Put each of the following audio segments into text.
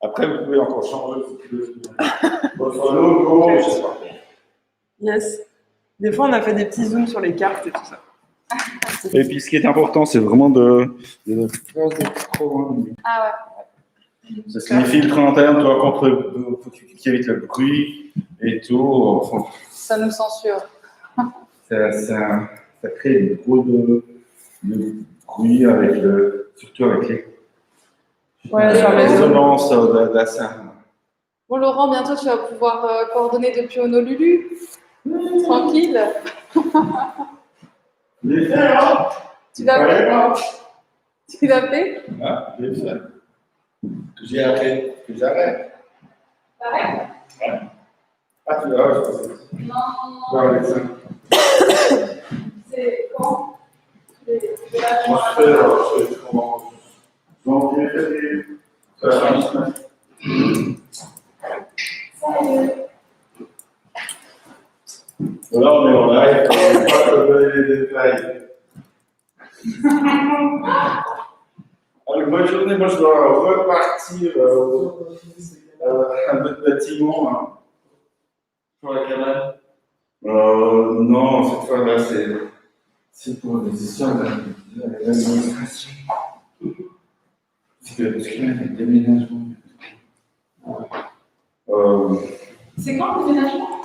Après, vous pouvez encore changer votre logo, je sais pas. Yes. Des fois, on a fait des petits zooms sur les cartes et tout ça. Et puis, ce qui est important, c'est vraiment de faire des trop. Ah Ça signifie le 31, toi, qui évite le bruit et tout. ouais, ça nous censure. Ça crée trop de bruit surtout avec les résonances de la scène. Bon, Laurent, bientôt tu vas pouvoir coordonner depuis Honolulu. Tranquille. Je l'ai fait, hein? Tu l'as fait? Tu l'as fait? Ah, je l'ai fait. J'ai arrêté. Que j'arrête. Pareil? Ouais. Ah, tu l'as, je pense. Non. C'est quand? Moi, je fais comment? Janvier, février. Ça va faire une semaine. Salut. Là, on est en live, on ne peut pas te donner les détails. Allez, bonne journée, moi je dois repartir à notre bâtiment. Hein. Pour la cabane? Non, cette fois-là, c'est pour les histoires de l'administration. Parce qu'il y a des déménagements. C'est quand le déménagement?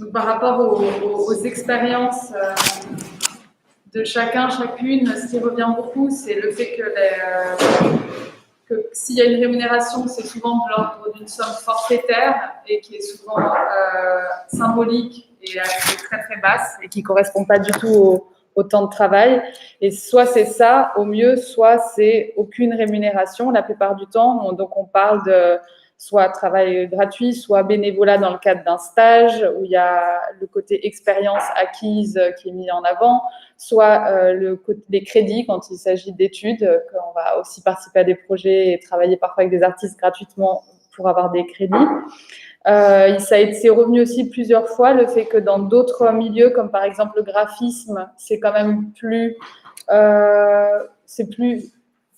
Donc, par rapport aux expériences de chacune, ce qui revient beaucoup, c'est le fait que s'il y a une rémunération, c'est souvent de l'ordre d'une somme forfaitaire et qui est souvent symbolique et très très basse et qui ne correspond pas du tout au temps de travail. Et soit c'est ça, au mieux, soit c'est aucune rémunération. La plupart du temps, donc on parle de soit travail gratuit, soit bénévolat dans le cadre d'un stage où il y a le côté expérience acquise qui est mis en avant, soit les crédits quand il s'agit d'études, qu'on va aussi participer à des projets et travailler parfois avec des artistes gratuitement pour avoir des crédits. C'est revenu aussi plusieurs fois le fait que dans d'autres milieux, comme par exemple le graphisme, c'est quand même c'est plus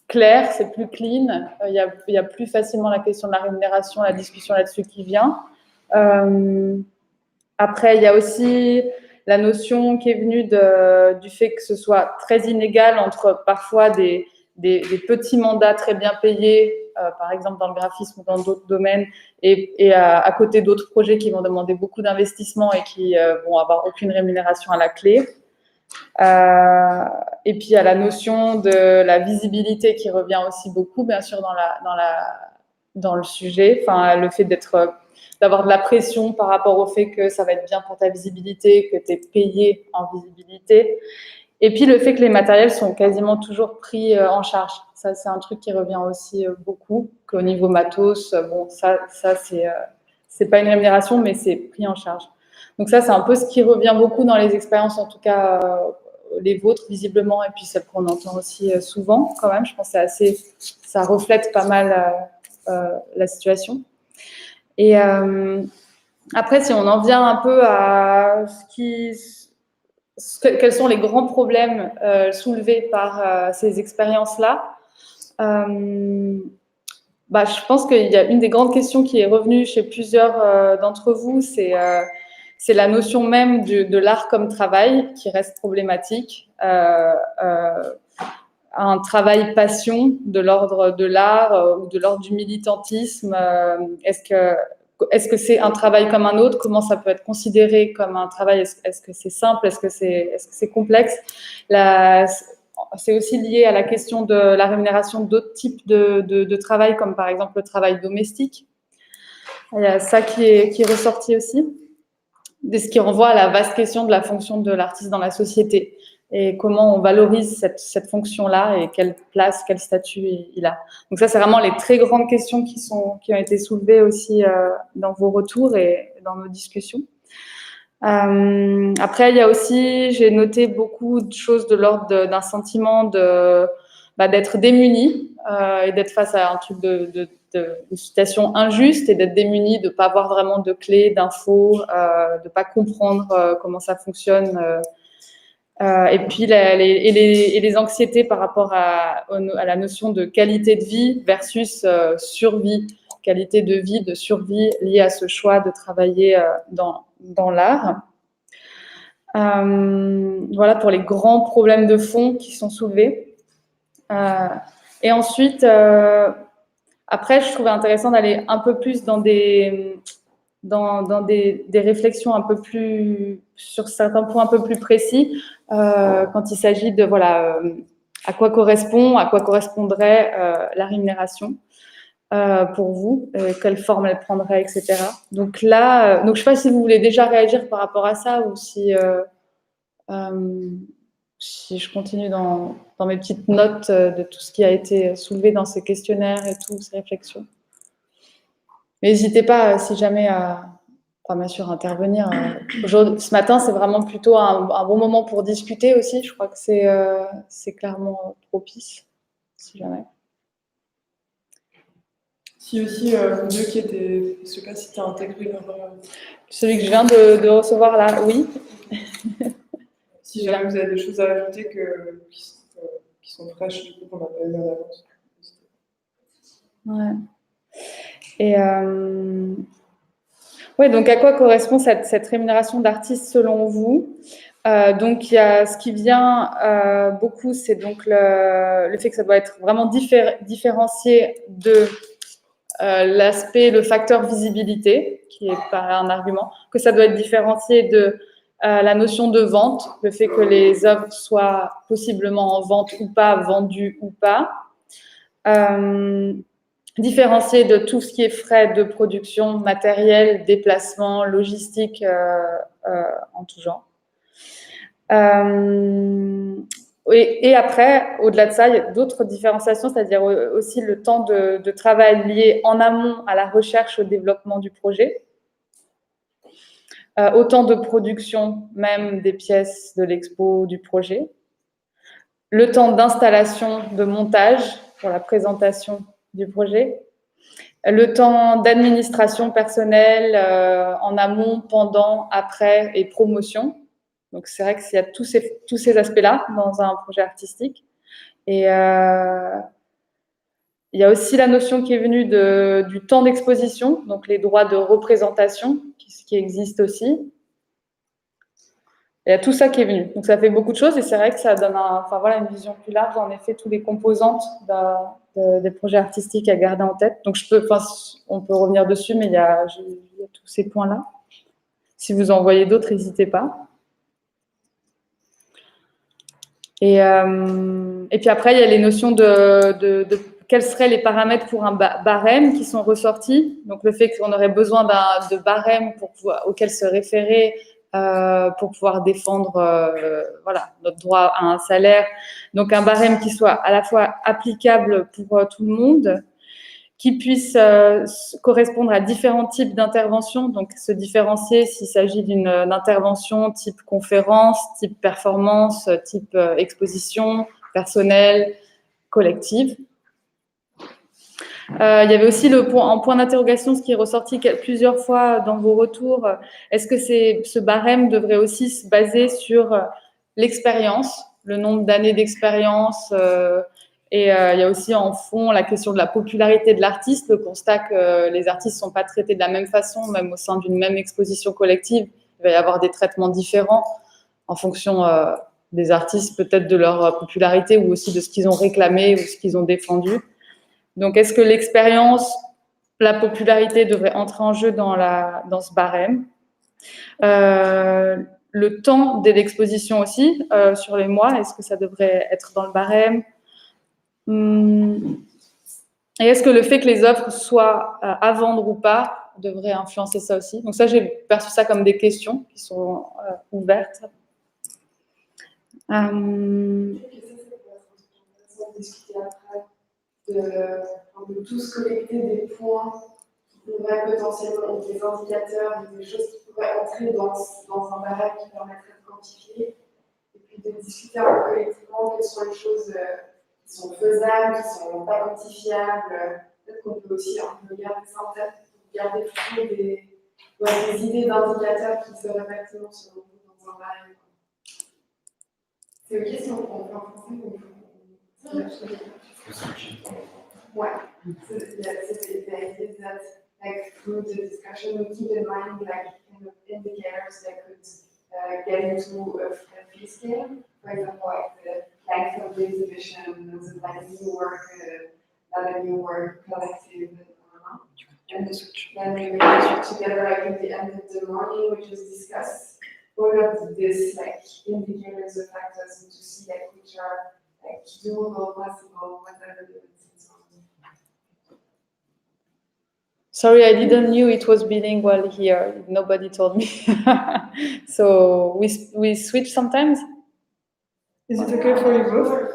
clair, c'est plus clean. Il y a plus facilement la question de la rémunération, la discussion là-dessus qui vient. Après, il y a aussi la notion qui est venue du fait que ce soit très inégal entre parfois des petits mandats très bien payés, par exemple dans le graphisme ou dans d'autres domaines, et à côté d'autres projets qui vont demander beaucoup d'investissement et qui vont avoir aucune rémunération à la clé. Et puis il y a la notion de la visibilité qui revient aussi beaucoup, bien sûr, dans le sujet. Enfin, le fait d'avoir de la pression par rapport au fait que ça va être bien pour ta visibilité, que tu es payé en visibilité. Et puis le fait que les matériels sont quasiment toujours pris en charge. Ça, c'est un truc qui revient aussi beaucoup, qu'au niveau matos, bon, ça c'est pas une rémunération, mais c'est pris en charge. Donc ça, c'est un peu ce qui revient beaucoup dans les expériences, en tout cas les vôtres, visiblement, et puis celles qu'on entend aussi souvent, quand même. Je pense que ça reflète pas mal la situation. Et après, si on en vient un peu à quels sont les grands problèmes soulevés par ces expériences-là, je pense qu'il y a une des grandes questions qui est revenue chez plusieurs d'entre vous, c'est la notion même de l'art comme travail qui reste problématique. Un travail passion de l'ordre de l'art ou de l'ordre du militantisme, est-ce que c'est un travail comme un autre? Comment ça peut être considéré comme un travail? Est-ce que c'est simple? Est-ce que c'est complexe? C'est aussi lié à la question de la rémunération d'autres types de travail, comme par exemple le travail domestique. Il y a ça qui est ressorti aussi, ce qui renvoie à la vaste question de la fonction de l'artiste dans la société et comment on valorise cette fonction-là et quelle place, quel statut il a. Donc ça, c'est vraiment les très grandes questions qui ont été soulevées aussi dans vos retours et dans nos discussions. Après, il y a aussi, j'ai noté beaucoup de choses de l'ordre d'un sentiment d'être démuni et d'être face à un truc une situation injuste et d'être démuni, de ne pas avoir vraiment de clés, d'infos, de ne pas comprendre comment ça fonctionne. Et puis les anxiétés par rapport à la notion de qualité de vie versus survie, qualité de vie, de survie liée à ce choix de travailler dans l'art. Voilà pour les grands problèmes de fond qui sont soulevés. Et ensuite, après, je trouvais intéressant d'aller un peu plus dans des réflexions un peu plus sur certains points un peu plus précis quand il s'agit de à quoi correspondrait la rémunération pour vous, quelle forme elle prendrait, etc. Donc là, je ne sais pas si vous voulez déjà réagir par rapport à ça ou si je continue dans mes petites notes de tout ce qui a été soulevé dans ces questionnaires et tout, ces réflexions. Mais n'hésitez pas, si jamais, bien sûr, intervenir. Ce matin, c'est vraiment plutôt un bon moment pour discuter aussi. Je crois que c'est clairement propice, si jamais. Si aussi, vous deux qui étaient, je ne sais pas si tu as intégré celui que je viens de recevoir là, oui. Si jamais vous avez des choses à ajouter qui sont fraîches, du coup, qu'on n'a pas eu à l'avance. Ouais. Et ouais, donc à quoi correspond cette rémunération d'artiste selon vous? Donc il y a ce qui vient beaucoup, c'est donc le fait que ça doit être vraiment différencié de l'aspect, le facteur visibilité, qui est pas un argument, que ça doit être différencié de la notion de vente, le fait que les œuvres soient possiblement en vente ou pas, vendues ou pas. Différencié de tout ce qui est frais de production, matériel, déplacement, logistique en tout genre. Et après, au-delà de ça, il y a d'autres différenciations, c'est-à-dire aussi le temps de travail lié en amont à la recherche, au développement du projet, au temps de production même des pièces de l'expo, du projet, le temps d'installation, de montage pour la présentation du projet, le temps d'administration personnelle en amont, pendant, après et promotion. Donc, c'est vrai qu'il y a tous ces aspects-là dans un projet artistique. Et il y a aussi la notion qui est venue du temps d'exposition, donc les droits de représentation qui existent aussi. Il y a tout ça qui est venu. Donc, ça fait beaucoup de choses et c'est vrai que ça donne une vision plus large, en effet, tous les composantes des projets artistiques à garder en tête. Donc, on peut revenir dessus, mais il y a tous ces points-là. Si vous en voyez d'autres, n'hésitez pas. Et puis après, il y a les notions de quels seraient les paramètres pour un barème qui sont ressortis. Donc, le fait qu'on aurait besoin de barème auquel se référer pour pouvoir défendre notre droit à un salaire. Donc, un barème qui soit à la fois applicable pour tout le monde, qui puisse correspondre à différents types d'interventions, donc se différencier s'il s'agit d'une intervention type conférence, type performance, type exposition, personnelle, collective. Il y avait aussi en point d'interrogation, ce qui est ressorti plusieurs fois dans vos retours, est-ce que ce barème devrait aussi se baser sur l'expérience, le nombre d'années d'expérience et il y a aussi en fond la question de la popularité de l'artiste, le constat que les artistes ne sont pas traités de la même façon, même au sein d'une même exposition collective. Il va y avoir des traitements différents en fonction des artistes, peut-être de leur popularité ou aussi de ce qu'ils ont réclamé ou ce qu'ils ont défendu. Donc, est-ce que l'expérience, la popularité devrait entrer en jeu dans ce barème? Le temps de l'exposition aussi, sur les mois, est-ce que ça devrait être dans le barème? Et est-ce que le fait que les œuvres soient à vendre ou pas devrait influencer ça aussi? Donc ça, j'ai perçu ça comme des questions qui sont ouvertes. De tous collecter des points qui pourraient potentiellement, des indicateurs, des choses qui pourraient entrer dans un barème qui permettrait de quantifier, et puis de discuter un peu collectivement quelles sont les choses qui sont faisables, qui ne sont pas quantifiables. Peut-être qu'on peut aussi un peu garder ça en tête, garder toujours des idées d'indicateurs qui seraient pertinents selon vous dans un barème. C'est ok si on fait en français ou ouais, so the idea is that, like, through the discussion, we keep in mind, like, kind of indicators that could get into a fee scale. For example, like the length of the exhibition, is it like new work, not a new work, collective, and then we put together, like, at the end of the morning, we just discuss all of these, like, indicators or factors, and to see, like, which are, like, doable, possible, whatever it is. Sorry, I didn't knew it was bilingual here. Nobody told me. So we switch sometimes? Is it okay for you both?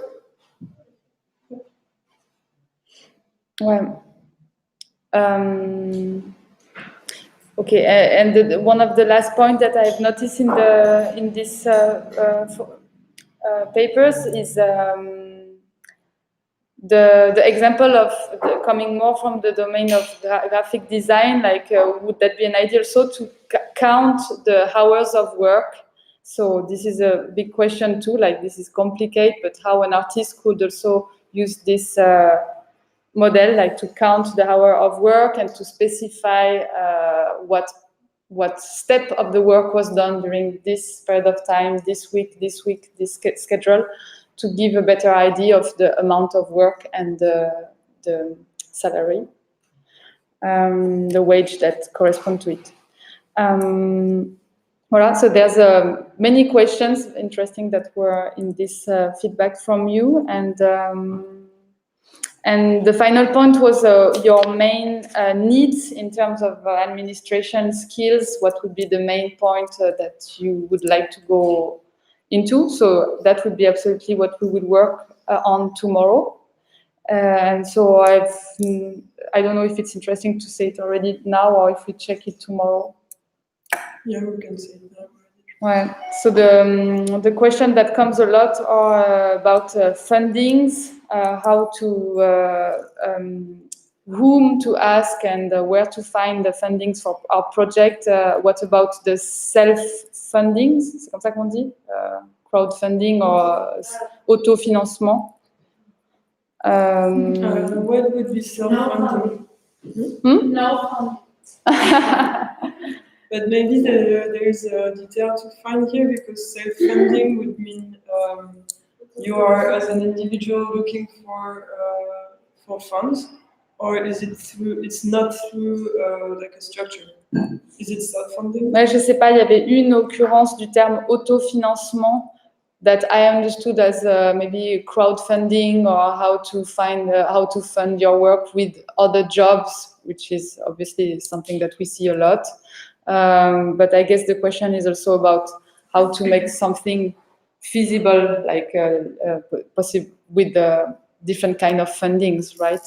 Well, okay, and one of the last points that I've noticed in these papers is the example of coming more from the domain of graphic design, like would that be an idea also to count the hours of work? So this is a big question too, like this is complicated, but how an artist could also use this model, like to count the hour of work and to specify what step of the work was done during this period of time, this week, this schedule, to give a better idea of the amount of work and the salary. the wage that correspond to it. Voilà, so there's many questions interesting that were in this feedback from you, and the final point was your main needs in terms of administration skills. What would be the main point that you would like to go into? So that would be absolutely what we would work on tomorrow. And so I don't know if it's interesting to say it already now or if we check it tomorrow. Yeah, we can say that. Well, so the question that comes a lot are about fundings, how to whom to ask and where to find the fundings for our project. What about the self-funding? C'est comme ça qu'on dit, crowdfunding or autofinancement. What would be self-funding? No. But maybe there is a detail to find here, because self-funding would mean you are as an individual looking for funds, or is it through? It's not through like a structure. Is it self-funding? Ouais, je sais pas. Il y avait une occurrence du terme autofinancement that I understood as maybe crowdfunding, or how to fund your work with other jobs, which is obviously something that we see a lot. But I guess the question is also about how to make something feasible, like possible with different kind of fundings, right?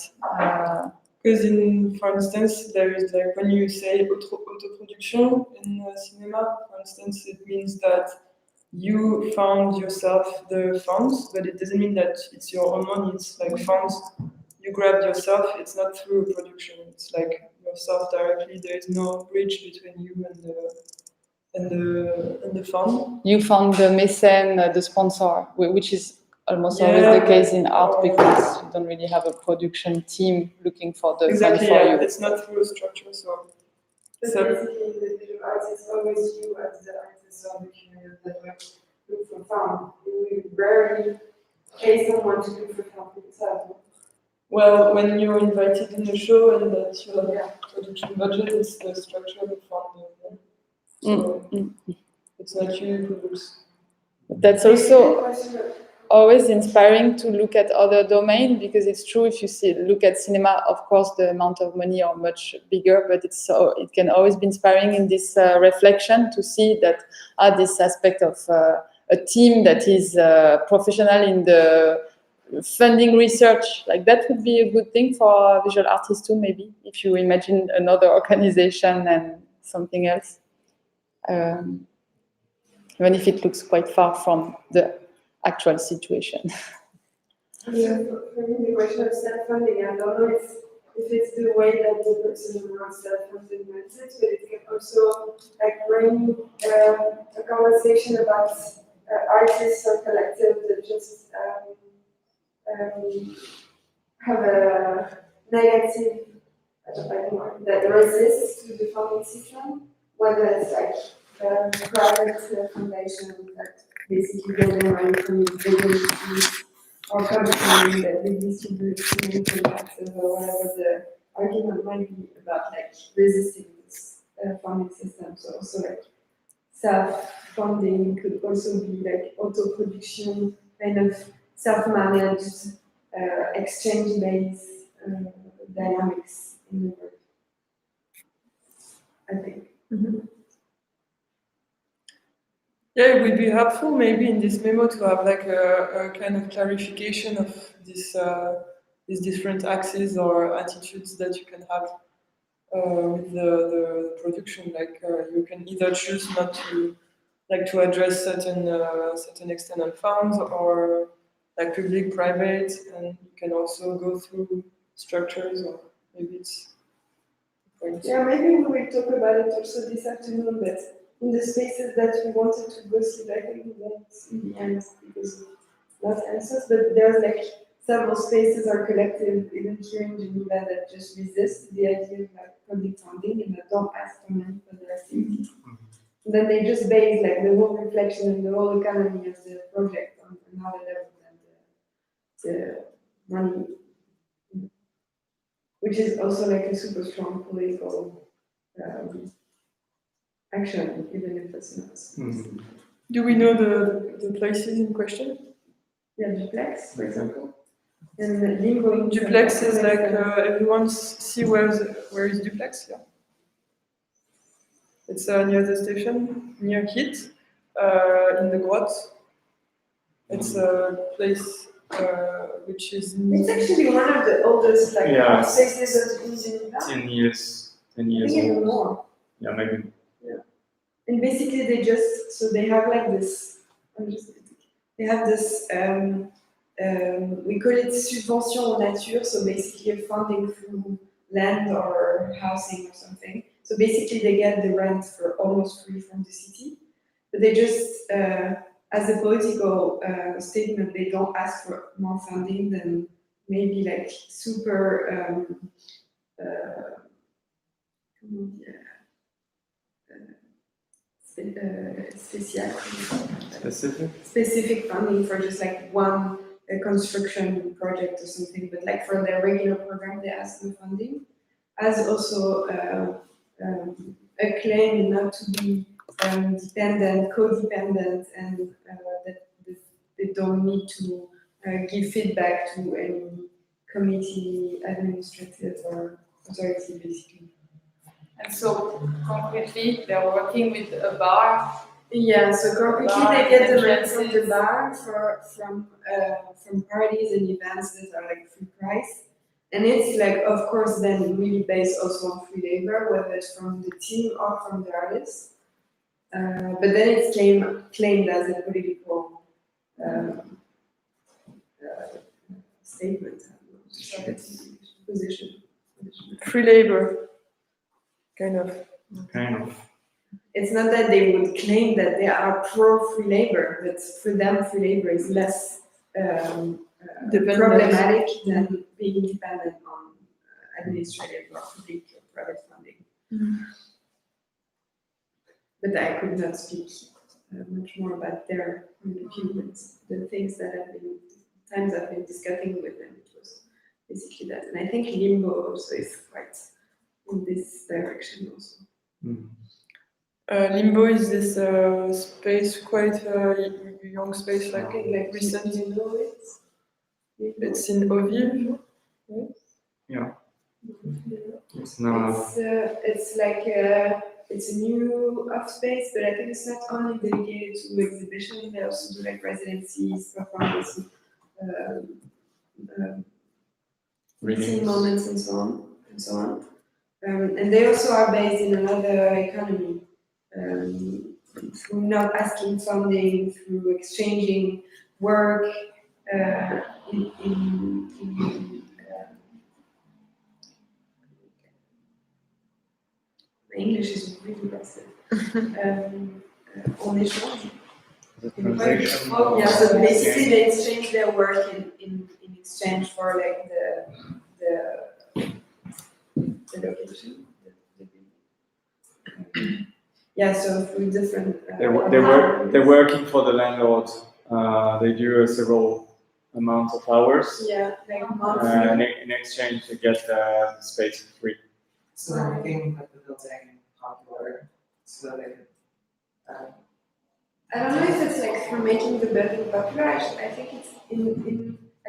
Because for instance, there is like when you say auto-production in cinema, for instance, it means that you found yourself the funds, but it doesn't mean that it's your own money. It's like funds you grabbed yourself. It's not through production. It's like yourself directly. There is no bridge between you and the fund. You found the mécène, the sponsor, which is almost always the case in art, because you don't really have a production team looking for the fund for you. It's not through a structure. So basically, the visual artist always you as the artist or the curator that look for fun. We rarely pay someone to look for fun themselves. Well, when you're invited in a show and that you have production budget, it's the structure of the fund. So it's not you who looks. That's also always inspiring to look at other domains, because it's true, if you look at cinema, of course the amount of money are much bigger, but it can always be inspiring in this reflection to see that this aspect of a team that is professional in the funding research, like that would be a good thing for visual artists too, maybe, if you imagine another organization and something else, even if it looks quite far from the actual situation. Yeah, for me, the question of self-funding, I don't know if it's the way that the person who runs self-funding meant it, but it can also like bring a conversation about artists or collectives that just have a negative, that resists to the funding system, whether it's like private foundation that basically get their money from big entities, or companies that they distribute many contracts or whatever the argument might be about like resisting this funding system. So also like self-funding could also be like auto-production, kind of self-managed, exchange-based dynamics in the work, I think. Mm-hmm. Yeah, it would be helpful maybe in this memo to have like a kind of clarification of these different axes or attitudes that you can have with the production. Like you can either choose not to address certain external funds, or like public, private, and you can also go through structures, or maybe it's. Yeah, maybe we will talk about it also this afternoon, but in the spaces that we wanted to go see, I think that's in the end, because not answers, but there's like several spaces or collectives, even here in Geneva, that just resist the idea of like public funding and that don't ask for money for their activities. And then they just base like the whole reflection and the whole economy of the project on another level than the money. which is also like a super strong political action, even if it's not. Do we know the places in question? Yeah, duplex, for example. And limbo in Duplex is like everyone see where is duplex? Yeah. It's near the station, near HEAD, in the grotte. It's a place which is. It's actually one of the oldest like Yeah. spaces in Geneva. 10 years. 10 I years think even old. more. Yeah, maybe. And basically they have like this, they have this, we call it subvention en nature, so basically a funding through land or housing or something. So basically they get the rent for almost free from the city, but they just, as a political statement, they don't ask for more funding than maybe like super, specific funding for just like one construction project or something, but like for their regular program, they ask the funding. As also a claim not to be dependent, codependent, and that they don't need to give feedback to any committee, administrative, or authority, basically. And so concretely, they're working with a bar. Yeah, so concretely Bar they get the money entrances. from the bar from parties and events that are like free price. And it's like, of course, then really based also on free labor, whether it's from the team or from the artists. But then it's claimed as a political statement, position. Free labor, kind of. Kind of. It's not that they would claim that they are pro free labor, but for them, free labor is less problematic than being dependent on administrative or public or private funding. Mm-hmm. But I could not speak much more about their point of view, but the things that I've been discussing with them, it was basically that. And I think limbo also is quite in this direction also. Limbo is this space, quite young space, like recent. You know it? It's in Oville. Yeah. It's not. It's like it's a new off space, but I think it's not only dedicated to exhibition. They also do like residencies, performances, meeting moments, and so on. And they also are based in another economy, through not asking funding, through exchanging work my English is really rusty. En échange. Yeah, so basically they exchange their work in exchange for like the location. Yeah, so through different. They're working for the landlord. They do several amount of hours. Yeah, like monthly. In exchange, they get the space for free. So they're making like the building popular, so that they could. I don't know if it's like for making the building popular. I think it's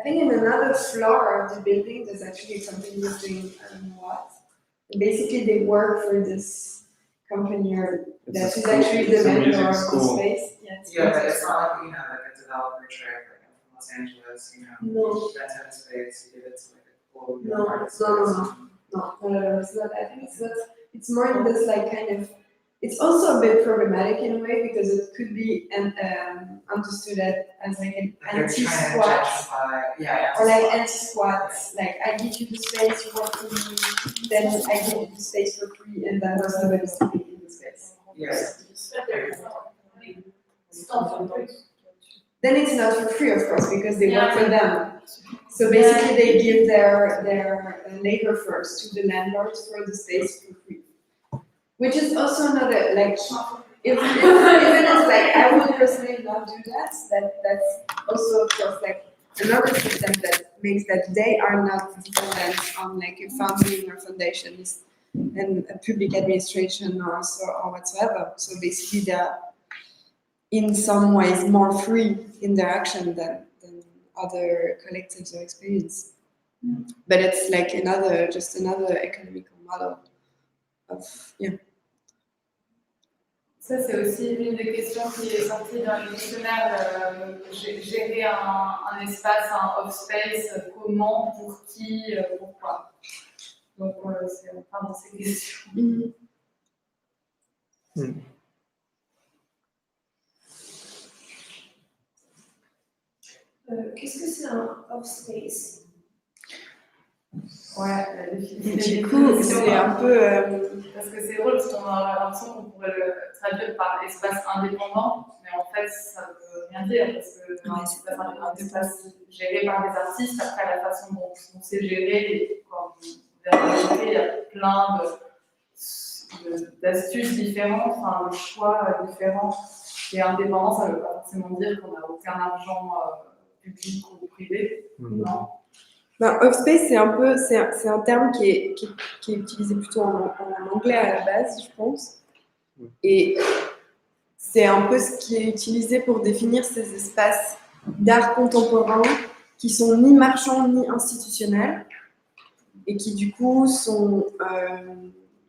in another floor of the building. There's actually a company who's doing I don't know what. And basically, they work for this company or that is actually the landlord of the space. Yeah, but it's not like like a developer trick like from Los Angeles. No. You rent out a space, you give it to like a cool. No, it's not. I think it's not. It's more in this like kind of. It's also a bit problematic in a way because it could be understood as like an anti-squat. Or like anti-squat. Like I give you the space, you work for me, then I give you the space for free, and then there's nobody sleeping in the space. Yes. Then it's not for free, of course, because they work for them. So basically, they give their labor first to the landlords for the space for free. Which is also another, like, even if like, I would personally not do that, that's also, of course, like, another system that makes that they are not dependent on like a funding or foundations and a public administration or whatsoever. So basically they're in some ways more free in their action than other collectives or experience. But it's like just another economical model of, yeah. Ça, c'est aussi l'une des questions qui est sortie dans le questionnaire. Gérer un espace, un off-space, comment, pour qui, pourquoi. Donc, c'est enfin dans ces questions. Qu'est-ce que c'est un off-space? Ouais, la définition. Du coup, c'est un peu. Parce que c'est drôle, parce qu'on a l'impression qu'on pourrait le traduire par espace indépendant, mais en fait, ça ne veut rien dire, parce que un espace géré par des artistes, après la façon dont c'est géré, quand vous verrez, il y a plein d'astuces différentes, enfin, de choix différents. Et indépendant, ça ne veut pas forcément dire qu'on n'a aucun argent public ou privé, non? Ben, off-space, c'est un terme qui est utilisé plutôt en anglais à la base, je pense. Et c'est un peu ce qui est utilisé pour définir ces espaces d'art contemporain qui sont ni marchands ni institutionnels et qui du coup sont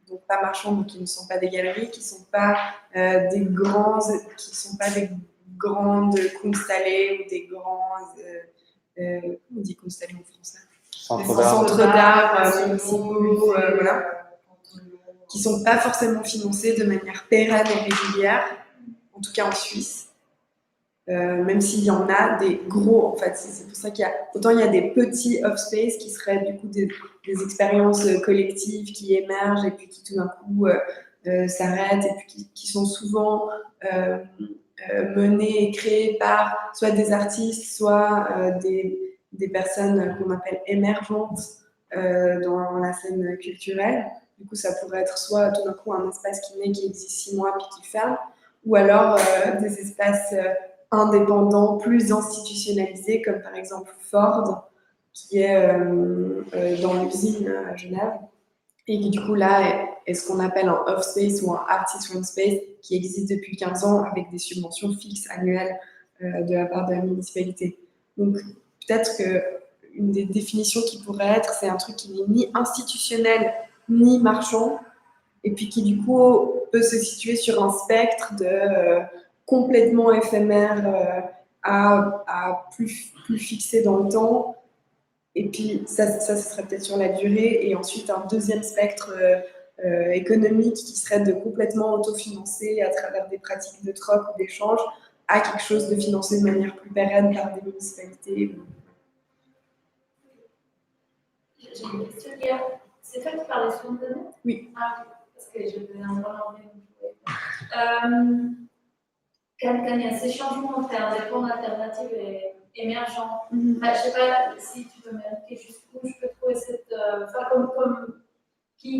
donc pas marchands, donc qui ne sont pas des galeries, qui ne sont pas des grandes constellées ou des grands comment on dit constellés en français? Centres d'art, voilà, qui ne sont pas forcément financés de manière pérenne et régulière, en tout cas en Suisse, même s'il y en a des gros, en fait, c'est pour ça qu'il y a, autant il y a des petits off-space qui seraient du coup des expériences collectives qui émergent et puis qui tout d'un coup s'arrêtent et puis qui sont souvent menées et créées par soit des artistes, soit des personnes qu'on appelle émergentes dans la scène culturelle. Du coup, ça pourrait être soit tout d'un coup un espace qui naît, qui existe 6 mois puis qui ferme, ou alors des espaces indépendants, plus institutionnalisés, comme par exemple Ford, qui est dans l'usine à Genève, et qui du coup là est ce qu'on appelle un off-space ou un artist-run space, qui existe depuis 15 ans avec des subventions fixes annuelles de la part de la municipalité. Donc peut-être qu'une des définitions qui pourrait être, c'est un truc qui n'est ni institutionnel ni marchand, et puis qui du coup peut se situer sur un spectre de complètement éphémère à plus fixé dans le temps. Et puis ça ce serait peut-être sur la durée, et ensuite un deuxième spectre économique qui serait de complètement autofinancé à travers des pratiques de troc ou d'échange à quelque chose de financé de manière plus pérenne par des municipalités. J'ai une question. C'est toi qui parlais sur le données? Oui. Ah, parce que je vais en parler. Quand il y a ces changements entre indépendants, alternatifs et émergents, je ne sais pas si tu peux m'indiquer jusqu'où je peux trouver cette.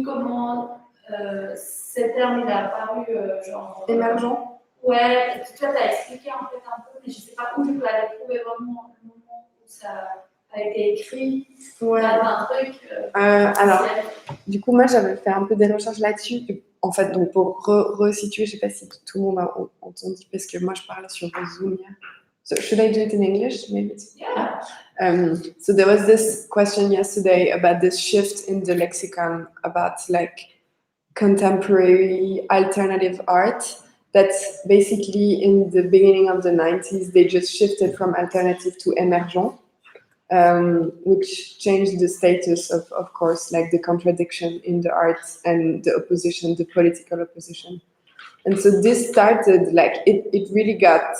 Comment ce terme il a apparu, genre. Émergent? Ouais, toi tu as expliqué en fait un peu, mais je ne sais pas où je peux aller trouver vraiment le moment où ça a été écrit. Ouais. Un truc. Alors, du coup, moi j'avais fait un peu des recherches là-dessus. En fait, donc pour resituer, je ne sais pas si tout le monde a entendu, parce que moi je parle sur Zoom. So should I do it in English? Maybe. Yeah. So there was this question yesterday about this shift in the lexicon about like contemporary alternative art. That's basically in the beginning of the 90s, they just shifted from alternative to emergent. Which changed the status of course, like the contradiction in the arts and the opposition, the political opposition. And so this started, like, it really got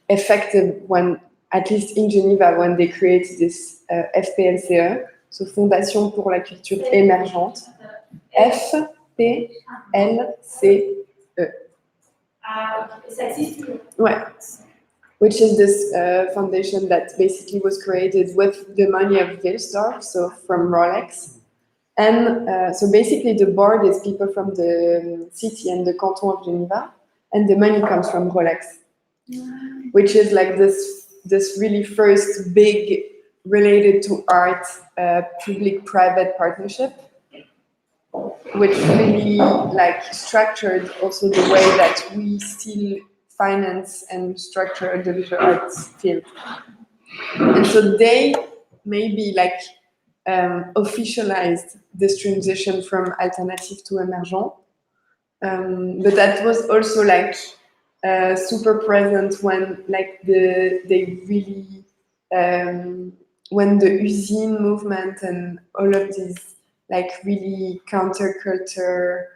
effective when, at least in Geneva, when they created this FPLCE, so Fondation pour la culture émergente, FPLCE. Ah, ça existe toujours. Ouais. Which is this foundation that basically was created with the money of Wilsdorf, so from Rolex. And so basically the board is people from the city and the canton of Geneva, and the money comes from Rolex, which is like this this really first big related to art public-private partnership, which really like structured also the way that we still finance and structure the visual arts field. And so they maybe like officialized this transition from alternative to emergent. But that was also like super present when like they really when the usine movement and all of these like really counterculture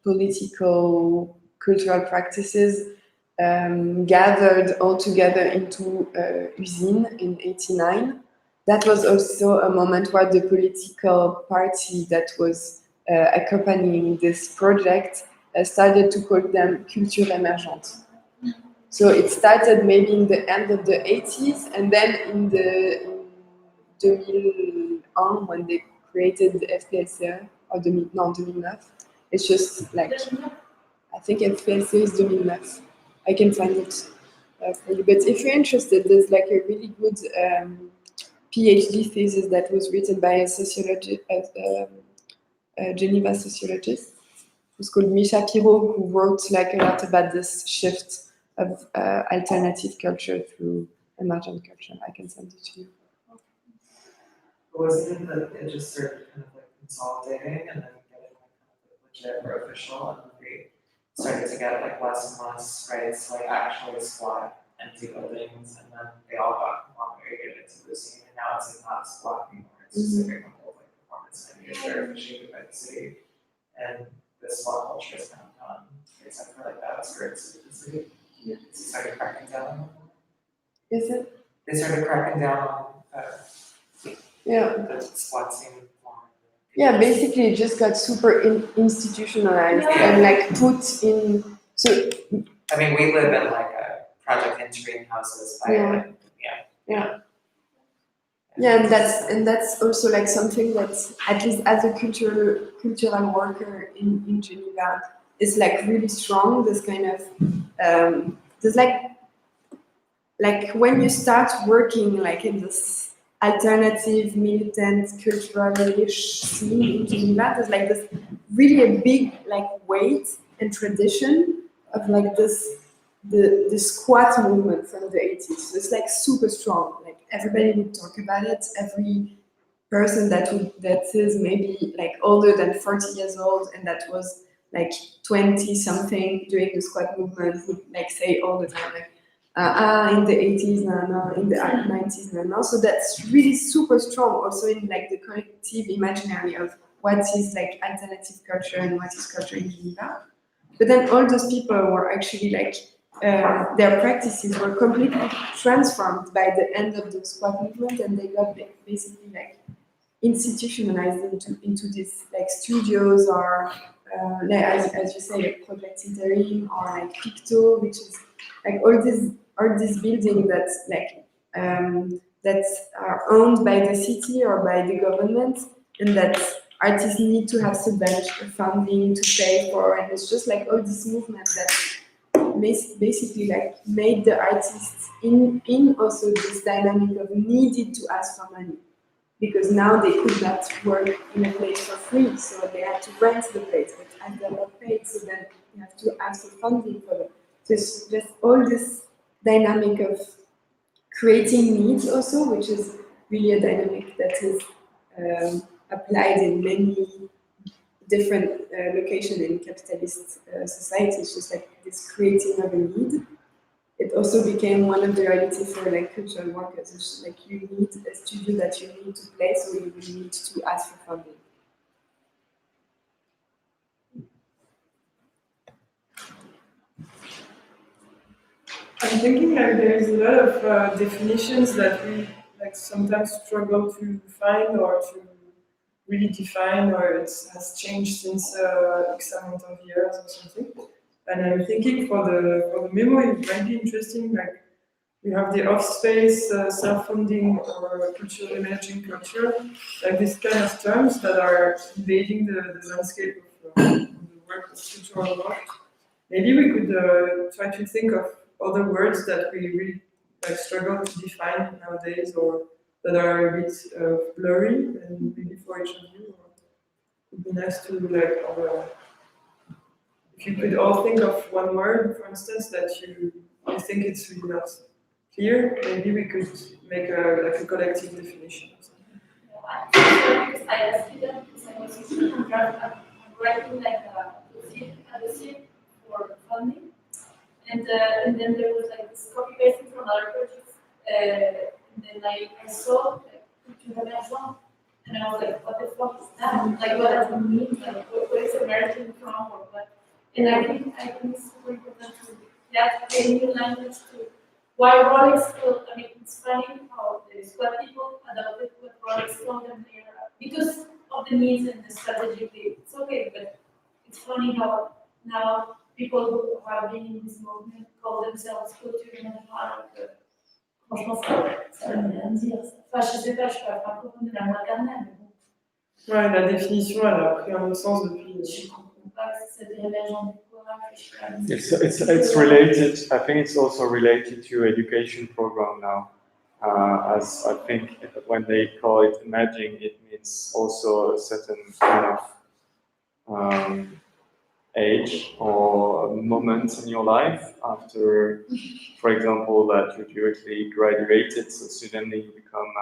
political cultural practices gathered all together into usine in '89. That was also a moment where the political party that was accompanying this project started to call them culture émergente. So it started maybe in the end of the 80s, and then in 2001 when they created the FPLCE, or 2009, it's just like, I think FPLCE is 2009. I can find it for you. But if you're interested, there's like a really good PhD thesis that was written by a sociologist, a Geneva sociologist, who's called Misha Pirot, who wrote like a lot about this shift of alternative culture through emergent culture. I can send it to you. Wasn't it that it just started kind of like consolidating and then getting like legit or official, and then we started to get like less and less rights to like actually squat empty buildings, and then they all got conglomerate into the scene, and now it's like not squat anymore. It's just like a whole like performance venues that are officiated by the city, and the squat culture is kind of gone, except for like the outskirts of the city. Yeah. They started cracking down on them. Is it? They started cracking down on Yeah. the squat scene more. Yeah, basically it just got super institutionalized and like put in. So I mean, we live in like a project entering houses by like, yeah, and that's also like something that, at least as a cultural worker in Geneva, is like really strong. This kind of there's like when you start working like in this alternative militant cultural-ish scene in Geneva, there's like this really a big like weight and tradition of like this the squat movement from the 80s. So it's like super strong. Like everybody would talk about it. Every person that is maybe like older than 40 years old and that was like 20 something during the squat movement would like say all the time like in the 80s, no, in the 90s, no. So that's really super strong also in like the collective imaginary of what is like alternative culture and what is culture in Geneva. But then all those people were actually like their practices were completely transformed by the end of the squat movement, and they got basically like institutionalized into these like studios or like, as you say, like Project Interim or like Picto, which is like all these buildings that like that are owned by the city or by the government, and that artists need to have substantial funding to pay for, and it's just like all this movement that basically like made the artists in also this dynamic of needed to ask for money, because now they could not work in a place for free, so they had to rent the place, but as they're not paid, so then you have to ask for funding for them. So it's just all this dynamic of creating needs also, which is really a dynamic that is applied in many different locations in capitalist societies, just like this creating of a need. It also became one of the realities for like cultural workers. It's like you need a studio that you need to play, so you will need to ask for funding. I'm thinking like there's a lot of definitions that we like sometimes struggle to find or to really define, or it has changed since X amount of years or something. And I'm thinking for the memo, it might be interesting. Like we have the off-space, self-funding, or cultural emerging culture, like these kind of terms that are invading the landscape of the work of cultural work. Maybe we could try to think of other words that we really like struggle to define nowadays, or that are a bit blurry, and maybe for each of you, it would be nice to like, if you could all think of one word, for instance, that you think it's really not clear, maybe we could make a collective definition or something. Because I asked them because I was I'm writing like a dossier for funding, and then there was like this copy pasting from other projects, and then I saw like HEAD-Genève, and I was like, what the fuck is that? Like, what does it mean? Like, what is emerging from, or what? And I think it's super important to create new language to why Rolex still, I mean, it's funny how the squad people adopted what Rolex told them they are, because of the needs and the strategically, it's okay, but it's funny how now people who have been in this movement call themselves culture and art. Franchement, ça veut rien dire. Enfin, je sais pas, je suis pas francophone de la maternelle, mais bon. Ouais, la définition, elle a pris un autre sens depuis. Je comprends pas que c'est émergent du courage. It's related. I think it's also related to education program now, as I think when they call it emerging, it means also a certain kind of age or moment in your life after, for example, that you directly graduated, so suddenly you become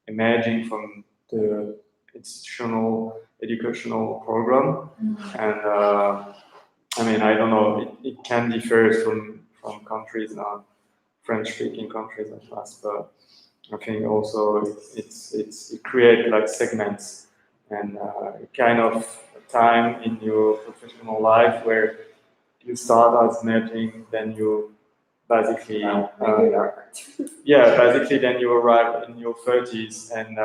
emerging from the institutional educational program, and I mean, I don't know, it can differ from countries, French-speaking countries at last, but I think also it creates like segments and kind of time in your professional life where you start as emerging, then you basically basically then you arrive in your 30s, and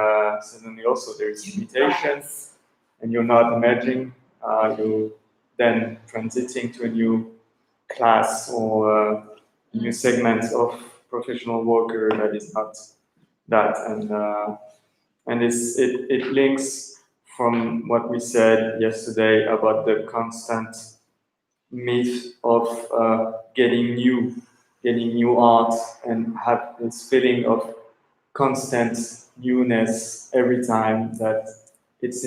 suddenly also there's limitations, and you're not emerging. You then transiting to a new class or a new segment of professional worker that is not that, and it links from what we said yesterday about the constant myth of getting new art and have this feeling of constant newness every time, that it's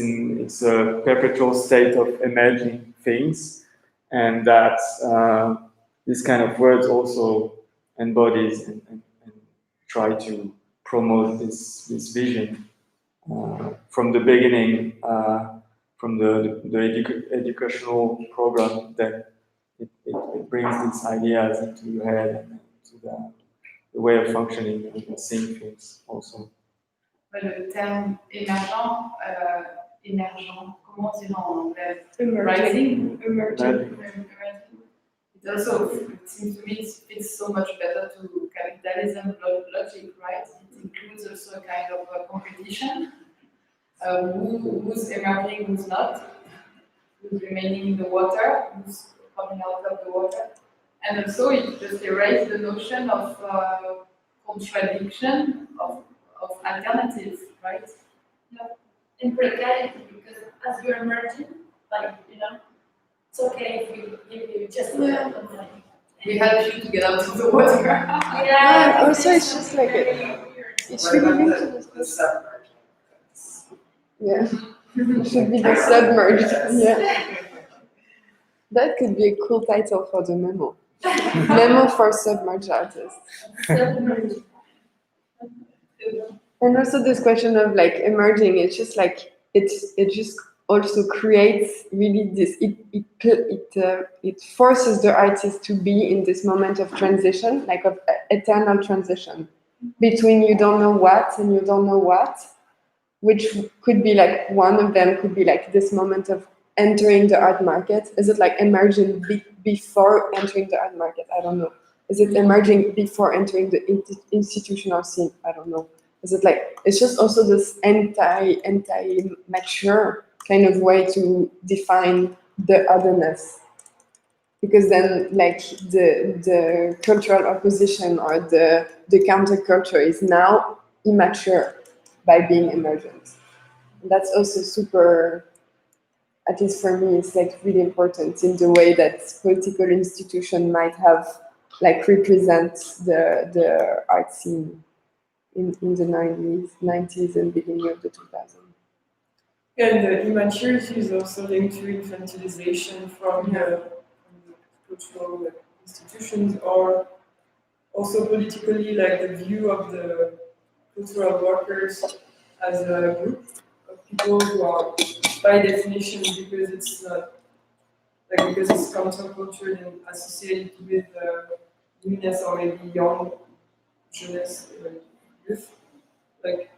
a perpetual state of emerging things, and that this kind of words also embodies and try to promote this vision from the beginning, from the educational program, that it brings these ideas into your head and into the way of functioning and seeing things also. Le terme émergent, comment dire en anglais? Emerging. It also, it seems to me, it fits so much better to capitalism logic, right? It includes also a kind of a competition. Who's emerging, who's not, who's remaining in the water, who's coming out of the water. And also it just erases the notion of contradiction, of alternatives, right? Yeah. And precarity, because as you're emerging, like, it's okay if we give you just a little money. We help you to get out of the water. Yeah, also it's just like it's really linked to the submerged. yeah. It should be the submerged. Yeah. That could be a cool title for the memo. Memo for submerged artists. And also this question of like emerging, it's just like it just also creates really this. It forces the artist to be in this moment of transition, like of eternal transition between you don't know what and you don't know what, which could be like one of them could be like this moment of entering the art market. Is it like emerging before entering the art market? I don't know. Is it emerging before entering the institutional scene? I don't know. Is it like, it's just also this anti-mature kind of way to define the otherness. Because then like the cultural opposition or the counterculture is now immature by being emergent. And that's also super, at least for me, it's like really important in the way that political institution might have like represent the art scene in the 90s and beginning of the 2000s. And the immaturity is also linked to infantilization from the cultural institutions, or also politically, like the view of the cultural workers as a group of people who are, by definition, because it's because it's counterculture and associated with newness or maybe young jeunesse, youth, like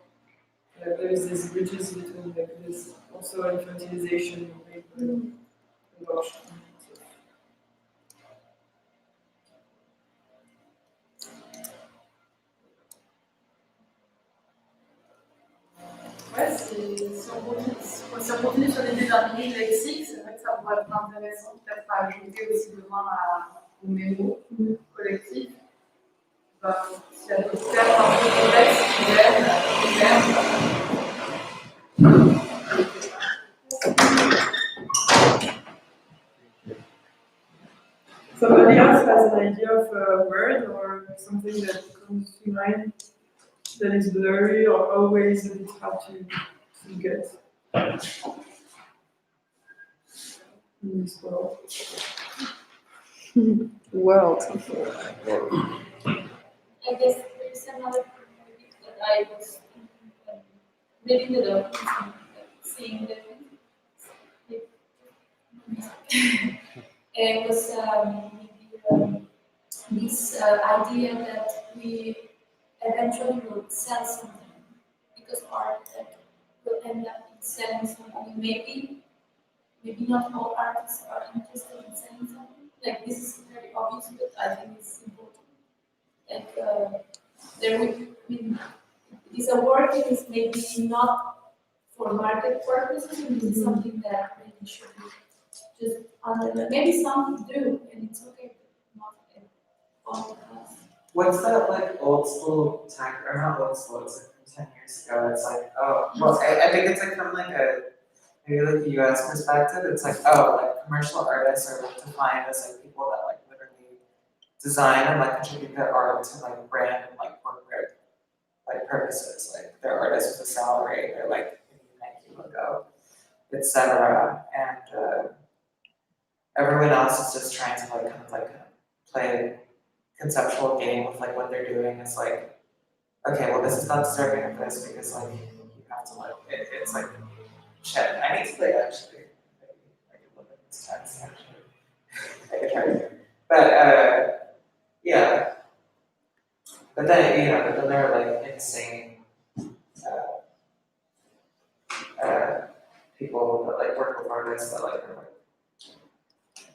there is these bridges between like this also infantilization and large. Ouais, si on continue sur les déterminés lexiques, c'est vrai que ça pourrait être intéressant peut-être à ajouter aussi demain au mémo collectif. Ben, s'il y a d'autres termes un peu complexes qui Somebody else has an idea of a word or something that comes to mind that is blurry or always a bit hard to get in this world. World. I guess there's another point that I was maybe the document seeing the it was maybe this idea that we eventually will sell something because art will end up in selling something. Maybe not all artists are interested in selling something. Like this is very obvious, but I think it's important. Like there would, I mean, this award is maybe not for market purposes, and it's something that maybe should be just under. Maybe some do, and it's okay, but not all of us. What's that like old school tech, or not old school, it's like from 10 years ago, it's like, oh, well, I think it's like from like maybe like the US perspective, it's like, oh, like commercial artists are like defined as like people that like literally design and like contribute their art to like brand and like corporate like purposes, like they're artists with a salary, they're like Nike logo, etc. And everyone else is just trying to like kind of play conceptual game with like what they're doing is like, okay, well this is not deserving of this because like you have to like it's like shit. I need to play actually. I can look at this text actually. I can try to. But yeah. But then but then there are like insane people that like work with artists that like are like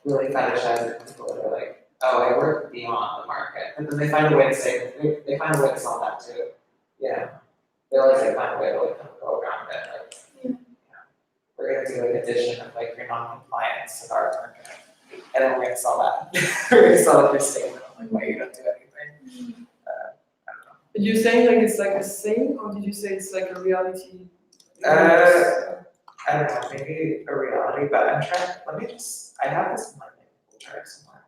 really fetishizing people that are like, oh, I work beyond the market. And then they find a way to say, they find a way to sell that too. Yeah. They find a way to like kind of go around it. Like, we're gonna do an edition of like your non-compliance to the art market. And then we're gonna sell that. We're gonna sell it for statement. I'm like, why you don't do anything? I don't know. Did you say like it's like a saying, or did you say it's like a reality? I don't know, maybe a reality, but I'm trying, I have this in my manual chart somewhere,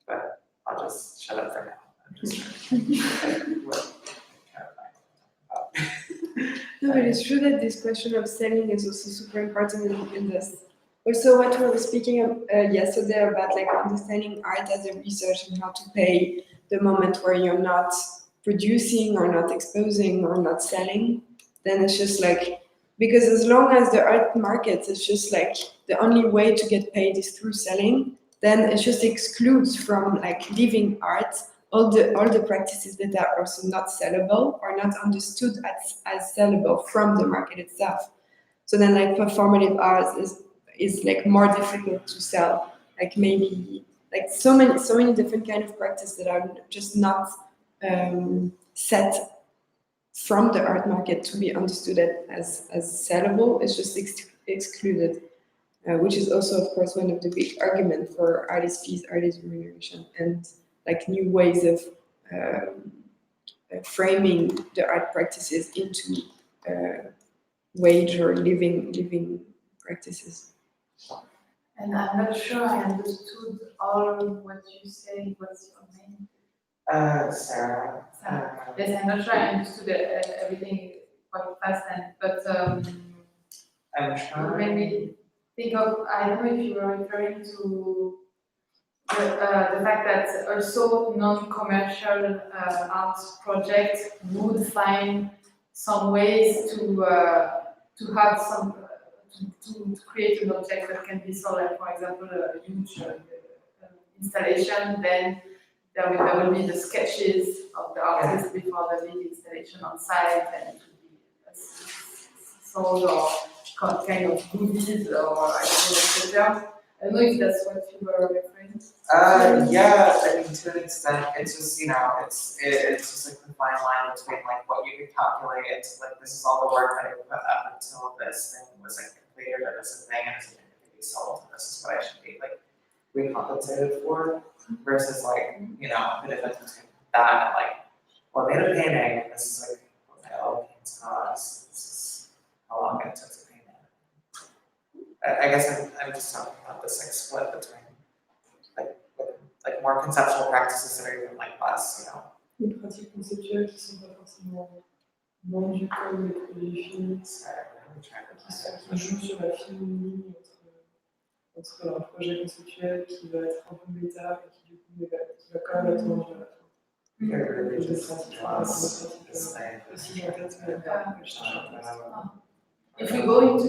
but I'll just shut up for now. I'm just trying to No, but it's true that this question of selling is also super important in this. Also, what we were speaking of yesterday about like understanding art as a research and how to pay the moment where you're not producing or not exposing or not selling, then it's just like, because as long as the art market is just like the only way to get paid is through selling, then it just excludes from like living art all the practices that are also not sellable or not understood as sellable from the market itself. So then like performative art is like more difficult to sell. Like maybe like so many different kind of practices that are just not set from the art market to be understood as sellable. It's just excluded, which is also of course one of the big arguments for artist fees, artist remuneration, and like new ways of framing the art practices into wage or living practices. And I'm not sure I understood all what you say. What's your name? Sarah. Yes, I'm not sure I understood everything quite fast then, but I'm trying. when we think of, I don't know if you were referring to the fact that also non-commercial art projects would find some ways to have some to create an object that can be sold, like for example a huge installation. Then there will be the sketches of the artist before the big installation on site, and it will be sold or kind of goodies or I don't know, etc. I don't know if that's what you were referring to. Yeah, I mean, to an extent, it's just, you know, it's just like the fine line between like what you could calculate into like, this is all the work that I put up until this thing was like completed, or this is a thing, and it's going to be sold, and this is what I should be like recompensated for, versus like, you know, the difference between that and like, well, I made a painting, and this is like what my old paintings cost, this is how long it took to paint it. I guess I'm just talking about this like split between like more conceptual practices that are even like less, you know. Les pratiques conceptuelles qui sont pas forcément vendues comme les produits finis, qui jouent sur la fine ligne entre un projet conceptuel qui va être un peu méta et qui du coup qui va quand même être vendu à la fin. Des pratiques aussi en tête, mais je cherche un peu. If we go into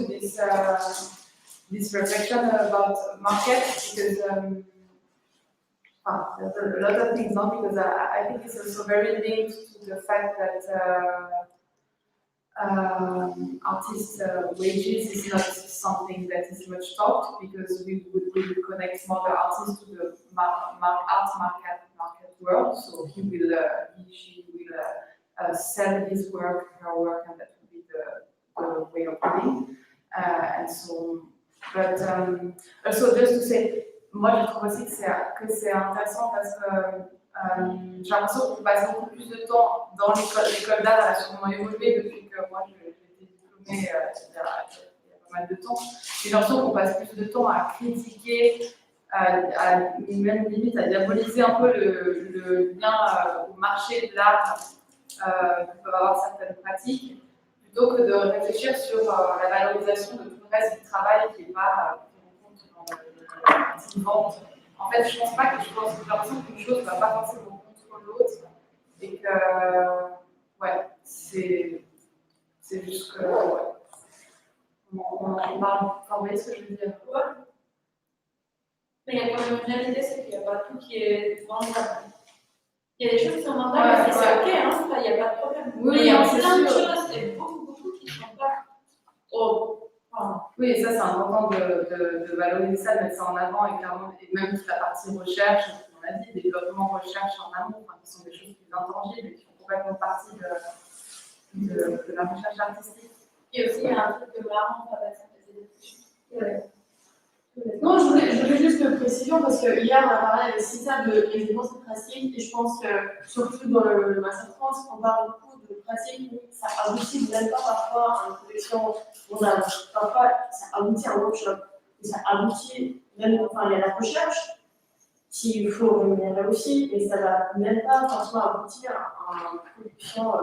this reflection about market, because there's a lot of things, not because I think it's also very linked to the fact that artists' wages is not something that is much talked, because we would connect more the artist to the art market world. So she will sell his work, her work, and that would be the way of living. And so, but also just to say, moi je trouve aussi que c'est intéressant parce que j'ai l'impression qu'on passe beaucoup plus de temps dans l'école d'art, elle a sûrement évolué depuis que moi j'ai été diplômée il y a pas mal de temps. J'ai l'impression qu'on passe plus de temps à critiquer, même limite à diaboliser un peu le lien au marché de l'art que peuvent avoir certaines pratiques, plutôt que de réfléchir sur la valorisation de tout le reste du travail qui n'est pas pris en compte dans la partie vente. En fait, je pense pas que j'ai l'impression qu'une chose ne va pas forcément contre l'autre, et que, ouais, c'est juste que, ouais, on parle, enfin, vous voyez ce que je veux dire? Ouais. Mais il y a quand même une réalité, c'est qu'il n'y a pas tout qui est vendable. Il y a des choses qui sont vendables, et c'est ok, hein, il n'y a pas de problème. Oui, mais il y a c'est plein de sûr. choses, et beaucoup qui ne sont pas. Oui, et ça c'est important de valoriser ça, de mettre ça en avant, et clairement, et même toute la partie recherche, on a dit, développement, recherche en amont, enfin, qui sont des choses plus intangibles et qui font complètement partie de la recherche artistique. Et aussi, il y a un truc de marrant, ça va être Non, je voulais juste le préciser parce que hier on a parlé avec Cita de évidemment cette pratique, et je pense que surtout dans le Master France, on parle beaucoup de pratiques où ça aboutit même pas parfois à une collection. Parfois ça aboutit à un workshop, et ça aboutit même, enfin il y a la recherche qu'il faut rémunérer aussi, et ça va même pas forcément aboutir à une production,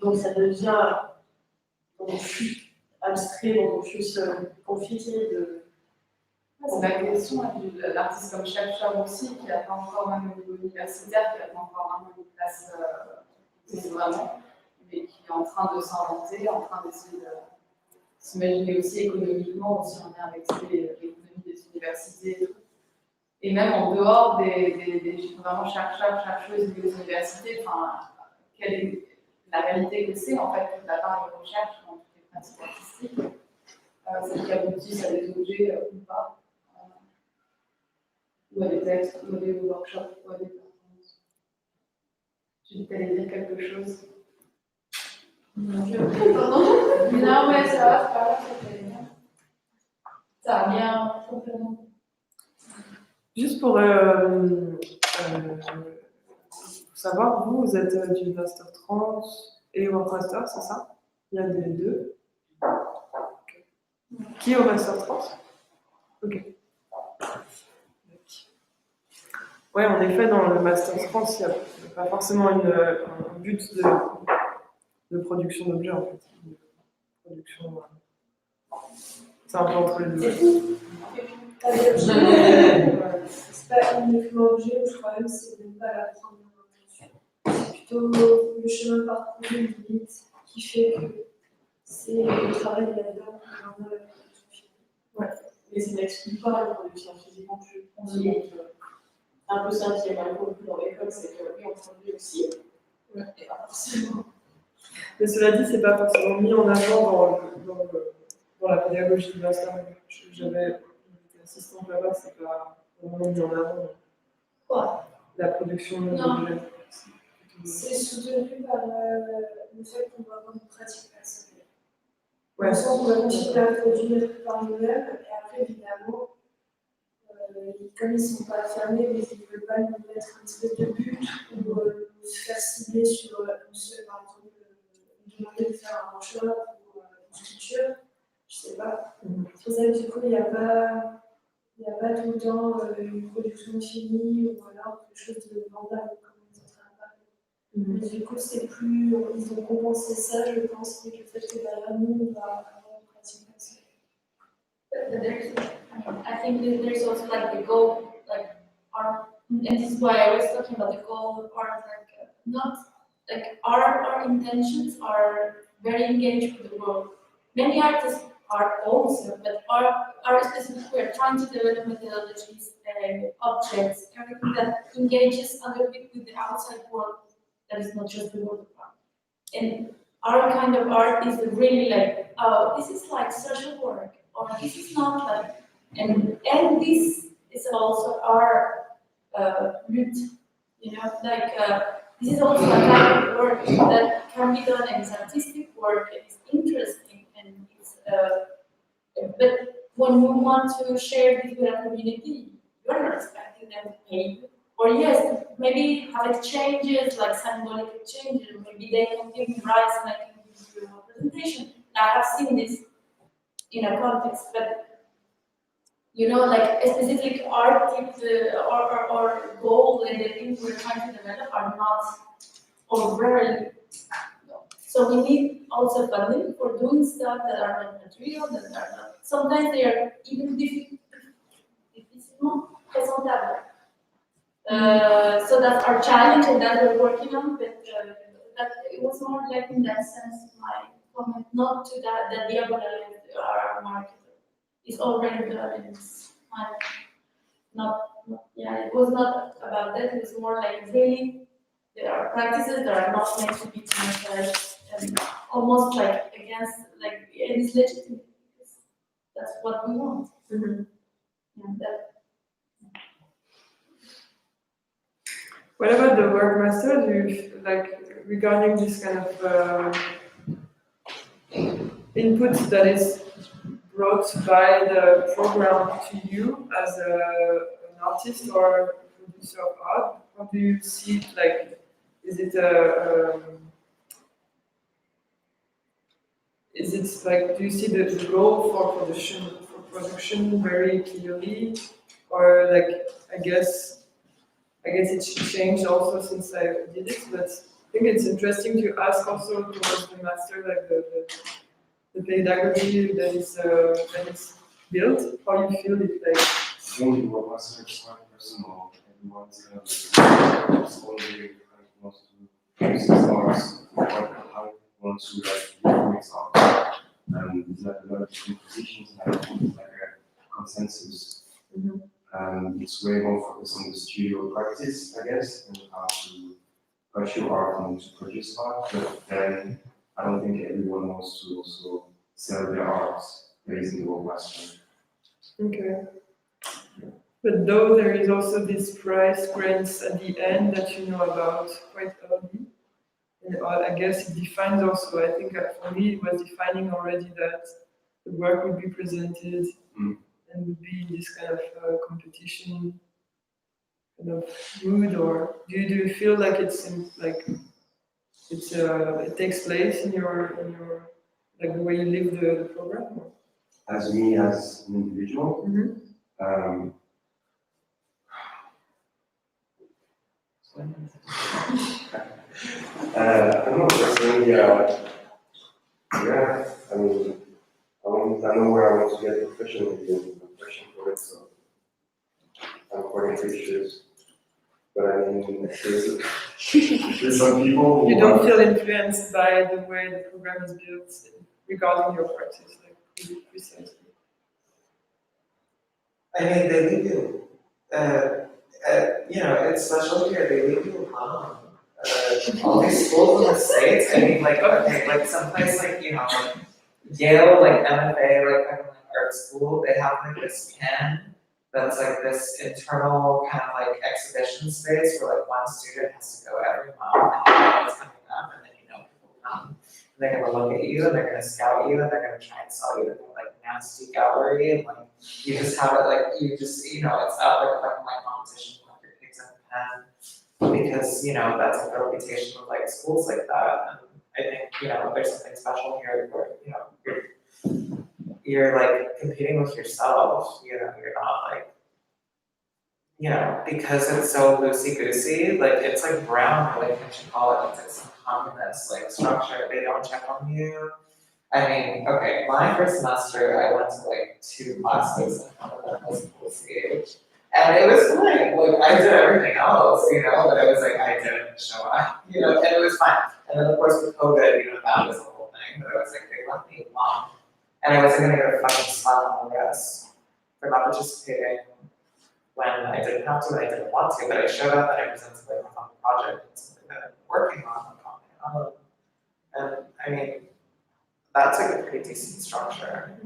donc ça devient plus abstrait, donc plus profiter de. C'est la question de l'artiste comme chercheur aussi, qui n'a pas encore même au niveau universitaire, qui n'a pas encore vraiment une place vraiment, mais qui est en train de s'inventer, en train d'essayer de s'imaginer aussi économiquement, aussi en lien avec l'économie des universités et tout. Et même en dehors des vraiment chercheurs, chercheuses des universités, enfin, quelle est la réalité que c'est en fait toute la part de recherche dans toutes les pratiques artistiques, celles qui aboutissent à des objets ou pas. Ou à des textes, ou à des workshops, ou à des performances. Tu allais dire quelque chose? Pardon? Non, mais ça va, c'est pas grave, ça revient complètement. Juste pour savoir, vous êtes du Master Trans et Work.Master, c'est ça? Il y a des deux. Okay. Qui est au Master Trans? Ok. Oui, en effet, dans le Master France, il y a c'est pas forcément un but de production d'objets en fait. De production, c'est un peu entre les deux. C'est pas uniquement objet, le problème c'est de ne pas la prendre en attention. C'est plutôt le chemin parcouru limite qui fait que c'est le travail là-dedans qui en a la production physique. Ouais, mais ça n'exclut pas la production physique non plus. Un peu ça qui est mal compris dans l'école, c'est que oui, on produit aussi, mais pas forcément. Mais cela dit, c'est pas forcément mis en avant dans la pédagogie de master. J'étais assistante là-bas, c'est pas vraiment mis en avant. Quoi? La production d'objets. C'est soutenu par le fait qu'on va avoir une pratique personnelle. Ouais. Dans le sens où on va continuer à produire par nous-mêmes, et après, évidemment, comme ils ne sont pas fermés, mais ils ne veulent pas nous mettre une espèce de but ou nous faire cibler sur une seule, par exemple, nous demander de faire un workshop ou une sculpture, je ne sais pas. C'est pour ça que du coup, il n'y a pas tout le temps une production finie ou alors quelque chose de vendable comme on est en train de parler. Mais du coup, c'est plus, ils ont compensé ça, je pense, avec le fait que derrière nous, on va avoir une pratique personnelle. I think that there's also like the goal, like and this is why I was talking about the goal part, like not like our intentions are very engaged with the world. Many artists are also, but our specific, we're trying to develop methodologies, objects, everything that engages a little bit with the outside world that is not just the world of art. And our kind of art is really like, oh, this is like social work, or this is not like, and this is also our root, you know, like this is also a kind of work that can be done, and it's artistic work, and it's interesting, and it's but when we want to share this with a community, you're not expecting them to pay. Or yes, maybe have exchanges, like symbolic exchanges, maybe they can give me rights and I can give you a presentation. I have seen this in a context, but you know, like a specific art or goal and the things we're trying to develop are not, or rarely. So we need also funding for doing stuff that are not material, that are not, sometimes they are even difficilement présentables. So that's our challenge and that we're working on, but that it was more like in that sense my comment, not to that diagonal our market is already done and it's not, it was not about that, it was more like really there are practices that are not meant to be commercialized and almost like against, like it is legitimate because that's what we want. Mm-hmm. And that, what about the Work.Master? Do you like regarding this kind of input that is brought by the program to you as an artist or producer of art? How do you see it? Like, is it like, do you see the goal for production very clearly, or like I guess it's changed also since I did it, but I think it's interesting to ask also towards the master, like the pedagogy that is built, how you feel it like. I think the Work.Master is quite personal. Everyone's just only wants to use his arts, how he wants to like do his art. And there's like a lot of different positions, and I think it's like a consensus. Mm-hmm. It's way more focused on the studio practice, I guess, and how to pursue art and to produce art. But then I don't think everyone wants to also sell their art based in the Work.Master. Okay. But though there is also this price grants at the end that you know about quite early, and I guess it defines also, I think for me it was defining already that the work would be presented and would be in this kind of competition kind of mood, or do you feel like it takes place in your like the way you live the program? Or? As me as an individual, Mm-hmm. I don't know, personally, yeah, I mean, I know where I want to get professionally and I'm pushing for it, so I'm quite ambitious. But I mean, there's some people who You don't feel influenced by the way the program is built regarding your practice, like precisely. I mean, they leave you, it's special here, they leave you alone. All these schools in the States, I mean, like, okay, like someplace like, like Yale, like MFA, like kind of like art school, they have like this pen that's like this internal kind of like exhibition space where like one student has to go every month and you know what's coming up and then people come and they're gonna look at you and they're gonna scout you and they're gonna try and sell you in like nasty gallery and like you just have it like you just it's out there like my competition like your kids in the pen because that's like the reputation of like schools like that and I think there's something special here where you're like competing with yourself, you're not like because it's so loosey-goosey, like it's like brown, like what you call it, it's like some communist like structure, they don't check on you. I mean, okay, my first semester I went to like 2 classes and one of them was CH. And it was fine, like I did everything else, but it was like I didn't show up, and it was fine. And then of course with COVID, that was the whole thing, but it was like they left me alone. And I wasn't gonna get a fucking slap on the wrist for not participating when I didn't have to and I didn't want to, but I showed up and I presented like my project and something that I'm working on. And I mean, that's like a pretty decent structure.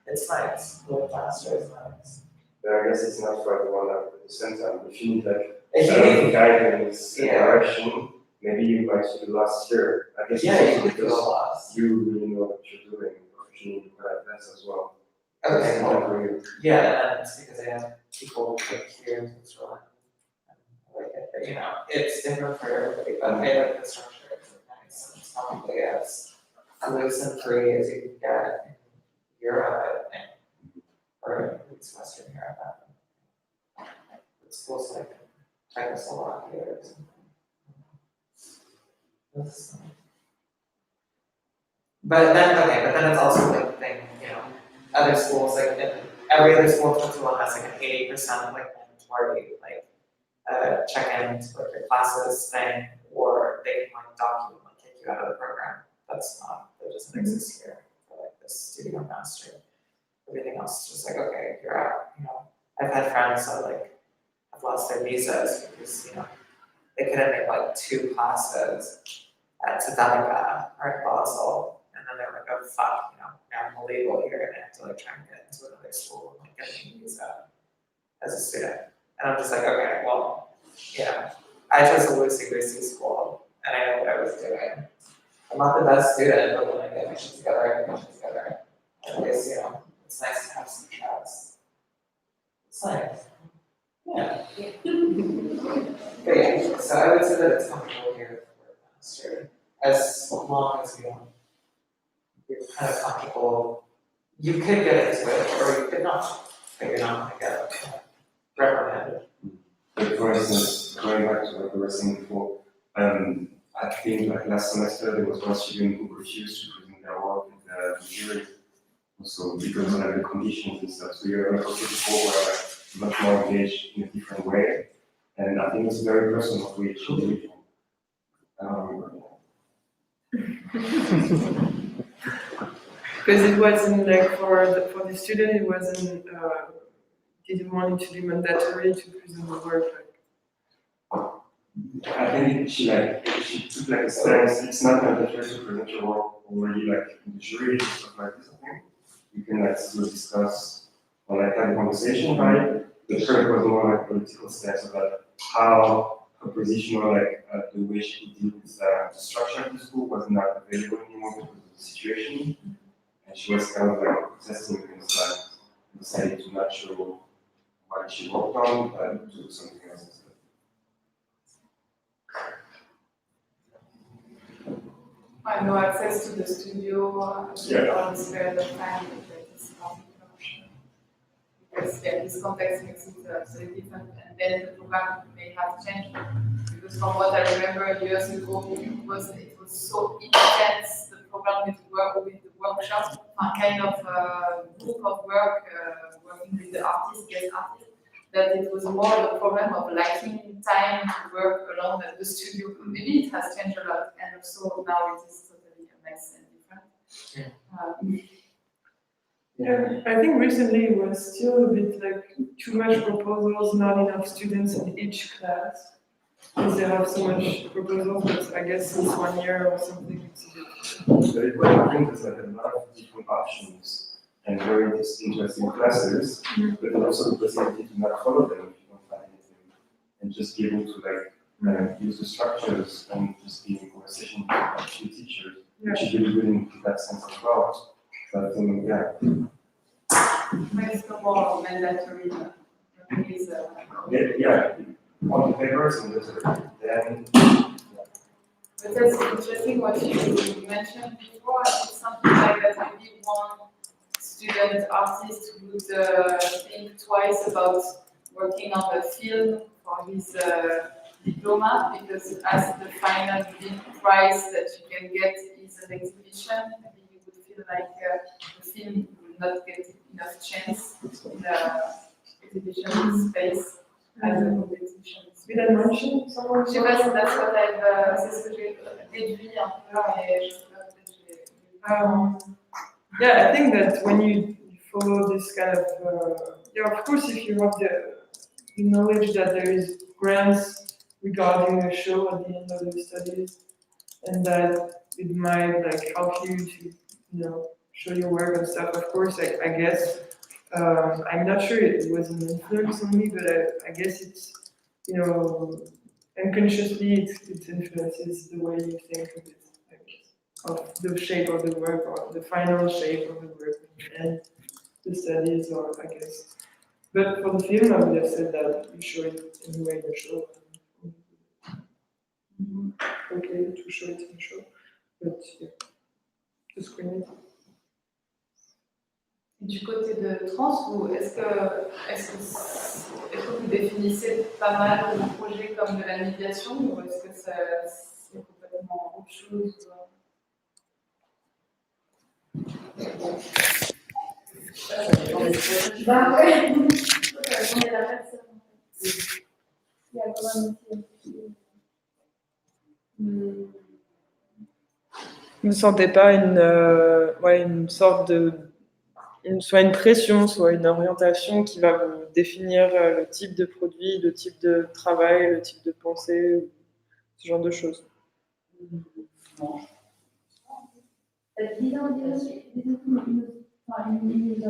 It's nice. Work.Master is nice. But I guess it's not for everyone at the same time. If you need like If you need guidance, direction, maybe you might do last year. I guess you could do a lot. You really know what you're doing, professionally, but that's as well. Okay, Well, well, yeah, and it's because I have people like here in Switzerland. Like it, it's different for everybody, but I like the structure. It's nice. It's probably as loose and free as you can get in Europe or at least Western Europe. The schools like Czechoslovakia or something. But then it's also like the thing, other schools like every other school in Switzerland has like an 80% like mandatory check-in to like your classes thing, or they can like document like kick you out of the program. That doesn't exist here for like this studio master. Everything else is just like okay, you're out. I've had friends that like have lost their visas because they couldn't make like 2 classes at Tadalika or in Basel. And then they're like, oh fuck, now I'm illegal here and I have to like try and get into another school and like get a visa as a student. And I'm just like, okay, well, I chose a loosey-goosey school and I know what I was doing. I'm not the best student, but when I get my shit together, I get my shit together. At least, it's nice to have some chats. It's nice. Yeah. But yeah, so I would say that it's comfortable here for Work.Master. As long as you're kind of comfortable, you could get into it or you could not, but you're not gonna get reprimanded. But for instance, going back to what we were saying before, I think like last semester there was one student who refused to present their work in the jury. Also because of the conditions and stuff. So you're also people who are much more engaged in a different way. And I think it's very personal for each individual. I don't remember. Because it wasn't like for the student, it wasn't didn't want it to be mandatory to present the work. I think she took like a stance. It's not mandatory to present your work already like in the jury and stuff like this. I think you can like still discuss or like have a conversation about it. The current was more like political stance about how her position or like the way she could deal with the structure of the school was not available anymore because of the situation. And she was kind of like protesting against that, decided to not show what she worked on, but do something else instead. I no access to the studio on this period of time, but it's not an option. Because this context makes it absolutely different, and then the program may have changed. because from what I remember years ago, it was so intense, the program with the workshop, a kind of group of work working with the artists, guest artists, that it was more the problem of lacking time to work alone at the studio. Maybe it has changed a lot, and also now it is totally a mess and different. Yeah, I think recently it was still a bit like too much proposals, not enough students in each class. Because they have so much proposals, but I guess since 1 year or something, it's a bit. I think there's like a lot of different options and very interesting classes, but also the possibility to not follow them if you don't find anything, and just be able to use the structures and just be in conversation with the teachers, which is really good in that sense as well. So I think, yeah. It's no more mandatory. Yeah, on the papers and then. But that's interesting what you mentioned before. It's something like that. Maybe one student artist would think twice about working on a film for his diploma, because as the final big prize that you can get is an exhibition, maybe you would feel like the film will not get enough chance in the exhibition space as a competition. Did I mention someone? Je sais pas si that's what I've, c'est ce que j'ai déduit un peu, et je sais pas, peut-être j'ai. Yeah, I think that when you follow this kind of, yeah, of course, if you have the knowledge that there is grants regarding the show at the end of the studies, and that it might help you to, show your work and stuff. Of course, I guess I'm not sure it was an influence on me, but I guess it's, unconsciously it influences the way you think of it, of the shape of the work or the final shape of the work and the studies, or I guess. But for the film, I would have said that you show it anyway in the show. Okay, to show it in the show, but yeah, to screen it. Du côté de trans, est-ce que vous définissez pas mal le projet comme de la médiation, ou est-ce que c'est complètement autre chose? Bah ouais, on est la personne. Il y a quand même Vous ne sentez pas une sorte de, soit une pression, soit une orientation qui va vous définir le type de produit, le type de travail, le type de pensée, ce genre de choses? Disons qu'ils nous invitent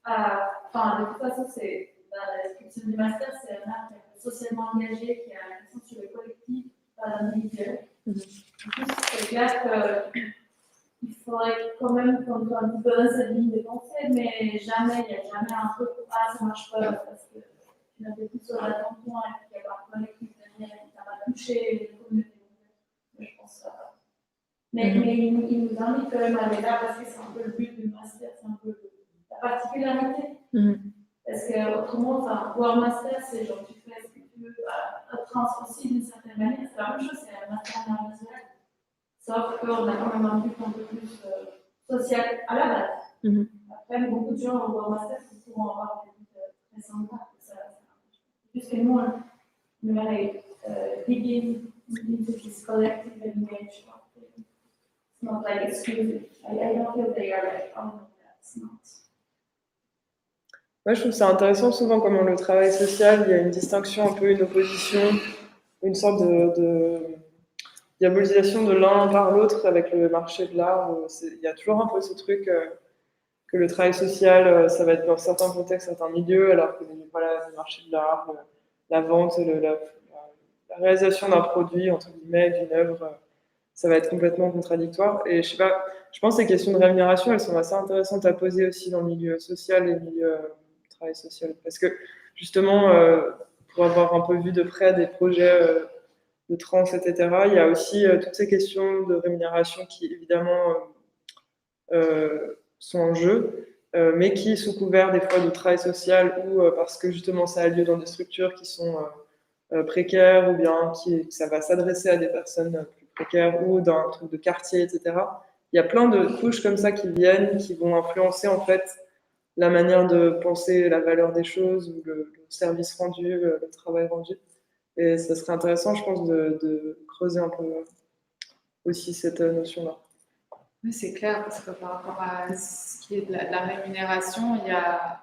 à, de toute façon, c'est dans la description du master, c'est un art socialement engagé qui a un accent sur le collectif, pas l'individuel. En plus, c'est clair qu'il faudrait quand même qu'on soit un petit peu dans cette ligne de pensée, mais il n'y a jamais un truc où ça marche pas, parce que tu n'as plus sur la tampon et qu'il y a pas de collectif derrière, ça va toucher les communautés. Je pense ça. Mais il nous invite quand même à aller là, parce que c'est un peu le but du master, c'est un peu la particularité. Parce que autrement, Work.Master, c'est genre tu fais ce que tu veux, trans aussi d'une certaine manière, c'est la même chose, c'est un master en art visuel. Sauf qu'on a quand même un but un peu plus social à la base. Après, beaucoup de gens en Work.Master pourront avoir des buts très sympas. Juste que nous, on est digging into this collective image. It's not like exclusive. I don't feel they are like, oh no, that's not. Moi, je trouve ça intéressant souvent comment le travail social, il y a une distinction, un peu une opposition, une sorte de diabolisation de l'un par l'autre avec le marché de l'art. Il y a toujours un peu ce truc que le travail social, ça va être dans certains contextes, certains milieux, alors que le marché de l'art, la vente, la réalisation d'un produit, entre guillemets, d'une œuvre, ça va être complètement contradictoire. Et je sais pas, je pense que ces questions de rémunération, elles sont assez intéressantes à poser aussi dans le milieu social et le milieu travail social. Parce que justement, pour avoir un peu vu de près des projets de trans, etc., il y a aussi toutes ces questions de rémunération qui, évidemment, sont en jeu, mais qui, sous couvert des fois de travail social ou parce que justement ça a lieu dans des structures qui sont précaires, ou bien ça va s'adresser à des personnes plus précaires, ou dans un truc de quartier, etc. Il y a plein de couches comme ça qui viennent, qui vont influencer en fait la manière de penser la valeur des choses, ou le service rendu, le travail rendu. Et ça serait intéressant, je pense, de creuser un peu aussi cette notion-là. Oui, c'est clair, parce que par rapport à ce qui est de la rémunération, il y a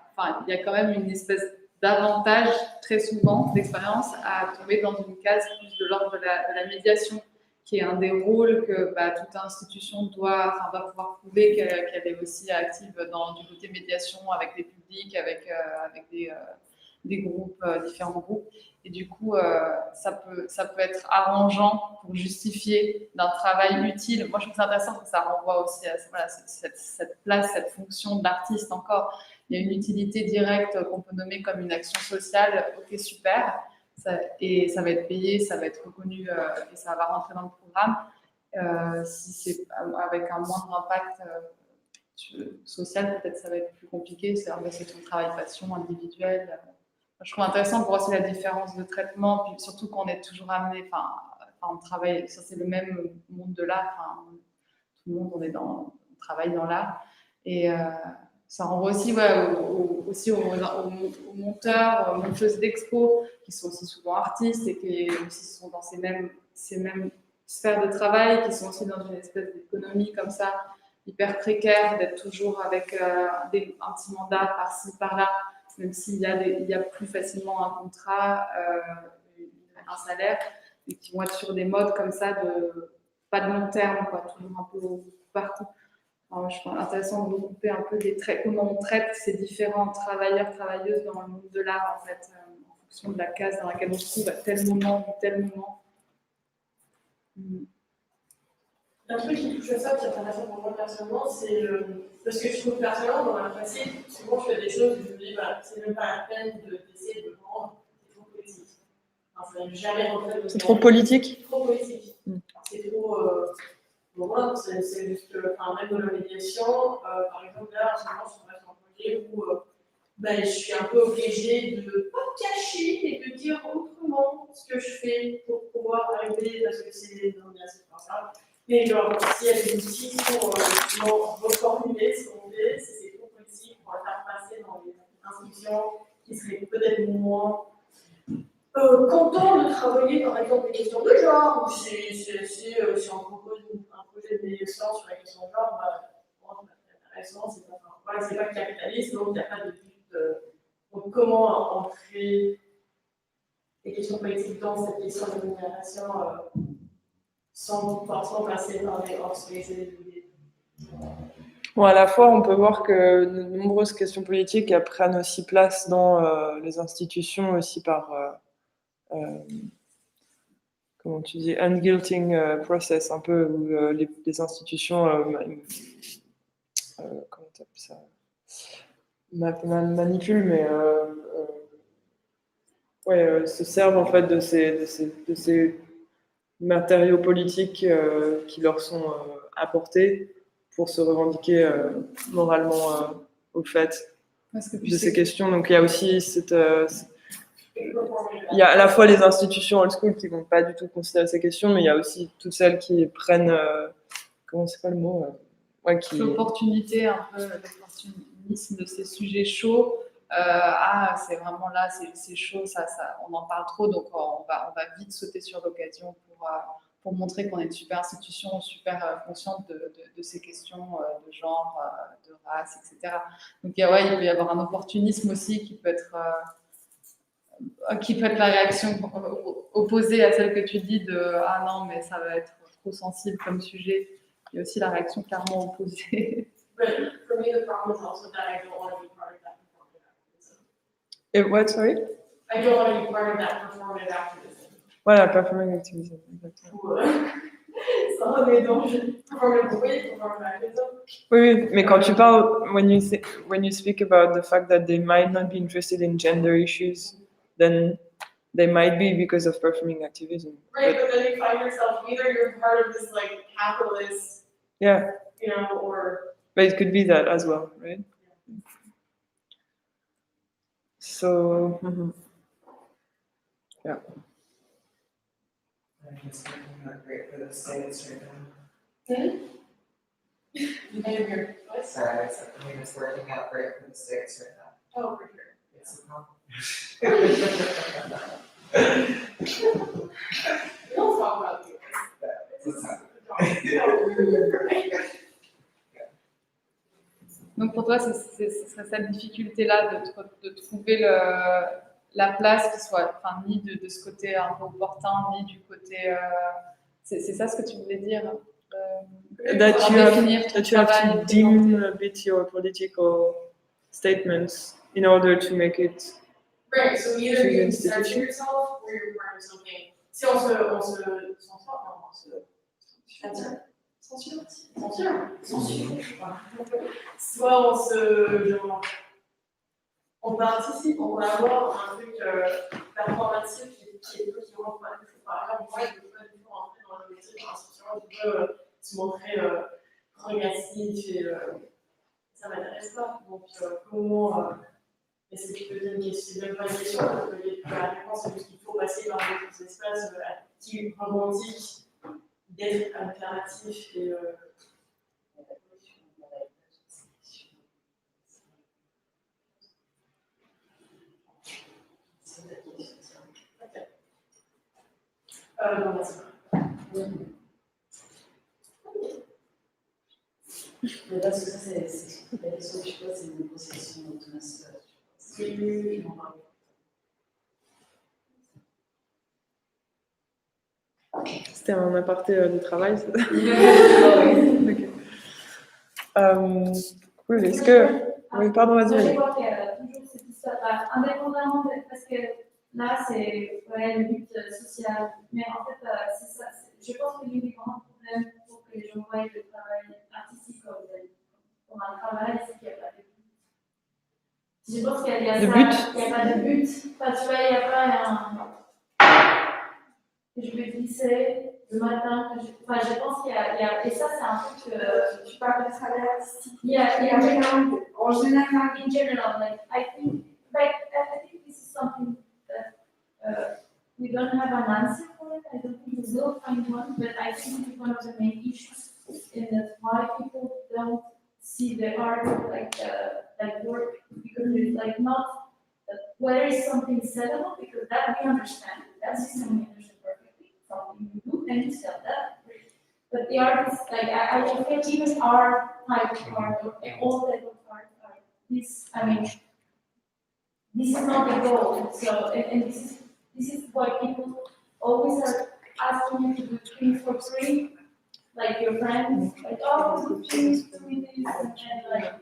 quand même une espèce d'avantage, très souvent, d'expérience, à tomber dans une case plus de l'ordre de la médiation, qui est un des rôles que toute institution va pouvoir prouver qu'elle est aussi active du côté médiation avec les publics, avec des groupes, différents groupes. Et du coup, ça peut être arrangeant pour justifier d'un travail utile. Moi, je trouve ça intéressant parce que ça renvoie aussi à cette place, cette fonction de l'artiste encore. Il y a une utilité directe qu'on peut nommer comme une action sociale. Ok, super. Et ça va être payé, ça va être reconnu et ça va rentrer dans le programme. Si c'est avec un moindre impact social, peut-être ça va être plus compliqué. C'est ton travail passion individuel. Je trouve intéressant de voir aussi la différence de traitement, puis surtout qu'on est toujours amené, on travaille, ça c'est le même monde de l'art, tout le monde, on travaille dans l'art, et ça renvoie aussi aux monteurs, aux monteuses d'expo, qui sont aussi souvent artistes et qui aussi sont dans ces mêmes sphères de travail, qui sont aussi dans une espèce d'économie comme ça, hyper précaire, d'être toujours avec un petit mandat par-ci, par-là, même s'il y a plus facilement un contrat, un salaire, et qui vont être sur des modes comme ça, pas de long terme, toujours un peu partout. Alors, je trouve intéressant de regrouper un peu comment on traite ces différents travailleurs, travailleuses dans le monde de l'art, en fait, en fonction de la case dans laquelle on se trouve à tel moment ou tel moment. Un truc qui touche à ça, qui est intéressant pour moi personnellement, c'est parce que je trouve personnellement dans la pratique, souvent je fais des choses où je me dis, c'est même pas la peine d'essayer de vendre, c'est trop politique. Enfin, ça n'a jamais rentré de. C'est trop politique. Trop politique. C'est trop. Bon, moi, c'est juste. Même dans la médiation, par exemple, là, en ce moment, je suis sur un projet où je suis un peu obligée de ne pas cacher et de dire autrement ce que je fais pour pouvoir arriver, parce que c'est pas ça. Mais genre, s'il y a des outils pour reformuler ce qu'on fait, si c'est trop politique, pour le faire passer dans des institutions qui seraient peut-être moins contents de travailler, par exemple, les questions de genre, ou si on propose un projet de médiation sur la question de genre, intéressant, c'est pas capitaliste, donc il n'y a pas de but. Donc, comment entrer les questions politiques dans cette question de rémunération sans forcément passer par des hors-spaces et des idées. Bon, à la fois, on peut voir que de nombreuses questions politiques prennent aussi place dans les institutions, aussi par, comment tu dis, unguilting process, un peu, où les institutions, comment tu appelles ça, manipulent, mais se servent en fait de ces matériaux politiques qui leur sont apportés pour se revendiquer moralement au fait de ces questions. Donc il y a aussi il y a à la fois les institutions old school qui vont pas du tout considérer ces questions, mais il y a aussi toutes celles qui prennent comment c'est pas le mot l'opportunité, un peu l'opportunisme de ces sujets chauds. C'est vraiment là, c'est chaud, on en parle trop, donc on va vite sauter sur l'occasion pour montrer qu'on est une super institution, super consciente de ces questions de genre, de race, etc. Donc il peut y avoir un opportunisme aussi qui peut être la réaction opposée à celle que tu dis de « Ah non, mais ça va être trop sensible comme sujet ». Il y a aussi la réaction clairement opposée. For me, the problem is also that I don't want to be part of that performative activism. What, sorry? I don't want to be part of that performative activism. Voilà, performing activism. Ça remet donc performative activism. Oui, mais quand tu parles, when you speak about the fact that they might not be interested in gender issues, then they might be because of performing activism. Right, but then you find yourself, either you're part of this like capitalist, yeah, or. But it could be that as well, right? So, yeah. I think it's working out great for the States right now. You can hear what? Sorry, I said, I mean, it's working out great for the States right now. Oh, for sure. It's a problem. Don't talk about you. Donc pour toi, ce serait cette difficulté-là de trouver la place qui soit, enfin, ni de ce côté un peu opportun, ni du côté. C'est ça ce que tu voulais dire That pour you have définir ton that you have travail, to dim présenter. a bit your political statements in order to make it. Right, so either you Choose censor institution. yourself or you're part of something. Si on se censure, soit on participe, on va avoir un truc performatif qui est rentre pas du tout. Par exemple, moi, je ne veux pas du tout rentrer dans le métier de l'institution, je veux se montrer progressif et ça ne m'intéresse pas. Donc, comment est-ce que tu peux dire une question, même pas une question, la réponse c'est juste qu'il faut passer par d'autres espaces qui romantiques, d'être alternatif et non, merci. Mais parce que ça, c'est la question que je pose, c'est une possession de ton master. Oui. C'était un aparté de travail. Ça. Oui, est-ce que. Oui, pardon, vas-y. Je crois qu'il y a toujours cette histoire, indépendamment parce que là, c'est le but social. Mais en fait, c'est ça. Je pense que l'un des grands problèmes pour que les gens voient le travail artistique comme un travail, c'est qu'il n'y a pas de but. Je pense qu'il y a ça. Il n'y a pas de but. Enfin, tu vois, il n'y a pas un. Je vais glisser le matin. Je pense qu'il y a. Et ça, c'est un truc que. Tu parles de travail artistique. En général, in general, like I think this is something that we don't have an answer for it. I don't think we will find one, but I think it's one of the main issues in that why people don't see the art like work, because it's like not where is something sellable, because that we understand, that system we understand perfectly, something you do and you sell that. But the art is like I think even our type of art or all type of art are this. I mean, this is not the goal. So and this is why people always are asking you to do things for free, like your friends, like oh, please do me this, and then like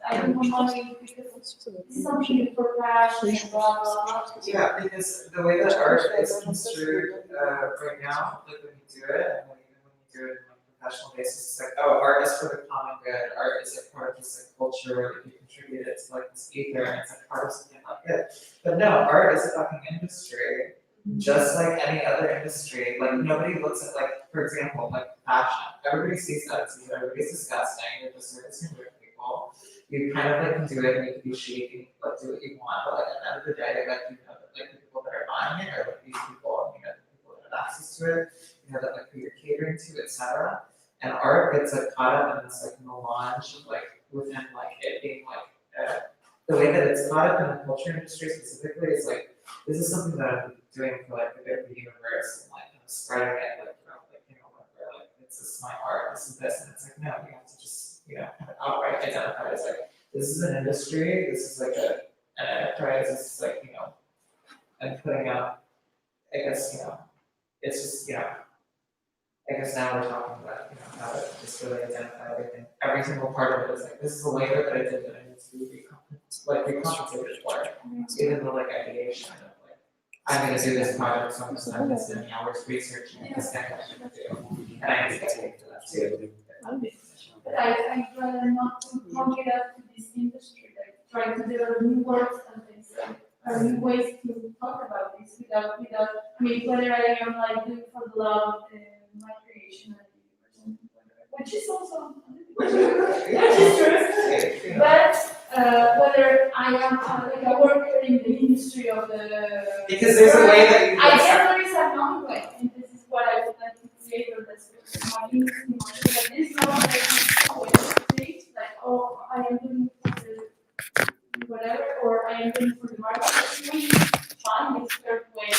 I don't want money because this is something for cash and blah blah blah. Yeah, because the way that art is construed right now, like when you do it, and when you do it on a professional basis, it's like, oh, art is for the common good. Art is like part of this like culture. Like you contribute it to like this ether, and it's like part of something like it. But no, art is a fucking industry, just like any other industry. Like nobody looks at like, for example, like fashion. Everybody sees that. Sees everybody's disgusting. You're just servicing rich people. You kind of like can do it, and you can be chic, and you can like do what you want. But like at the end of the day, like you know that like the people that are buying it are like these people, and you know the people that have access to it. You know that like who you're catering to, etc. And art gets like caught up in this like melange of like within like it being like the way that it's caught up in the culture industry specifically is like this is something that I'm doing for like the good of the universe and like kind of spreading it like throughout like you know whatever like this is my art, this is this, and it's like no, you have to just you know kind of outright identify as like this is an industry, this is like an enterprise, this is like you know and putting out I guess you know it's just you know. I guess now we're talking about, you know, how to just really identify everything. Every single part of it is like, this is the labor that I did that I need to be compensated for. Even the like ideation of like, I'm gonna do this project, so I'm gonna spend this many hours researching this thing I should do. And I need to get paid for that too. But I'd rather not to hook it up to this industry, like try to develop new words and things, or new ways to talk about this without, I mean, whether I am like doing for the love of my creation, which is also, which is true, but whether I am like a worker in the industry of the. Because there's a way that you. I guess there is another way, and this is what I doing something like this, not like always state, like, oh, I am doing for the whatever, or I am doing for the market. Fine, it's their way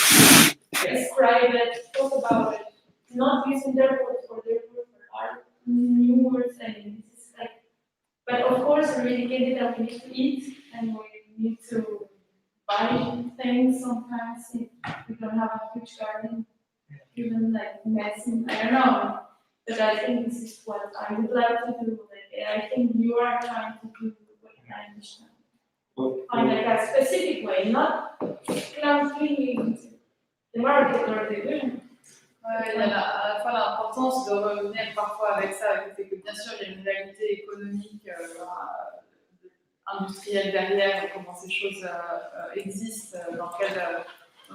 to describe it, talk about it, not using their words for their words, but our new words, and this is like, but of course, we're dedicated that we need to eat, and we need to buy things sometimes if we don't have a huge garden, even like medicine, I don't know. But I think this is what I would like to do. Like, I think you are trying to do what I understand. Find like a specific way, not clumping the market or the vision. Ouais, il y a à la fois l'importance de revenir parfois avec ça, avec le fait que bien sûr il y a une réalité économique, industrielle derrière, comment ces choses existent, dans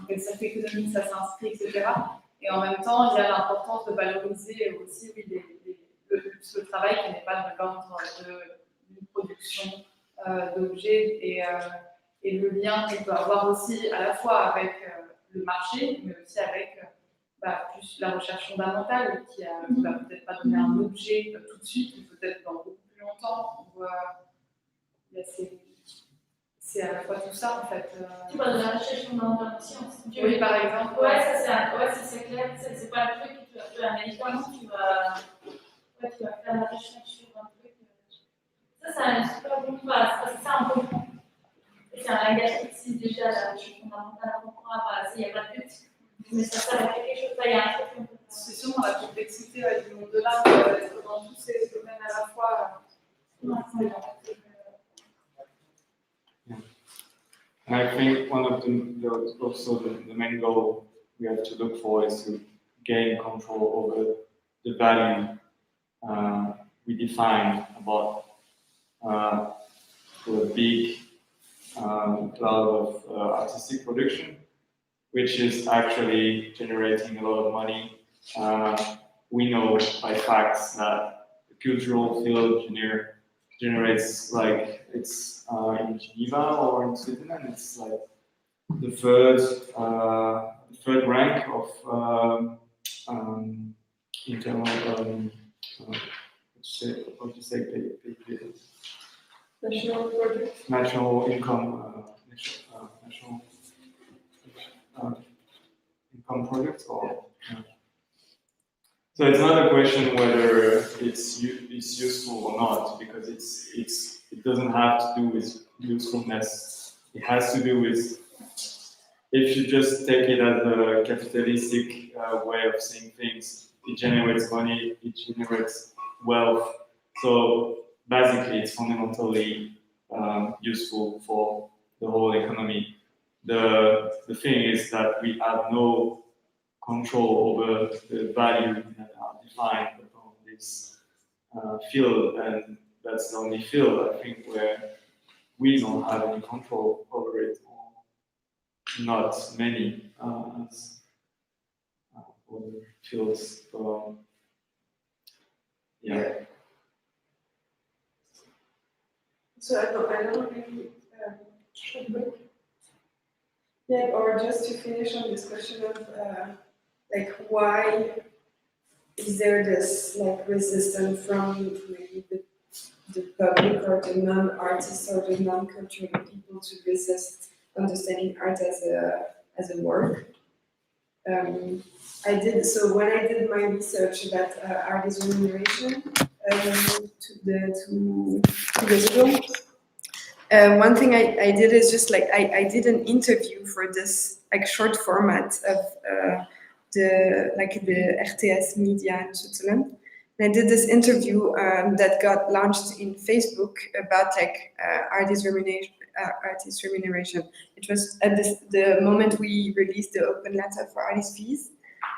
quel cercle économique ça s'inscrit, etc. Et en même temps, il y a l'importance de valoriser aussi le travail qui n'est pas de l'ordre d'une production d'objets et le lien qu'on peut avoir aussi à la fois avec le marché, mais aussi avec plus la recherche fondamentale qui va peut-être pas donner un objet tout de suite, ou peut-être dans beaucoup plus longtemps. C'est à la fois tout ça en fait. Tu parles de la recherche fondamentale en sciences. Oui, par exemple. Ouais, ça c'est clair. C'est pas le truc que tu vas analyser, tu vas faire la recherche sur un truc. Ça, c'est un super bon pas. C'est ça, on comprend. C'est un langage précis déjà, la recherche fondamentale, on comprend. Il n'y a pas de but. Mais ça sert à quelque chose. Il y a un truc. C'est sûrement la complexité du monde de l'art, d'être dans tous ces domaines à la fois. And I think one of the main goal we have to look for is to gain control over the value we define about the big cloud of artistic production, which is actually generating a lot of money. We know by facts that the cultural field generates like it's in Geneva or in Switzerland. It's like the third rank of internal national income income product or. So it's not a question whether it's useful or not, because it doesn't have to do with usefulness. It has to do with, if you just take it as a capitalistic way of seeing things, it generates money, it generates wealth. So basically, it's fundamentally useful for the whole economy. The thing is that we have no control over the value that are defined on this field, and that's the only field I think where we don't have any control over it, or not many as other fields. Yeah. So I don't really should break. Yeah, or just to finish on this question of like why is there this like resistance from maybe the public or the non-artists or the non-cultural people to resist understanding art as a work? When I did my research about art is remuneration 2 years ago. One thing I did is just like I did an interview for this like short format of the RTS media in Switzerland. And I did this interview that got launched in Facebook about like artist remuneration. It was at the moment we released the open letter for artist fees.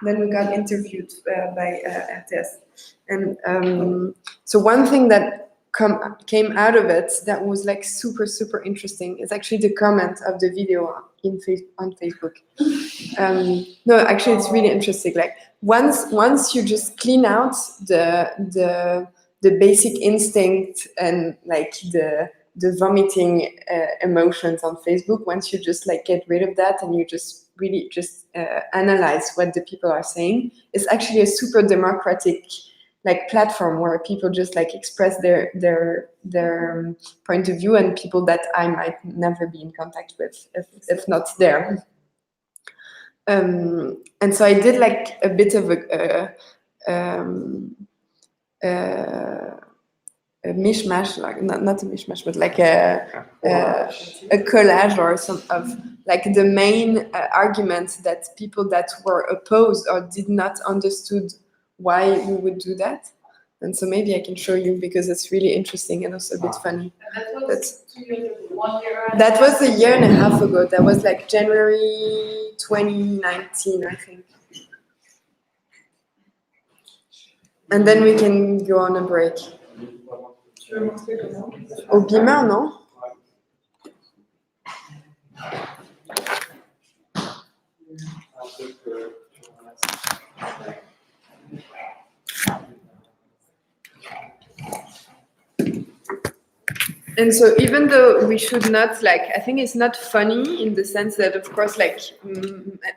Then we got interviewed by RTS. And so one thing that came out of it that was like super interesting is actually the comment of the video on Facebook. No, actually it's really interesting. Like once you just clean out the basic instinct and like the vomiting emotions on Facebook, once you just like get rid of that and you just really just analyze what the people are saying, it's actually a super democratic like platform where people just like express their point of view, and people that I might never be in contact with if not there. And so I did like a bit of a mishmash, like not a mishmash, but like a collage or some of like the main arguments that people that were opposed or did not understood why we would do that. And so maybe I can show you because it's really interesting and also a bit funny. And that was 2 years ago, 1 year. That was a year and a half ago. That was like January 2019, I think. And then we can go on a break. Au beamer, non? And so even though we should not like, I think it's not funny in the sense that, of course, like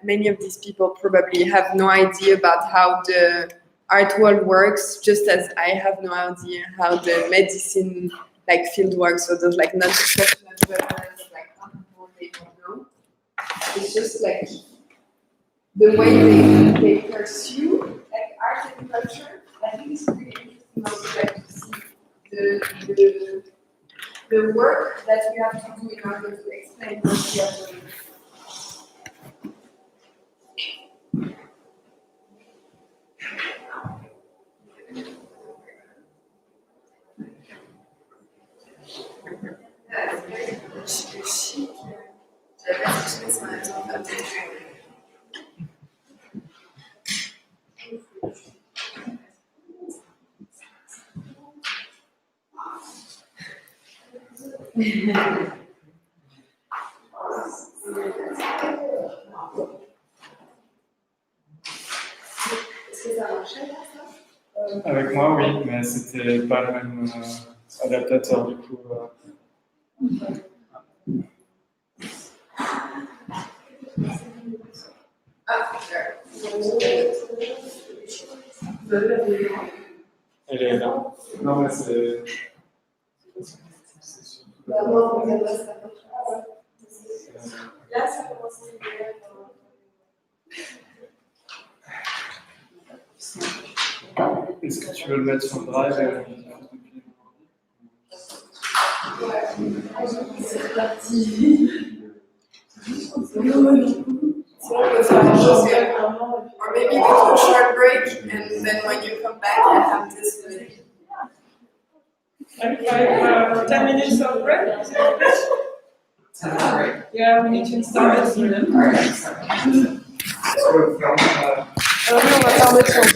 many of these people probably have no idea about how the art world works, just as I have no idea how the medicine like field works. So there's like non-professional journalists, like they don't know. It's just like the way they pursue like art and culture. I think it's really interesting also like to see the work that we have to do in order to explain what we are doing. Avec moi, oui, mais c'était pas le même adaptateur du coup. Elle est là. Non, mais c'est. Là, ça commence Est-ce que tu veux le mettre sur le drive C'est parti. Or maybe we do a short break, and then when you come back, I have this. Like 10 minutes of break? Is it okay? 10 minute break. Yeah, we need to install this. Alright, Alors oui, on va faire des choses.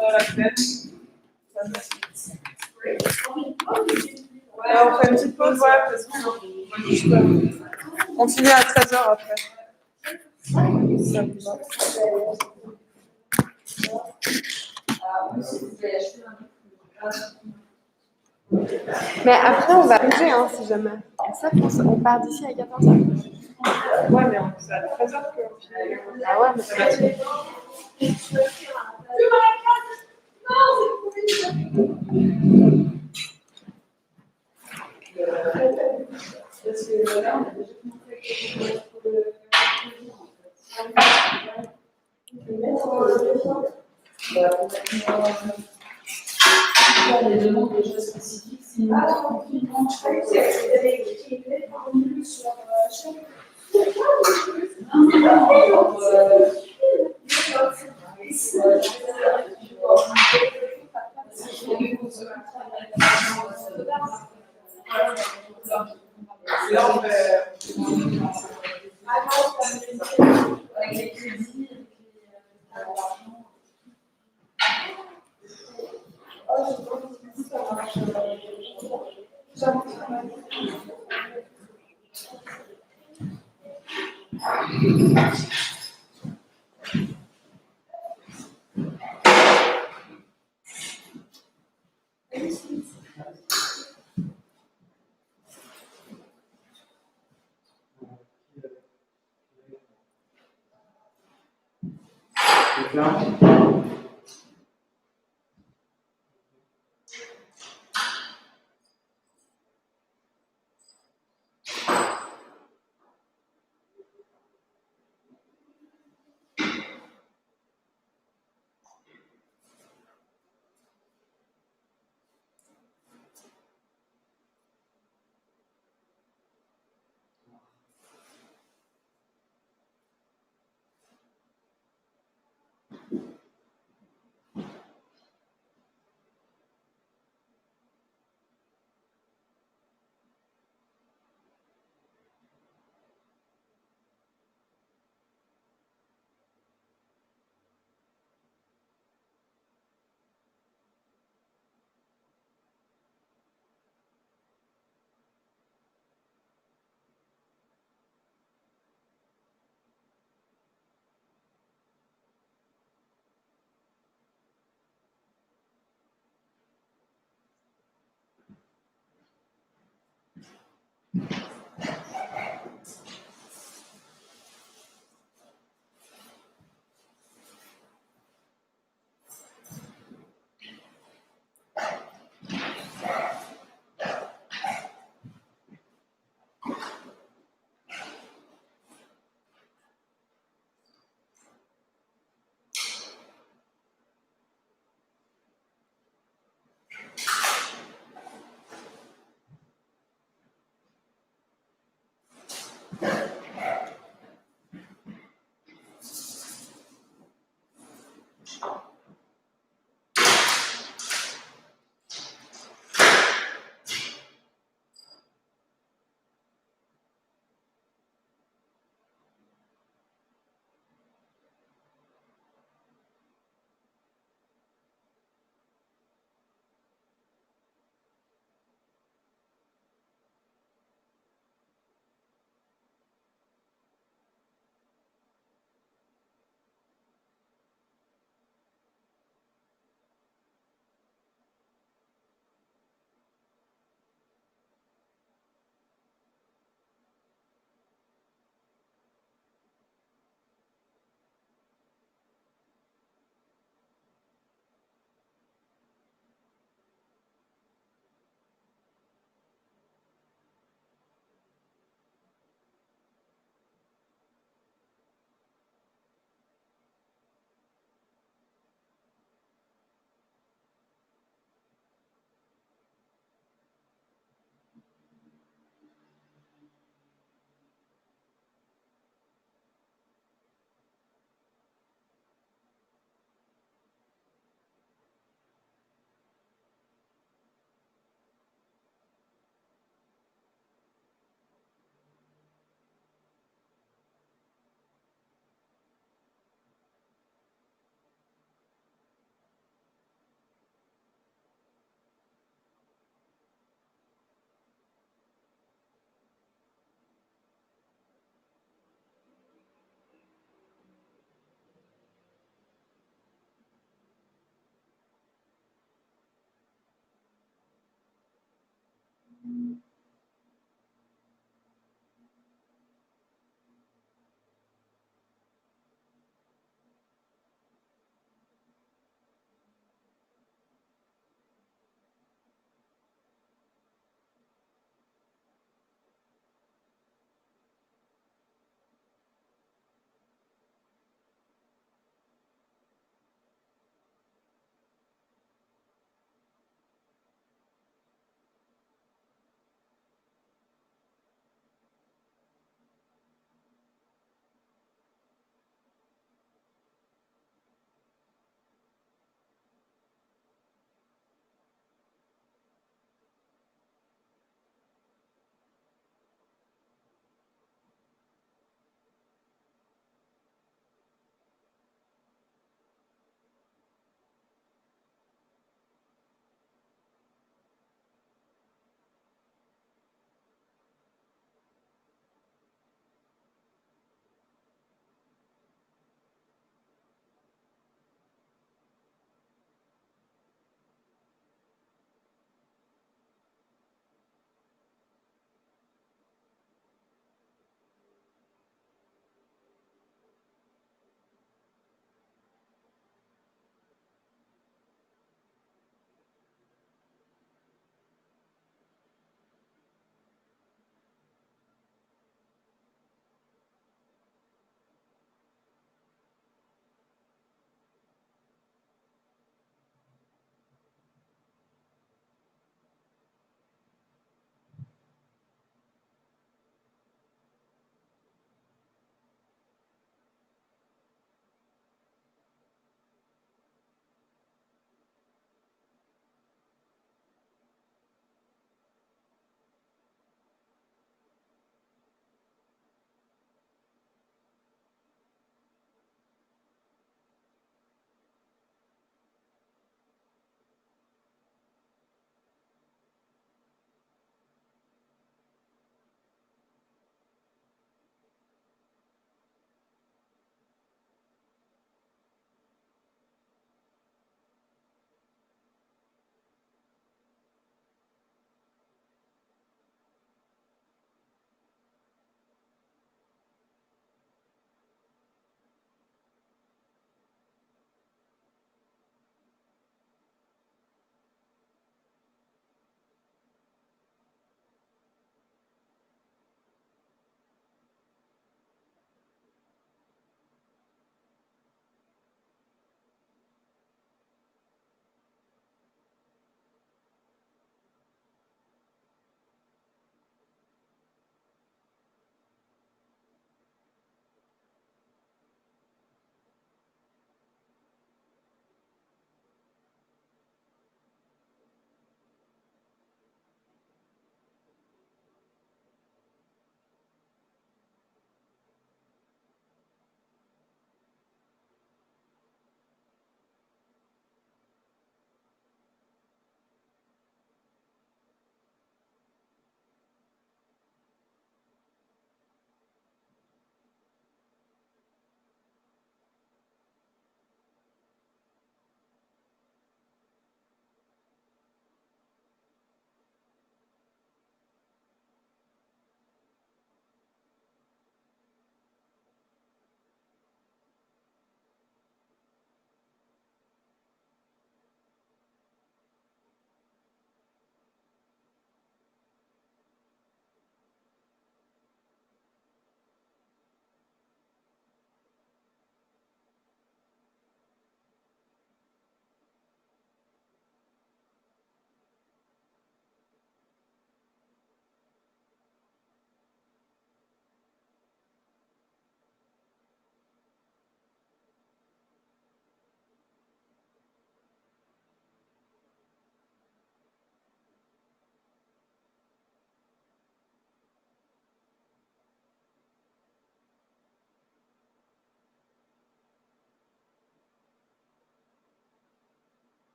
La fête. Ouais, on fait une petite pause, ouais, parce que je peux continuer à 13h après. Ça me va. Mais après, on va bouger, hein, si jamais. Ça, on part d'ici à 14h. Ouais, mais c'est à 13h que finit. Ah ouais, mais c'est pas Parce que là, on a déjà compris pour le les demandes déjà spécifiques, sinon je crois que c'est écrit sur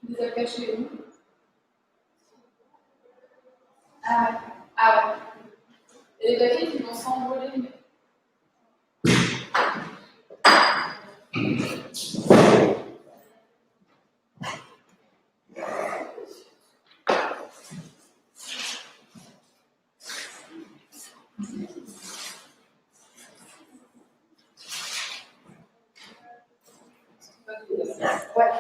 Les a cachés où? Ah ouais. Et les papiers qui vont s'envoler. Ouais.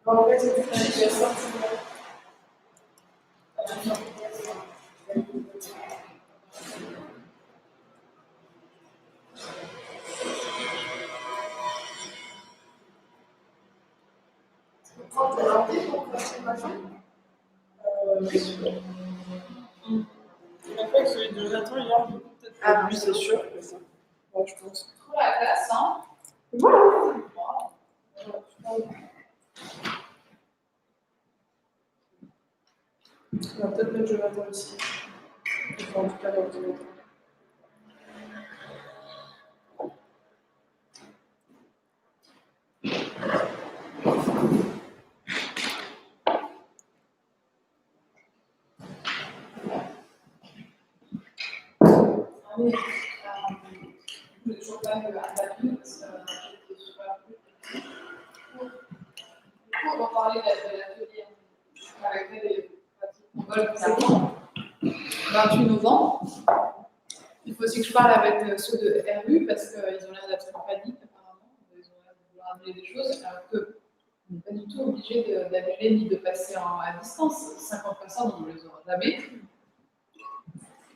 En fait, c'était une situation. Quand t'es rentré pour confirmation, En fait, celui de Jonathan hier, du coup, peut-être que lui, c'est sûr. Ouais, je pense. Trop la classe, hein? On va peut-être mettre Jonathan aussi. En tout cas, dans le Jonathan. Oui, je ne toujours pas eu un papier parce que j'étais super cool. Du coup, on va parler de l'atelier avec les pratiques 28 novembre. Il faut aussi que je parle avec ceux de RU parce qu'ils ont l'air d'être en panique apparemment. Ils ont l'air de vouloir annuler des choses alors que on n'est pas du tout obligé d'annuler ni de passer à distance. 50 personnes, on ne les aura jamais.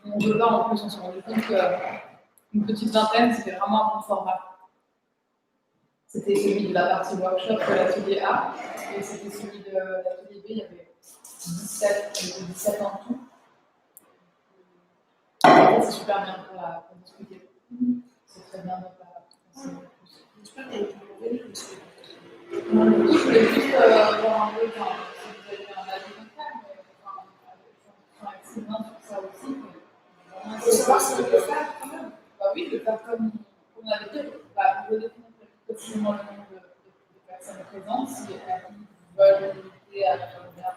On ne peut pas, en plus, on s'est rendu compte qu'une petite vingtaine, c'était vraiment un bon format. C'était celui de la partie workshop de l'atelier A, et c'était celui de l'atelier B, il y avait 17 en tout. En fait, c'est super bien pour discuter. C'est très bien de pas. j'espère qu'elle est Je voulais juste voir un peu si vous avez un avis contraire, mais avec Sylvain sur ça aussi. Il faut savoir si on peut faire quand même. Bah oui, de faire comme on avait dit, on veut définir précisément le nombre de personnes présentes, si elles veulent limiter à la première.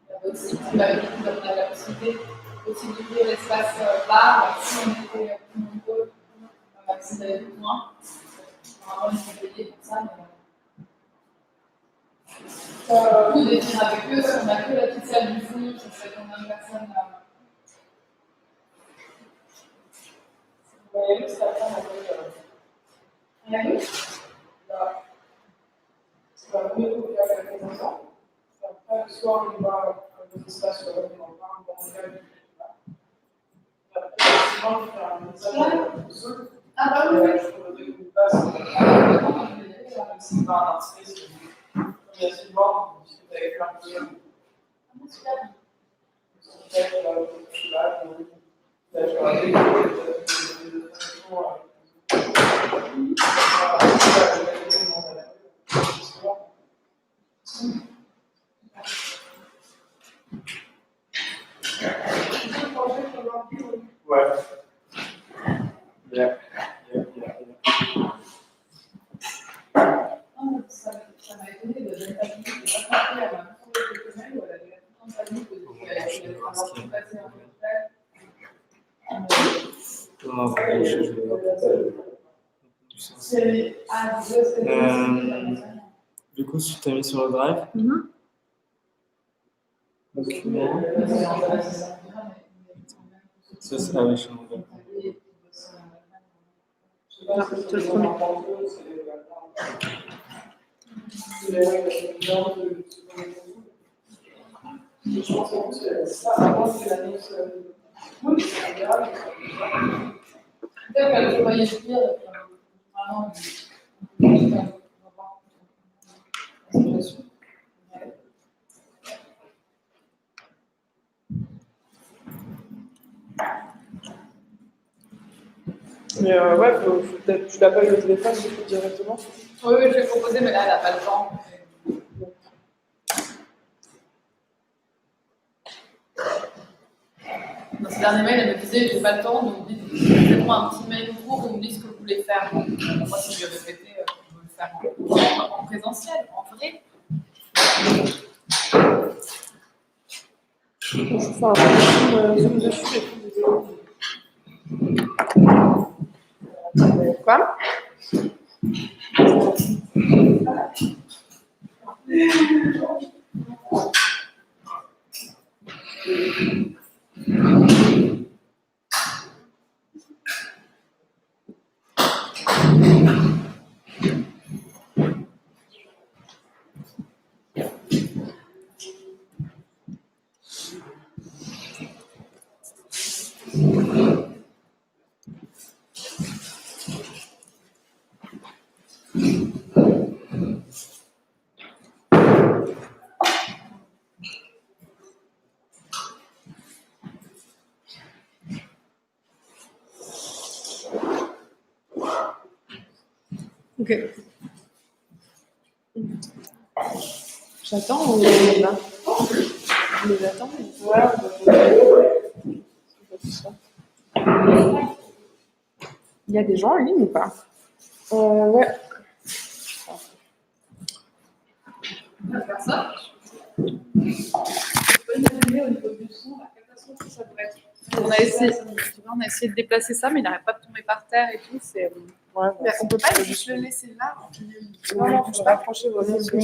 Il y avait aussi, tu m'avais dit que on a la possibilité aussi d'ouvrir l'espace bar, si on était plus nombreux, si on avait besoin. Normalement, ils sont payés pour ça, mais. Ou définir avec eux, si on a que la petite salle du fond, ça serait combien de personnes Vous voyez, c'est la fin de à la rue? C'est la première fois qu'il y a la présentation. Après, le soir, il y aura des espaces sur le plan, dans le cadre du débat. Après, souvent, je fais un message seul. Ah bah oui, oui. Je peux donner une place. C'est pas un artiste. Il y a souvent, on discute avec plein de gens. Super. Ouais. Yeah. Ça m'a étonné de ne pas dire que la partie à ma professionnelle où elle avait tout en famille que elle allait avoir tout passé en Du coup, tu t'es mis sur le drive. Document. Ça, c'est oui, je suis en train. Je pense que ça, avant que l'annonce. Oui, c'est grave. Peut-être que je voyais dire vraiment. Mais ouais, peut-être tu l'as pas eu au téléphone du coup, directement. Oui, je vais proposer, mais là, elle n'a pas le temps. Dans ce dernier mail, elle me disait, j'ai pas le temps, donc faites-moi un petit mail court, vous me dites ce que vous voulez faire. Moi, si je lui répétais, je veux le faire en présentiel, en vrai. Je fais un zoom dessus et puis vidéo. Quoi? Ok. J'attends ou on y va? On les attend? Ouais, Il y a des gens en ligne ou pas? ouais. Personne. Au niveau du son, la catastrophe, ça pourrait être. On a essayé de déplacer ça, mais il n'arrête pas de tomber par terre et tout. C'est. Ouais, Mais on peut pas juste le laisser là. non, non, faut rapprocher vos yeux. Faut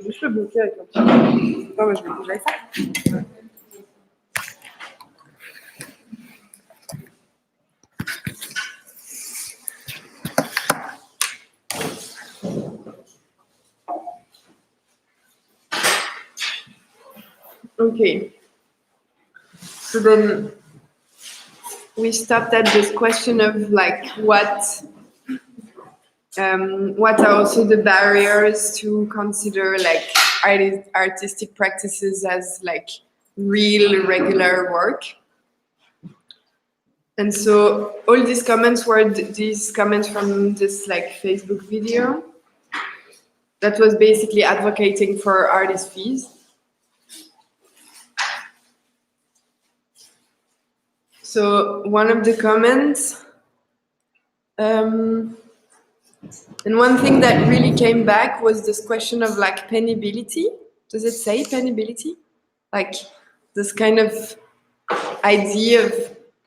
juste le bloquer avec un petit. Non, mais je vais déjà faire. Okay. So then we stopped at this question of like what are also the barriers to consider like artistic practices as like real regular work. And so all these comments were these comments from this like Facebook video that was basically advocating for artist fees. So one of the comments, and one thing that really came back was this question of like penability. Does it say penability? Like this kind of idea of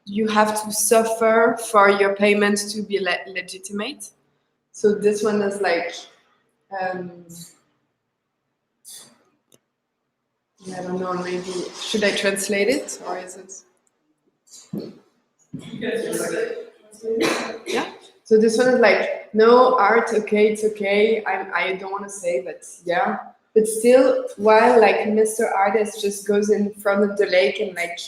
you have to suffer for your payment to be legitimate. So this one is like, I don't know, maybe, should I translate it or is it? Yeah. So this one is like, no, art, okay, it's okay. I don't want to say, but yeah. But still, while like Mr. Artist just goes in front of the lake and like,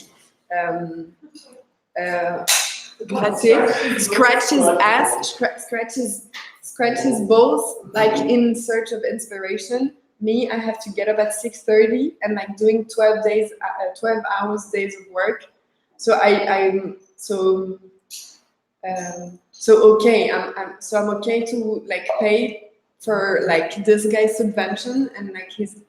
scratch his ass, scratch his balls, like in search of inspiration. Me, I have to get up at 6:30 and like doing 12 hours days of work. So I'm okay. I'm okay to like pay for like this guy's subvention and like his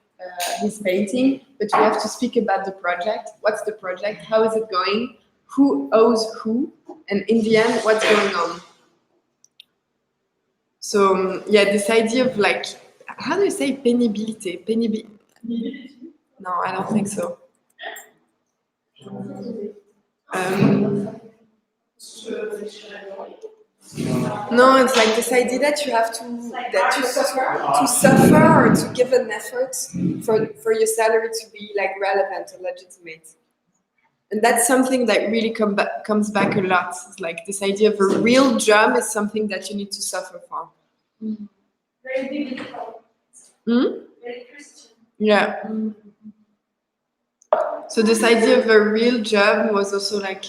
painting, but we have to speak about the project. What's the project? How is it going? Who owes who? And in the end, what's going on? So yeah, this idea of like, how do you say penability? No, I don't think so. No, it's like this idea that you have to suffer or to give an effort for your salary to be like relevant or legitimate. And that's something that really comes back a lot. It's like this idea of a real job is something that you need to suffer for. Very biblical. Very Christian. Yeah. So this idea of a real job was also like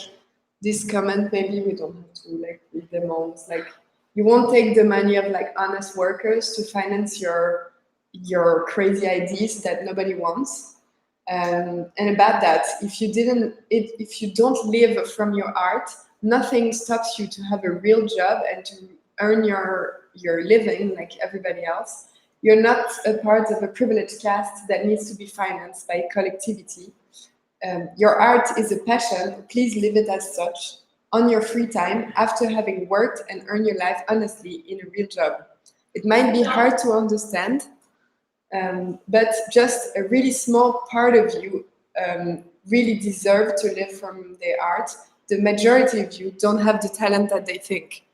this comment. Maybe we don't have to like read them all. It's like you won't take the money of like honest workers to finance your crazy ideas that nobody wants. And about that, if you don't live from your art, nothing stops you to have a real job and to earn your living like everybody else. You're not a part of a privileged caste that needs to be financed by collectivity. Your art is a passion. Please live it as such on your free time after having worked and earned your life honestly in a real job. It might be hard to understand, but just a really small part of you really deserve to live from their art. The majority of you don't have the talent that they think.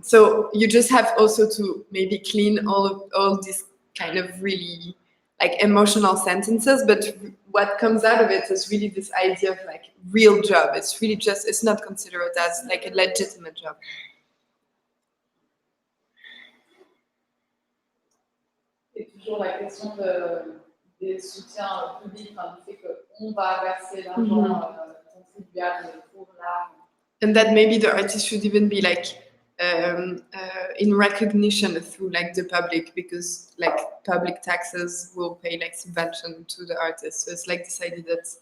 So you just have also to maybe clean all these kind of really like emotional sentences, but what comes out of it is really this idea of like real job. It's really just, it's not considered as like a legitimate job. Et toujours la question des soutiens publics, enfin, du fait qu'on va verser l'argent contribuable pour l'art. And that maybe the artist should even be like in recognition through like the public, because like public taxes will pay like subvention to the artist. So it's like this idea that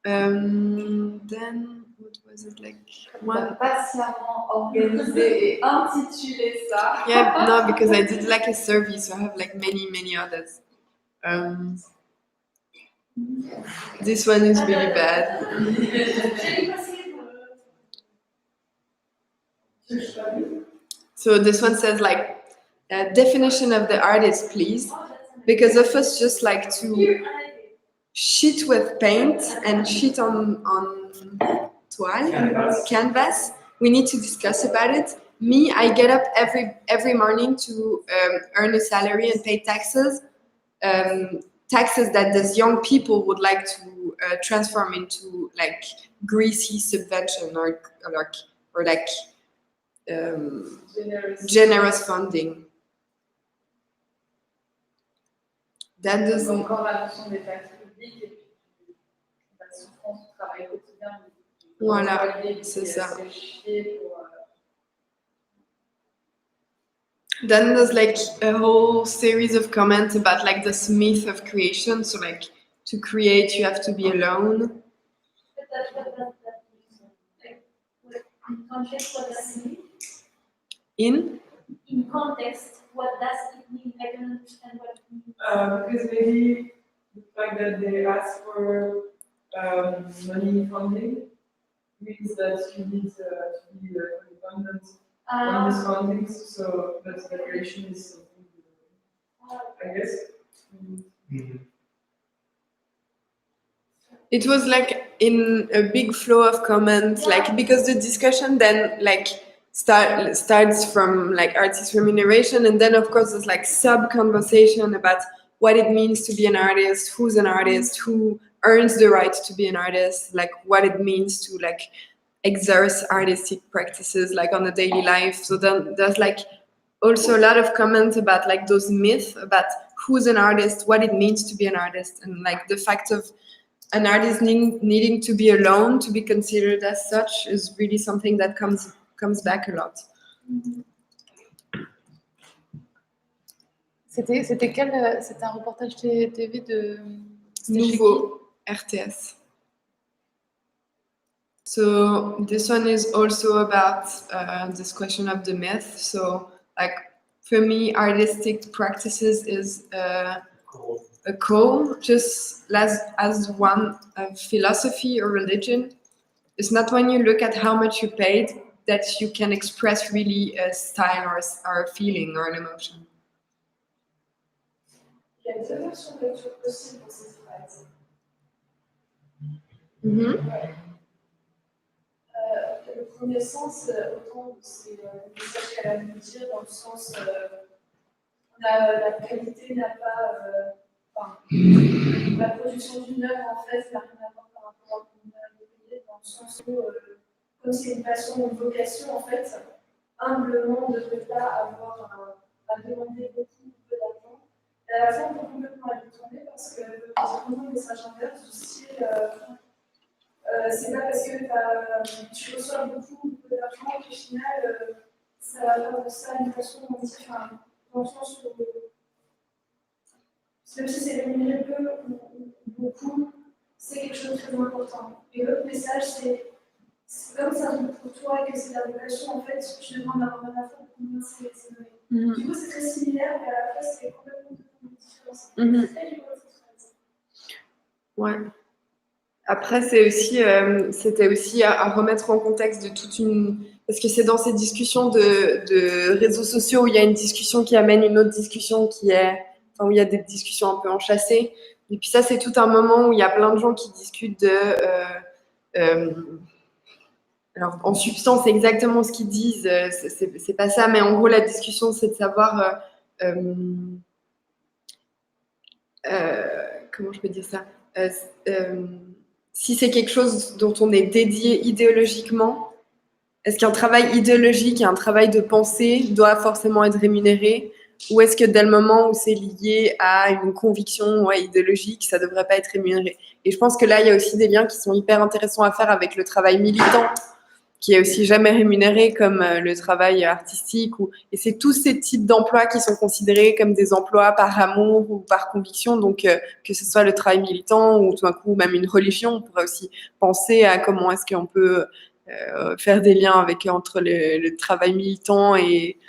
then what was it like one Patiemment organisé et intitulé ça. yeah no, because I did like a survey, so I have like many others. This one is really bad. So this one says like definition of the artist, please, because of us just like to shit with paint and shit on toile, canvas. We need to discuss about it. Me, I get up every morning to earn a salary and pay taxes. Taxes that these young people would like to transform into like greasy subvention or like generous funding. That doesn't. Encore la notion des taxes publiques et puis la souffrance du travail quotidien. Voilà, c'est ça. Then there's like a whole series of comments about like this myth of creation. So like to create, you have to be alone. In context, what does it mean? I don't understand what it means. Because maybe the fact that they ask for money funding means that you need to be independent on these fundings, so that the creation is something, I guess. It was like in a big flow of comments, like because the discussion then like starts from like artist remuneration, and then of course there's like sub conversation about what it means to be an artist, who's an artist, who earns the right to be an artist, like what it means to like exert artistic practices like on a daily life. So then there's like also a lot of comments about like those myths about who's an artist, what it means to be an artist, and like the fact of an artist needing to be alone to be considered as such is really something that comes back a lot. C'était quel? C'était un reportage TV de Nouveau RTS. So this one is also about this question of the myth. So like for me, artistic practices is a call, just as one philosophy or religion. It's not when you look at how much you paid that you can express really a style or a feeling or an emotion. Il y a deux versions de lecture possibles pour ces phrases. Le premier sens, autant c'est le message qu'elle a voulu dire, dans le sens la qualité n'a pas. La production d'une œuvre, en fait, n'a rien à voir par rapport à une œuvre payée, dans le sens où, comme c'est une passion ou une vocation, en fait, humblement, on ne devrait pas avoir à demander beaucoup d'argent. Et à la fin, on peut complètement la détourner parce que c'est vraiment un message inverse du style. C'est pas parce que tu reçois beaucoup d'argent qu'au final, ça va faire de ça une façon dans le sens où, même si c'est rémunéré peu ou beaucoup, c'est quelque chose de très important. Et l'autre message, c'est comme ça pour toi et que c'est la vocation, en fait, tu demandes à avoir la foi de combien c'est donné. Du coup, c'est très similaire, mais à la fois, c'est complètement différent. C'est très rigolo, cette phrase. Ouais. Après, c'était aussi à remettre en contexte de toute une... Parce que c'est dans ces discussions de réseaux sociaux où il y a une discussion qui amène une autre discussion qui est... Enfin, où il y a des discussions un peu enchâssées. Et puis ça, c'est tout un moment où il y a plein de gens qui discutent de... alors, en substance, c'est exactement ce qu'ils disent. C'est pas ça, mais en gros, la discussion, c'est de savoir... comment je peux dire ça si c'est quelque chose dont on est dédié idéologiquement, est-ce qu'un travail idéologique et un travail de pensée doit forcément être rémunéré, ou est-ce que dès le moment où c'est lié à une conviction idéologique, ça ne devrait pas être rémunéré? Et je pense que là, il y a aussi des liens qui sont hyper intéressants à faire avec le travail militant, qui est aussi jamais rémunéré comme le travail artistique. Et c'est tous ces types d'emplois qui sont considérés comme des emplois par amour ou par conviction. Donc, que ce soit le travail militant ou tout d'un coup même une religion, on pourrait aussi penser à comment est-ce qu'on peut faire des liens entre le travail militant et...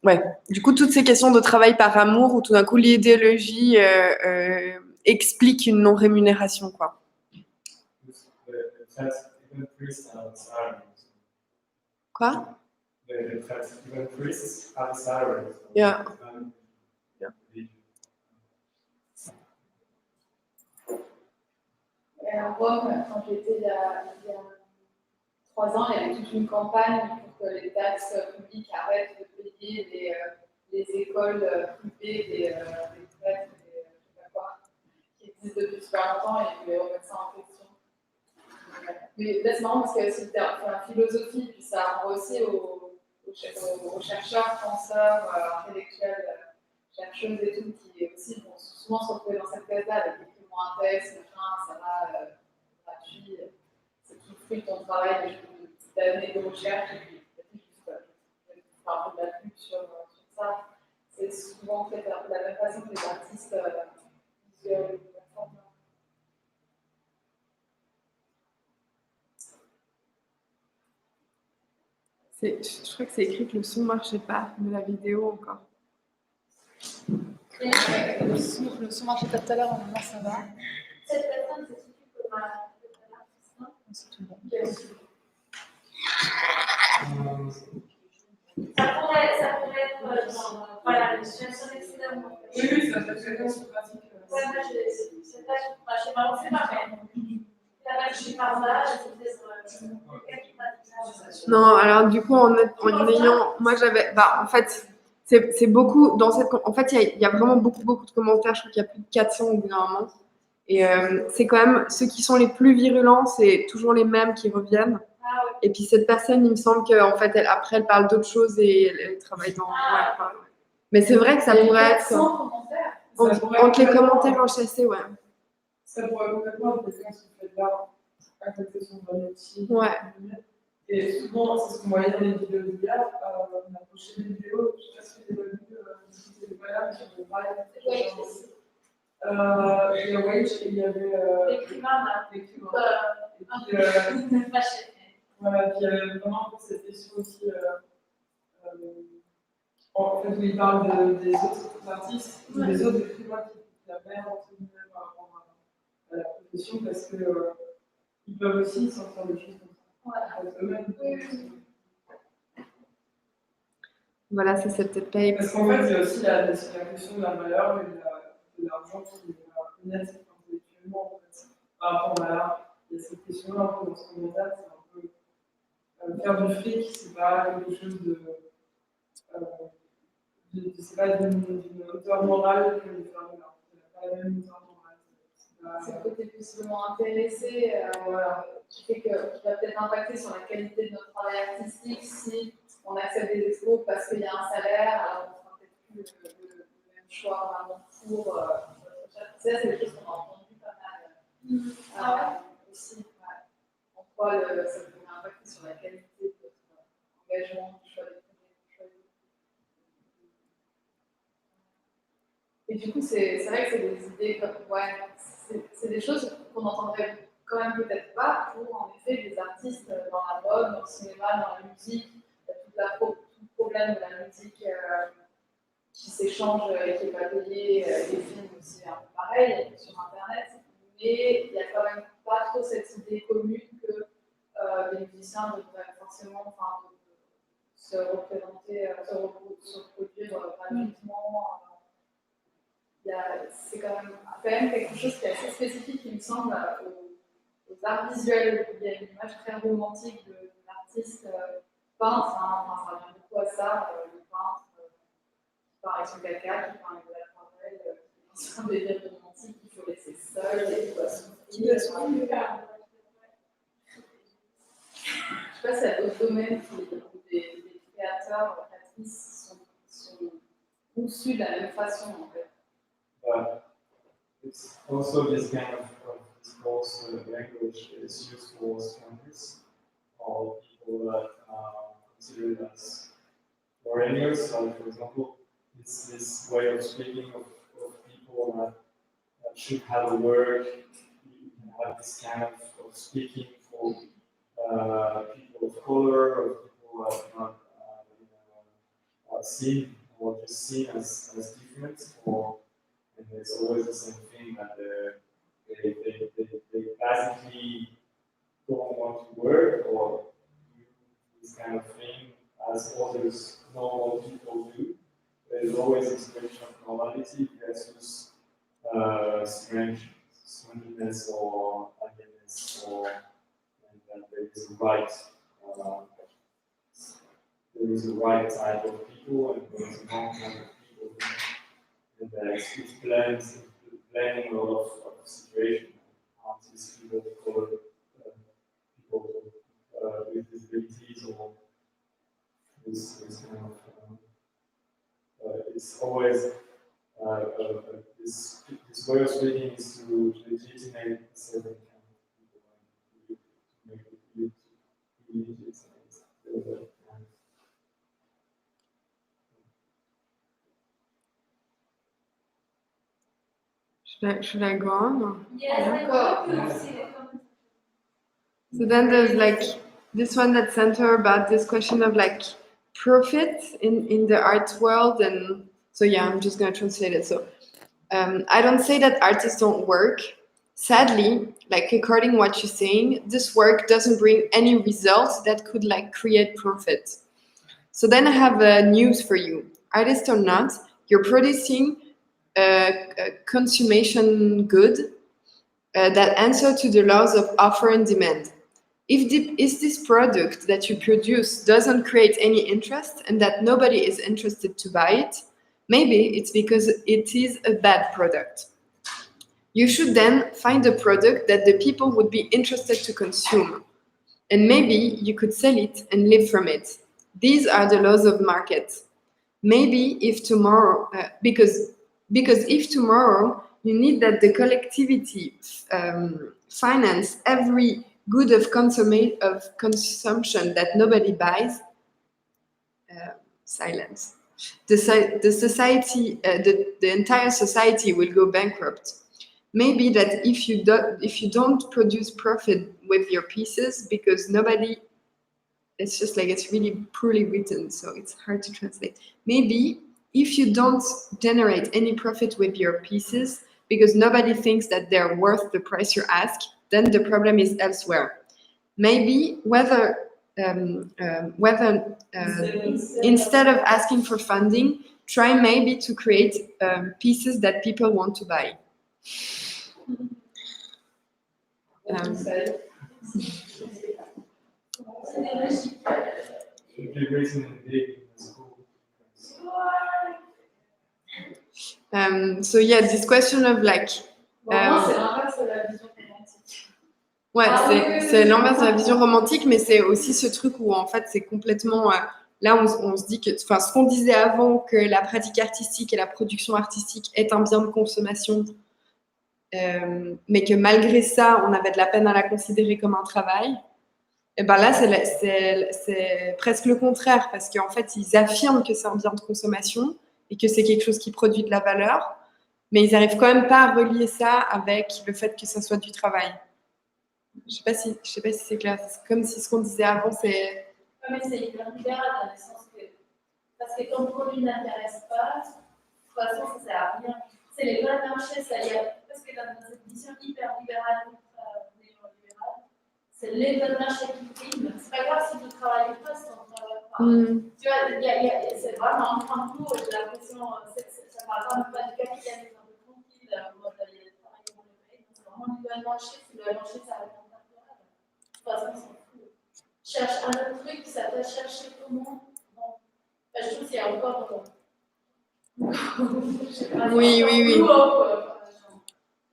Ouais. Du coup, toutes ces questions de travail par amour où tout d'un coup l'idéologie explique une non-rémunération, quoi. Quoi? Even priests have salaries. Yeah. Et à Rome, quand j'étais il y a 3 ans, il y avait toute une campagne pour que les taxes publiques arrêtent de payer les écoles privées, des prêtres, je sais pas quoi, qui existent depuis super longtemps et ils voulaient remettre ça en question. Mais là, c'est marrant parce qu'il y a aussi la philosophie, puis ça renvoie aussi aux chercheurs, penseurs, intellectuels, chercheuses et tout, qui aussi vont souvent se retrouver dans cette case-là avec écrivons un texte, ça va, gratuit, c'est tout le fruit de ton travail d'années de recherche, et puis juste faire un peu de la pub sur ça. C'est souvent fait de la même façon que les artistes visuels. Je crois que c'est écrit que le son ne marchait pas, mais la vidéo encore. Le son marchait pas tout à l'heure, maintenant ça va. Cette personne se situe comme C'est tout bon. Ça pourrait être dans voilà, une situation d'excellence. Oui, ça peut être très bien sur pratique. Ouais, moi, je sais pas, je sais pas, c'est pas vrai. Là, je suis par là, je sais Non, alors du coup, en ayant, moi j'avais, en fait, c'est beaucoup dans cette, en fait, il y a vraiment beaucoup de commentaires. Je crois qu'il y a plus de 400 au bout d'un moment. Et c'est quand même ceux qui sont les plus virulents, c'est toujours les mêmes qui reviennent. Et puis cette personne, il me semble qu'en fait, après, elle parle d'autre chose et elle travaille dans. Ouais. Mais c'est vrai que ça pourrait être entre les commentaires enchâssés, ouais. Ça pourrait complètement être quelqu'un qui fait de l'art à côté de son bon outil. Ouais. Et souvent, c'est ce qu'on voyait dans les vidéos d'hier, on a approché des vidéos, je ne sais pas si vous avez vu, c'était pas là, mais sur le drive. Et ouais, il y avait. l'écrivain là. Et puis, voilà, puis il y avait vraiment pour cette question aussi. En fait, où il parle des autres artistes, ou des autres écrivains qui la merde entre guillemets par rapport à la profession, parce que ils peuvent aussi sortir des choses comme ça. Eux-mêmes. Voilà, ça c'est peut-être pas. Parce qu'en fait, il y a aussi la question de la valeur et de l'argent qui est honnête intellectuellement en fait, par rapport à l'art. Il y a cette question-là un peu dans ce commentaire, c'est un peu faire du fric, c'est pas quelque chose de c'est pas d'une hauteur morale que de faire de l'art. C'est pas la même hauteur morale. C'est le côté possiblement intéressé qui fait qui va peut-être impacter sur la qualité de notre travail artistique si on accepte des expos parce qu'il y a un salaire, alors on fera peut-être plus le même choix vraiment pour ça, c'est des choses qu'on a entendu pas mal aussi. Ouais. En quoi ça peut impacter sur la qualité de notre engagement, du choix des projets. Et du coup, c'est vrai que c'est des idées comme, c'est des choses qu'on n'entendrait quand même peut-être pas pour, en effet, des artistes dans la mode, dans le cinéma, dans la musique, tout le problème de la musique qui s'échange et qui n'est pas payé, les films aussi, un peu pareil, sur Internet. Mais il n'y a quand même pas trop cette idée commune que les musiciens devraient forcément se représenter, se reproduire gratuitement. C'est quand même quelque chose qui est assez spécifique, il me semble, aux arts visuels. Il y a une image très romantique de l'artiste peintre, ça revient beaucoup à ça, le peintre qui peint avec son caca, qui peint avec de l'aquarelle, qui peint un délire romantique qu'il faut laisser seul et qui doit souffrir. Je sais pas s'il y a d'autres domaines où des créateurs, créatrices sont conçus de la même façon, en fait. But it's also this kind of discourse language is used for strangers or people that are considered as foreigners. So, for example, it's this way of speaking of people that should have a word, have this kind of speaking for people of color or people who are not seen or just seen as different, and it's always the same thing that they basically don't want to work or do this kind of thing as others normal people do. There's always this question of normality versus strangeness or alienness, and that there is a right type of people and there is a wrong kind of people. And it's blending a lot of situations. Artists, people of color, people with disabilities, or this kind of. It's always this way of speaking is to legitimate a certain kind of people and to make it legitimate. Should I go on? Yes, I want to see the comment. So then there's like this one that center about this question of like profit in the art world, and so yeah, I'm just gonna translate it. So I don't say that artists don't work. Sadly, like according to what you're saying, this work doesn't bring any results that could like create profit. So then I have news for you. Artist or not, you're producing a consummation good that answer to the laws of offer and demand. If this product that you produce doesn't create any interest and that nobody is interested to buy it, maybe it's because it is a bad product. You should then find a product that the people would be interested to consume. And maybe you could sell it and live from it. These are the laws of market. Maybe if tomorrow, because if tomorrow you need that the collectivity finance every good of consumption that nobody buys, silence. The society, the entire society will go bankrupt. Maybe that if you don't produce profit with your pieces, because nobody, it's just like it's really poorly written, so it's hard to translate. Maybe if you don't generate any profit with your pieces, because nobody thinks that they're worth the price you ask, then the problem is elsewhere. Maybe instead of asking for funding, try maybe to create pieces that people want to buy. So yeah, this question of like. C'est l'inverse de la vision romantique. Ouais, c'est l'inverse de la vision romantique, mais c'est aussi ce truc où en fait c'est complètement. Là, on se dit que, enfin, ce qu'on disait avant, que la pratique artistique et la production artistique est un bien de consommation, mais que malgré ça, on avait de la peine à la considérer comme un travail. Et ben là, c'est presque le contraire, parce qu'en fait, ils affirment que c'est un bien de consommation et que c'est quelque chose qui produit de la valeur. mais ils n'arrivent quand même pas à relier ça avec le fait que ça soit du travail. Je sais pas si c'est clair. C'est comme si ce qu'on disait avant, c'est... Ouais, mais c'est hyper libéral dans le sens que, parce que ton produit n'intéresse pas, de toute façon, ça sert à rien. C'est les lois de marché, ça y est, parce que dans cette vision hyper libérale, néolibérale, c'est les lois de marché qui priment. C'est pas grave si tu travailles pas, si on travaille pas. Tu vois, c'est vraiment un point de j'ai l'impression, ça parle pas du capitalisme un peu tranquille, moi, il y a des travail pour le pays, c'est vraiment du lois de marché, si le lois de marché, ça répond pas. De toute façon, c'est fou. Cherche un autre truc, ça t'a cherché comment? Bon. Enfin, je trouve qu'il y a encore. Oui.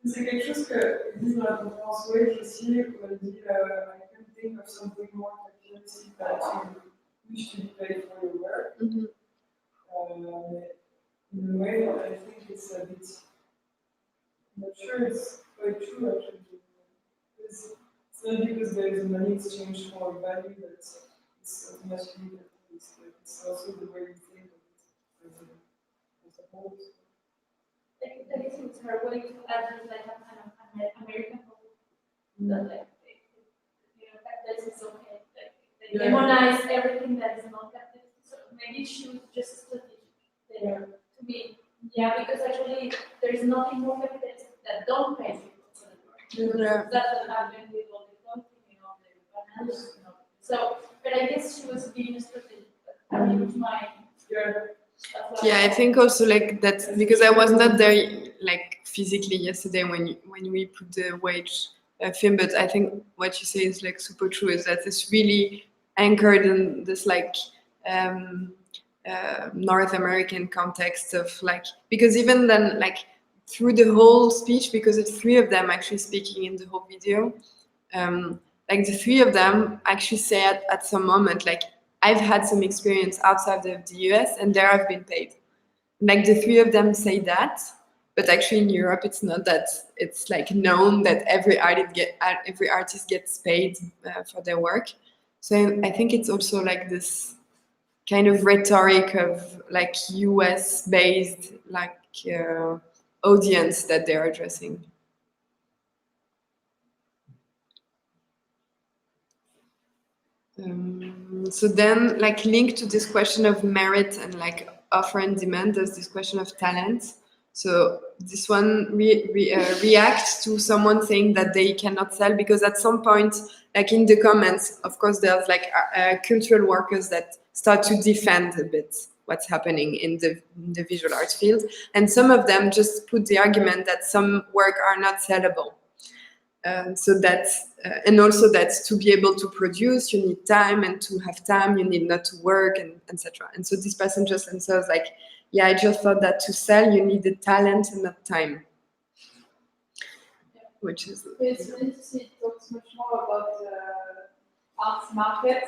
C'est quelque chose que dit dans la conférence Wage aussi, où elle dit I can think of something more capitalistic that you wish to be paid for your work. In a way, I think it's a bit. I'm not sure it's quite true actually. It's not because there is a money exchange for value that it's automatically capitalist. It's also the way you think of it as a whole. I guess it's her way to add like a kind of American hope that like capitalism is okay. Like they demonize everything that is not capitalist. So maybe she was just strategic there to me. Yeah, because actually there is nothing more capitalist that don't pay people for the work. That's what happened with all the funding, all the bananas, So, but I guess she was being strategic. I mean, Yeah, I think also like that because I was not there like physically yesterday when we put the wage film, but I think what you say is like super true. Is that it's really anchored in this like North American context of like because even then like through the whole speech because it's three of them actually speaking in the whole video. Like the three of them actually said at some moment like I've had some experience outside of the US and there I've been paid. Like the three of them say that, but actually in Europe it's not that it's like known that every artist gets paid for their work. So I think it's also like this kind of rhetoric of like US based like audience that they're addressing. So then like linked to this question of merit and like offer and demand, there's this question of talent. So this one reacts to someone saying that they cannot sell because at some point, like in the comments, of course, there's like cultural workers that start to defend a bit what's happening in the visual arts field. And some of them just put the argument that some work are not sellable. So that's, and also that to be able to produce, you need time, and to have time, you need not to work, and etc. And so this person just answers like, yeah, I just thought that to sell, you needed talent and not time. Which is... It's really to see, it talks much more about arts market,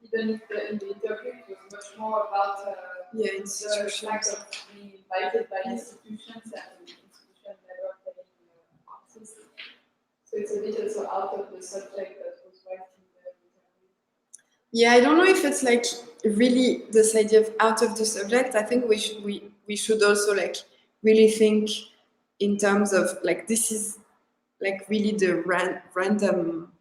even if in the interview it was much more about the fact of being invited by institutions and institutions never paying artists. So it's a bit also out of the subject that was right in the interview. Yeah, I don't know if it's like really this idea of out of the subject. I think we should also like really think in terms of like this is like really the random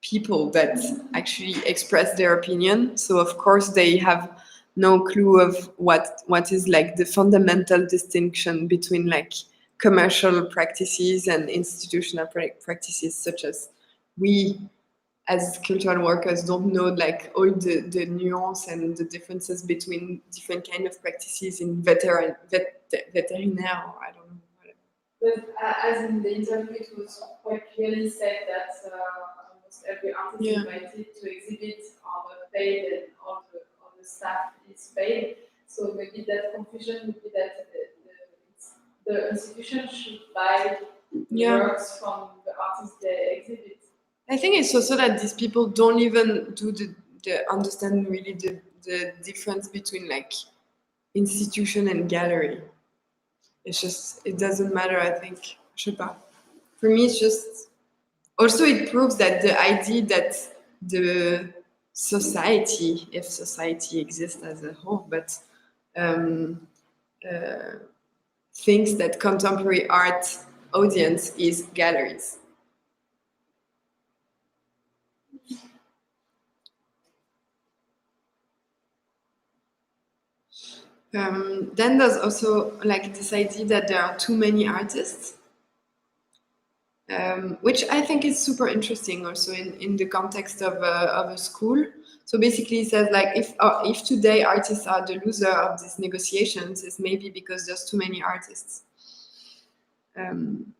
people that actually express their opinion. So of course they have no clue of what is like the fundamental distinction between like commercial practices and institutional practices, such as we as cultural workers don't know like all the nuance and the differences between different kind of practices in veterinary or I don't know. But as in the interview, it was quite clearly said that almost every artist invited to exhibit are not paid and all the staff is paid. So maybe that confusion would be that the institution should buy works from the artists they exhibit. I think it's also that these people don't even do the understand really the difference between like institution and gallery. It's just, it doesn't matter, I think. Je sais pas. For me, it's just, also it proves that the idea that the society, if society exists as a whole, but thinks that contemporary art audience is galleries. Then there's also like this idea that there are too many artists, which I think is super interesting also in the context of a school. So basically it says like if today artists are the loser of these negotiations, it's maybe because there's too many artists. And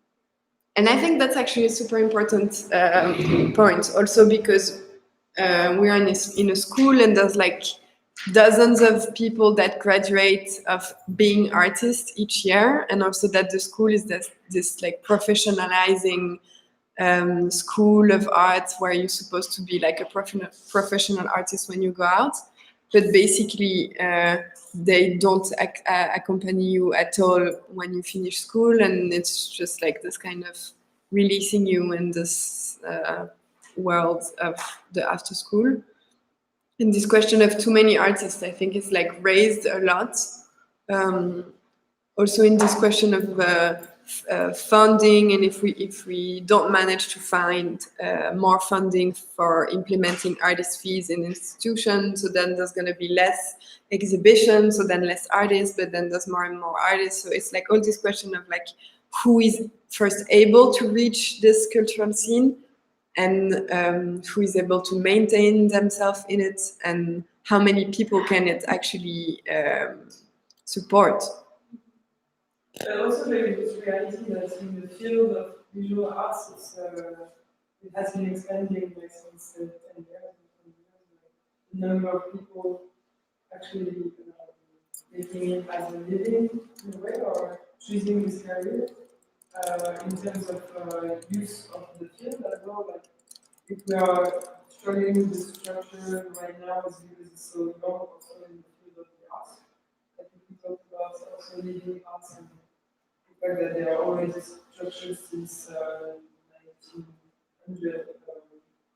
I think that's actually a super important point also because we are in a school and there's like dozens of people that graduate of being artists each year, and also that the school is this like professionalizing school of art where you're supposed to be like a professional artist when you go out, but basically they don't accompany you at all when you finish school, and it's just like this kind of releasing you in this world of the after school. And this question of too many artists, I think, is like raised a lot. Also in this question of funding, and if we don't manage to find more funding for implementing artist fees in institutions, so then there's going to be less exhibitions, so then less artists, but then there's more and more artists. So it's like all this question of like who is first able to reach this cultural scene, and who is able to maintain themselves in it, and how many people can it actually support. And also there is this reality that in the field of visual arts, it has been expanding like since 10 years. The number of people actually making it as a living in a way, or choosing this career. In terms of use of the field as well, like if we are struggling with the structure right now, it's because it's so long also in the field of the arts. Like if we talk about also living arts and the fact that there are already structures since 1900.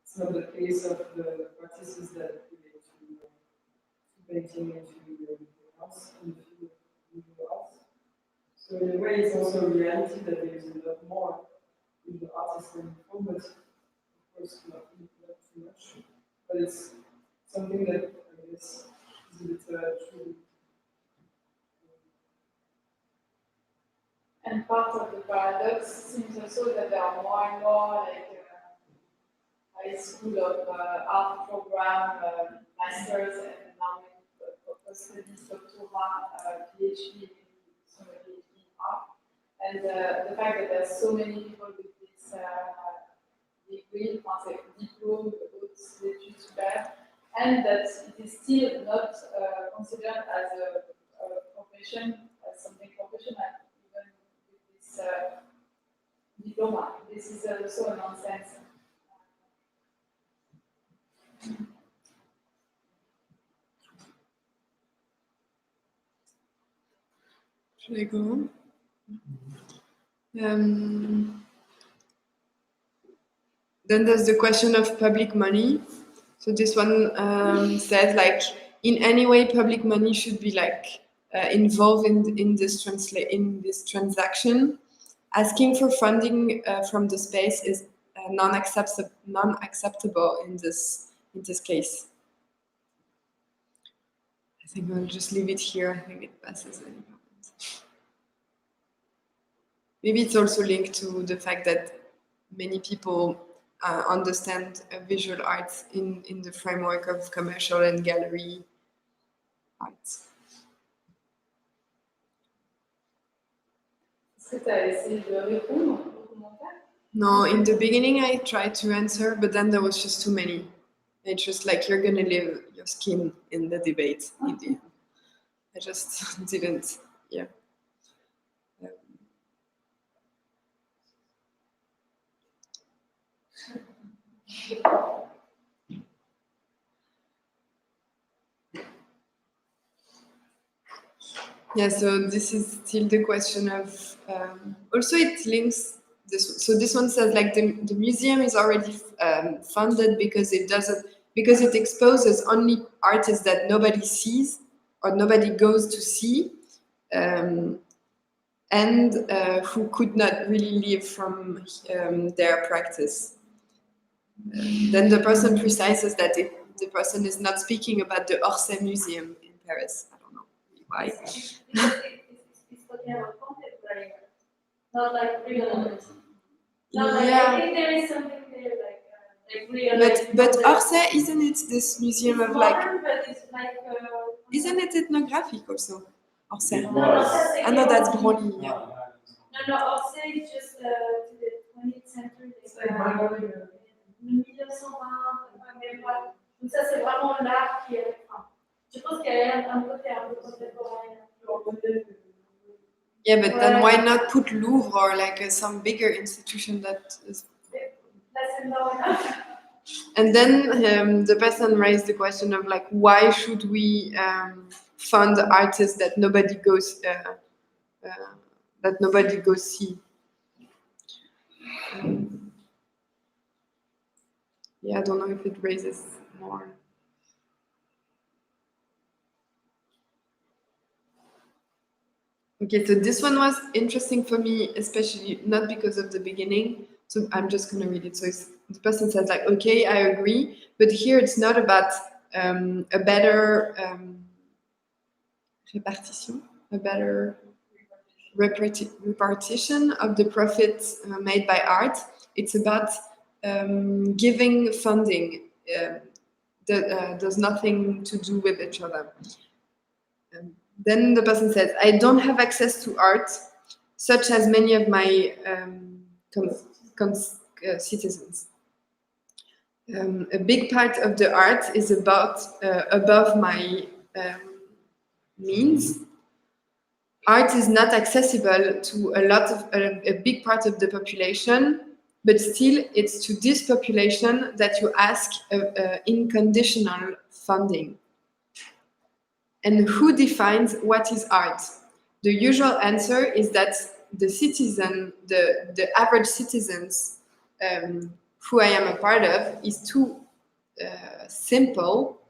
It's not the case of the practices that relate to painting and to arts in the field of visual arts. So in a way, it's also a reality that there is a lot more with the artists than before, but of course not too much. But it's something that I guess is a bit true. And part of the paradox seems also that there are more and more like high school of art program, masters, and now post-studies, doctoral, PhD. And the fact that there's so many people with this degree, diplôme, d'études supérieures, and that it is still not considered as a profession, as something professional, even with this diploma. This is also a nonsense. Should I go on? Then there's the question of public money. So this one says like, in any way, public money should be like involved in this transaction. Asking for funding from the space is non-acceptable in this case. I think I'll just leave it here. I think it passes any moment. Maybe it's also linked to the fact that many people understand visual arts in the framework of commercial and gallery arts. Est-ce que tu as essayé de répondre aux commentaires? No, in the beginning I tried to answer, but then there was just too many. It's just like you're gonna leave your skin in the debate. I just didn't, yeah. Yeah, so this is still the question of, also it links this, so this one says like the museum is already funded because it exposes only artists that nobody sees or nobody goes to see. And and who could not really live from their practice. Then the person precises that the person is not speaking about the Orsay Museum in Paris. I don't know why. It's talking about content, right? Not like real. No, like, I think there is something there, like real. But Orsay, isn't it this museum it's of modern, but it's like. Isn't it ethnographic also? Orsay. No, Orsay, I know that's Branly. No, Orsay is just to the 20th century. It's like Mongolia. 1920, même pas. Donc ça, c'est vraiment l'art qui est. Enfin, je pense qu'il y a un côté un peu contemporain. Yeah, but then why not put Louvre or like some bigger institution that is. And then the person raised the question of like, why should we fund artists that nobody goes see? Yeah, I don't know if it raises more. Okay, so this one was interesting for me, especially not because of the beginning. So I'm just going to read it. So the person says like, okay, I agree, but here it's not about a better repartition, a better repartition of the profits made by art. It's about giving funding that does nothing to do with each other. Then the person says, I don't have access to art, such as many of my citizens. A big part of the art is above my means. Art is not accessible to a big part of the population, but still it's to this population that you ask unconditional funding. And who defines what is art? The usual answer is that the average citizens who I am a part of is too simple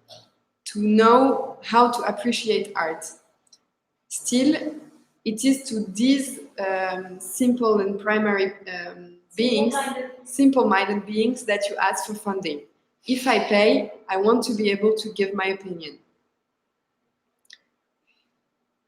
to know how to appreciate art. Still, it is to these simple and primary beings, simple-minded beings, that you ask for funding. If I pay, I want to be able to give my opinion.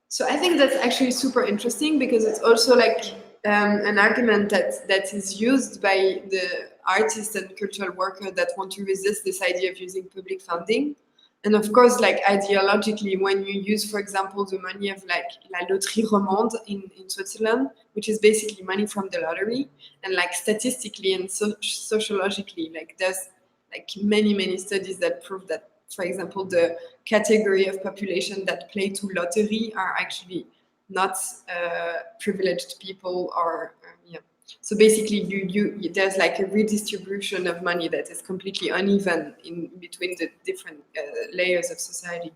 So I think that's actually super interesting because it's also like an argument that is used by the artists and cultural workers that want to resist this idea of using public funding. And of course, like ideologically, when you use, for example, the money of like La Loterie Romande in Switzerland, which is basically money from the lottery, and like statistically and sociologically, like there's like many studies that prove that, for example, the category of population that play to lottery are actually not privileged people or yeah. So basically, there's like a redistribution of money that is completely uneven in between the different layers of society.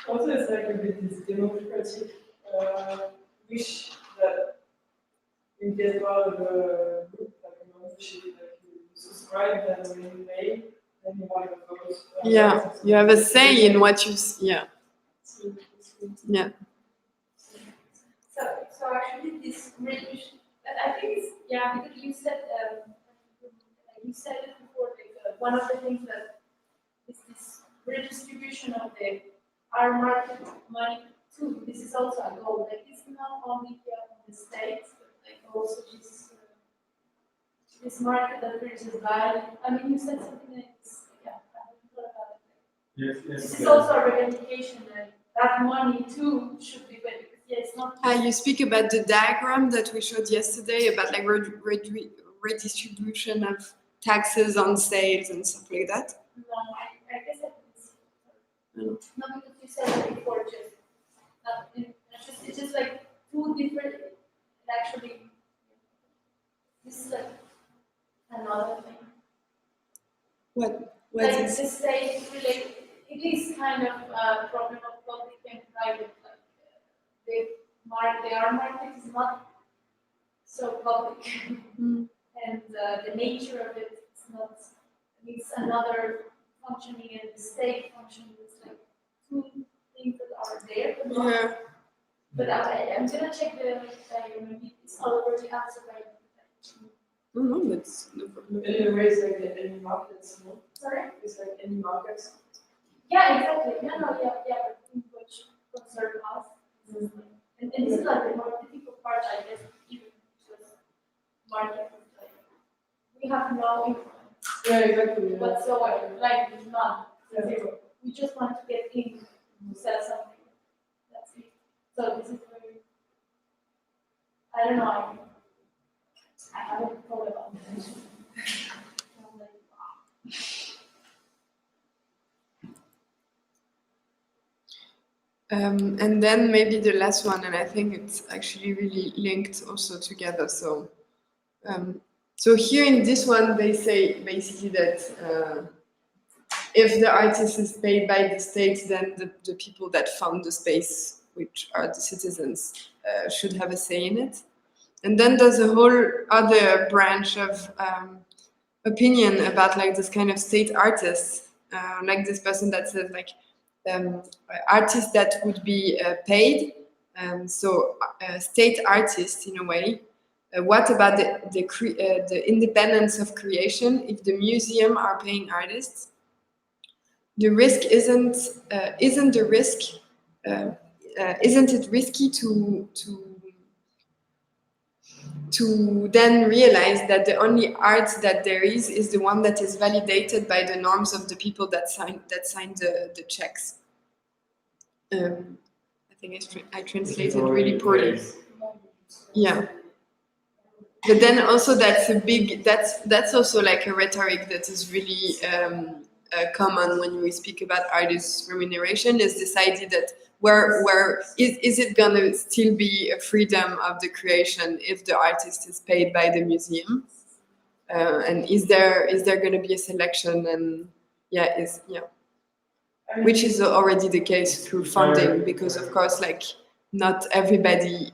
Also, it's like a bit this democratic wish that you get part of a group, like a membership, like you subscribe, then when you pay, then you want to vote. Yeah, you have a say in what you. Yeah. Yeah. So actually, this reduction, I think it's because you said it before. Like, one of the things that is this redistribution of the our market money too. This is also a goal. Like it's not only here on the States, but like also this market that brings value. I mean, you said something like this. Yeah, I haven't thought about it. Yes. This is also a revendication that money too should be better. Yeah, it's not. You speak about the diagram that we showed yesterday about like redistribution of taxes on sales and stuff like that. No, I guess I didn't see it. No, because you said it before, it's just like two different. Actually, this is like another thing. What like is the state related? It is kind of a problem of public and private. Like our market is not so public, and the nature of it is not. It's another functioning, and the state functioning is like two things that are there, but not But I'm gonna check maybe it's already answered by. No, that's no problem. Anyways, like any markets, no? Sorry? It's like any markets. Yeah, exactly. No, yeah, but which concern us. And this is like the more difficult part, I guess, even just market. Like, we have no influence Yeah, exactly. whatsoever, like none, Yeah. zero. We just want to get in to sell something. That's it. So this is very, I don't know, I haven't thought about it. I'm like, wow. And then maybe the last one, and I think it's actually really linked also together. So, so here in this one, they say basically that if the artist is paid by the state, then the people that fund the space, which are the citizens, should have a say in it. And then there's a whole other branch of opinion about like this kind of state artists, like this person that says like artists that would be paid, so state artists in a way. What about the independence of creation? If the museum are paying artists, the risk isn't the risk. Isn't it risky to then realize that the only art that there is the one that is validated by the norms of the people that signed the checks? I think I translated really poorly. Yeah. But then also that's also like a rhetoric that is really common when we speak about artists' remuneration, is this idea that where is it gonna still be a freedom of the creation if the artist is paid by the museum, and is there gonna be a selection, and which is already the case through funding, because of course like not everybody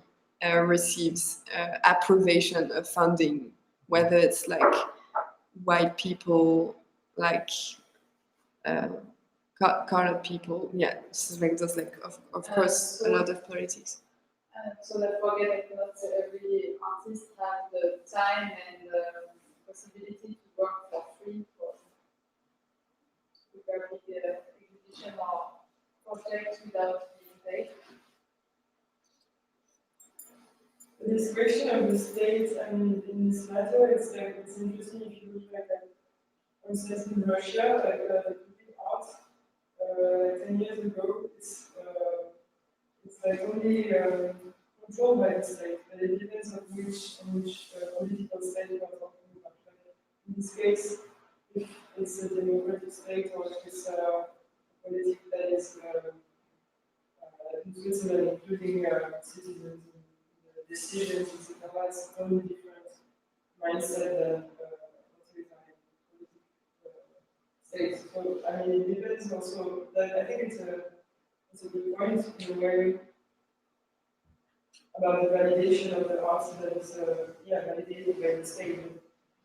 receives approbation of funding, whether it's like white people, like colored people, so like there's like of course a lot of politics. So let's forget that not every artist has the time and the possibility to work for free for the exhibition or project without being paid. This question of the state, I mean, in this matter, it's like it's interesting if you look at, like, for instance, in Russia, like the public art, 10 years ago, it's like only controlled by the state, but it depends on which political state you are talking about. In this case, if it's a democratic state or if it's a politic that is in Switzerland, including citizens, decisions, etc. It's a totally different mindset than states. So I mean, it depends also. That I think it's a good point in a way about the validation of the arts that is validated by the state.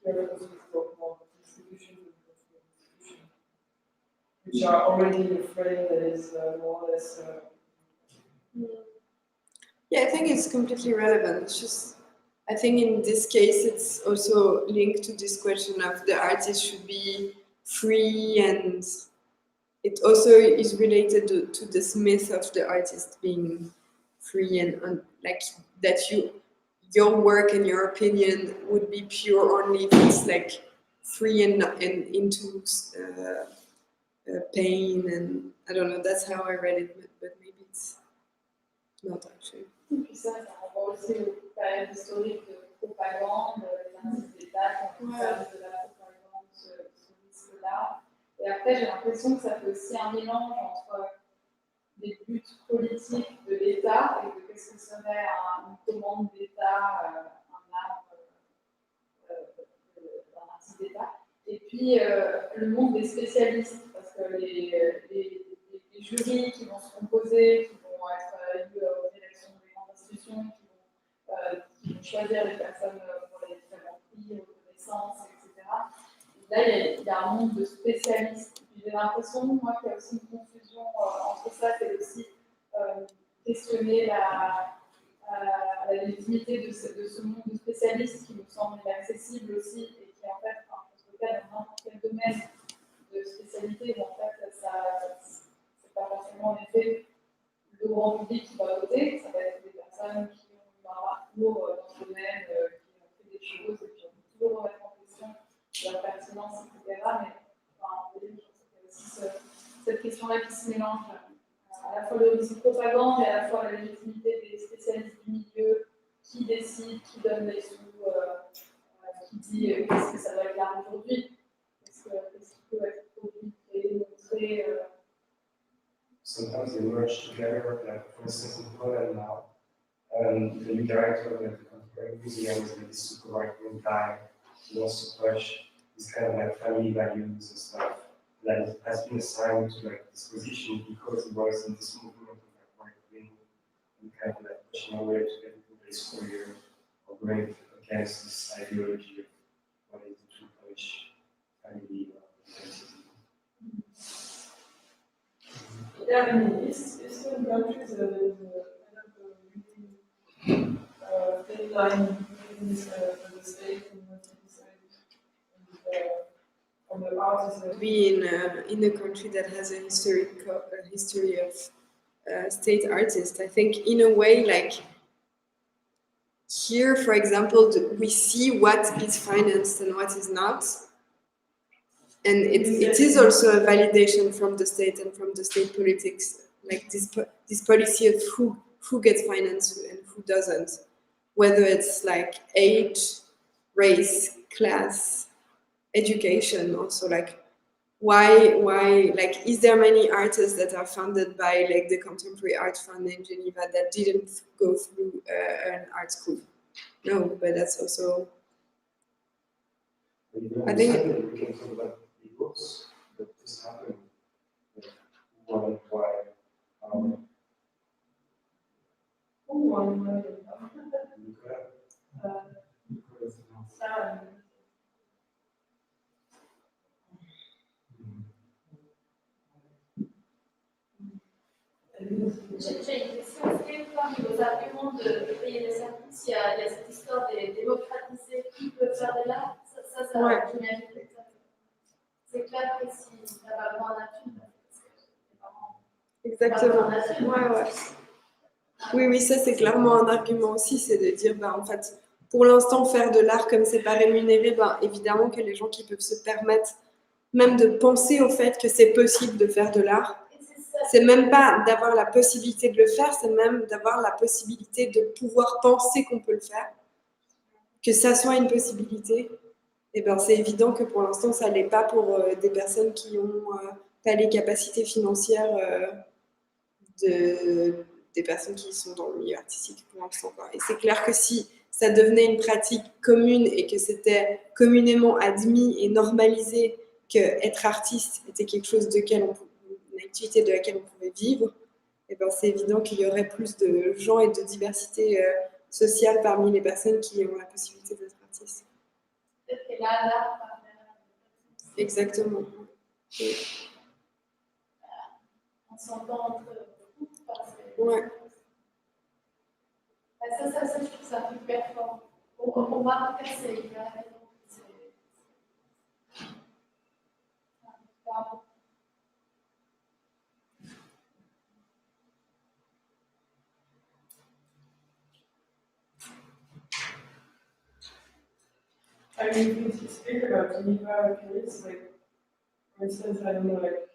Here, of course, we talk more institutions, which are already in a frame that is more or less. Yeah, I think it's completely relevant. It's just, I think in this case, it's also linked to this question of the artist should be free, and it also is related to this myth of the artist being free and like that your work and your opinion would be pure only if it's like free and into pain, and I don't know. That's how I read it, but maybe it's not actually. Puis ça renvoie aussi aux périodes historiques de propagande, les indices d'État qui ont permis de la propagande, ce risque-là. Et après, j'ai l'impression que ça fait aussi un mélange entre des buts politiques de l'État et de qu'est-ce que serait une commande d'État, un arme d'un artiste d'État. Et puis, le monde des spécialistes, parce que les jurys qui vont se composer, qui vont être élus aux élections des grandes institutions, qui vont choisir les personnes pour les très bons prix, reconnaissance, etc. Et là, il y a un monde de spécialistes. J'ai l'impression, moi, qu'il y a aussi une confusion entre ça, c'est aussi questionner la légitimité de ce monde de spécialistes qui nous semble inaccessible aussi et qui en fait, on se fait dans n'importe quel domaine de spécialité, mais en fait, c'est pas forcément en effet le grand public qui va voter, ça va être des personnes qui ont eu un parcours dans ce domaine, qui ont fait des choses et qui ont toujours remettre en question leur pertinence, etc. Mais enfin, vous voyez, je pense qu'il y a aussi cette question-là qui se mélange, à la fois le risque de propagande et à la fois la légitimité des spécialistes du milieu, qui décide, qui donne les sous, qui dit qu'est-ce que ça doit être là aujourd'hui, qu'est-ce qui peut être produit, créé, montré. Sometimes they merge together, like for instance in Poland now, the new director of the contemporary museum is a super right-wing guy who wants to push these kind of like family values and stuff that has been assigned to like this position because he was in this movement of like right-wing and kind of like pushing away to everybody's career or going against this ideology of what is the true Polish family identity. Yeah, I mean, Eastern countries, there is a kind of thin line between the state and what is on the artists. Be in a country that has a history of state artists. I think in a way, like here, for example, we see what is financed and what is not. And it is also a validation from the state and from the state politics, like this policy of who gets financed and who doesn't, whether it's like age, race, class, education, also like why like is there many artists that are funded by like the Contemporary Art Fund in Geneva that didn't go through an art school? No, but that's also. I think we can talk about the books that this happened. Why? J'ai une question. Est-ce que parmi vos arguments de payer les services, il y a cette histoire des démocratiser qui peut faire de l'art? Ça ouais. j'imagine que c'est clair que si ça va avoir un appui, exactement. Ouais. Oui, ça c'est clairement un argument aussi, c'est de dire, en fait, pour l'instant, faire de l'art comme c'est pas rémunéré, évidemment que les gens qui peuvent se permettre même de penser au fait que c'est possible de faire de l'art, c'est même pas d'avoir la possibilité de le faire, c'est même d'avoir la possibilité de pouvoir penser qu'on peut le faire, que ça soit une possibilité. Et c'est évident que pour l'instant, ça l'est pas pour des personnes qui ont pas les capacités financières des personnes qui sont dans le milieu artistique pour l'instant. Et c'est clair que si ça devenait une pratique commune et que c'était communément admis et normalisé qu'être artiste était quelque chose une activité de laquelle on pouvait vivre, et c'est évident qu'il y aurait plus de gens et de diversité sociale parmi les personnes qui ont la possibilité d'être artistes. Peut-être que là, l'art exactement. Oui. On s'entend entre ouais. Ça, je trouve ça hyper fort. On va casser hyper I mean, if you speak about Geneva case, like, for instance, I don't know, like,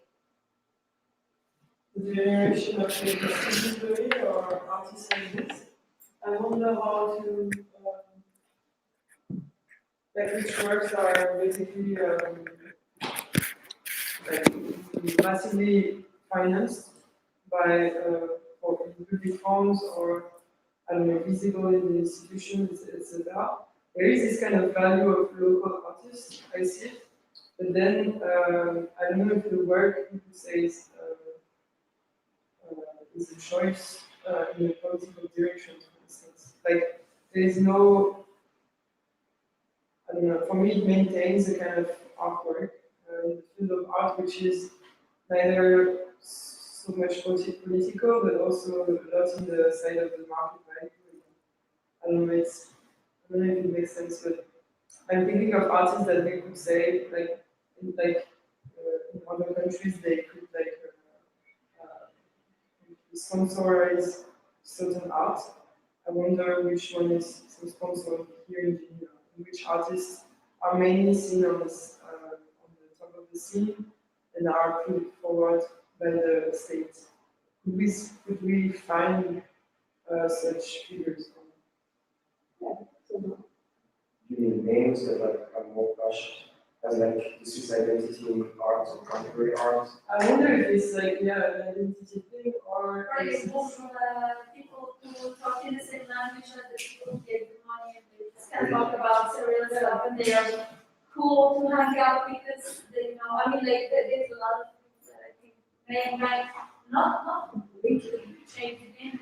the generation of contemporary or artists like this, I wonder how to, like, which works are basically, like, massively financed by, for public funds or, I don't know, visible in the institutions, etc. There is this kind of value of local artists, I see it, but then I don't know if the work you could say is a choice in the political direction, for instance. Like there is no, I don't know, for me it maintains a kind of artwork in the field of art which is neither so much political, but also a lot in the side of the market value. I don't know, I don't know if it makes sense, but I'm thinking of artists that we could say, in other countries, they could sponsorize certain art. I wonder which one is so sponsored here in Geneva, and which artists are mainly seen on the top of the scene and are put forward by the state. Could we find such figures? You mean names that are more pushed as this is identity in art or contemporary art? I wonder if it's an identity thing or For example, people who talk in the same language as the people who give the money and they just can talk about surreal stuff and they are cool to hang out because they know. I mean, there's a lot of things that I think may not completely change the game,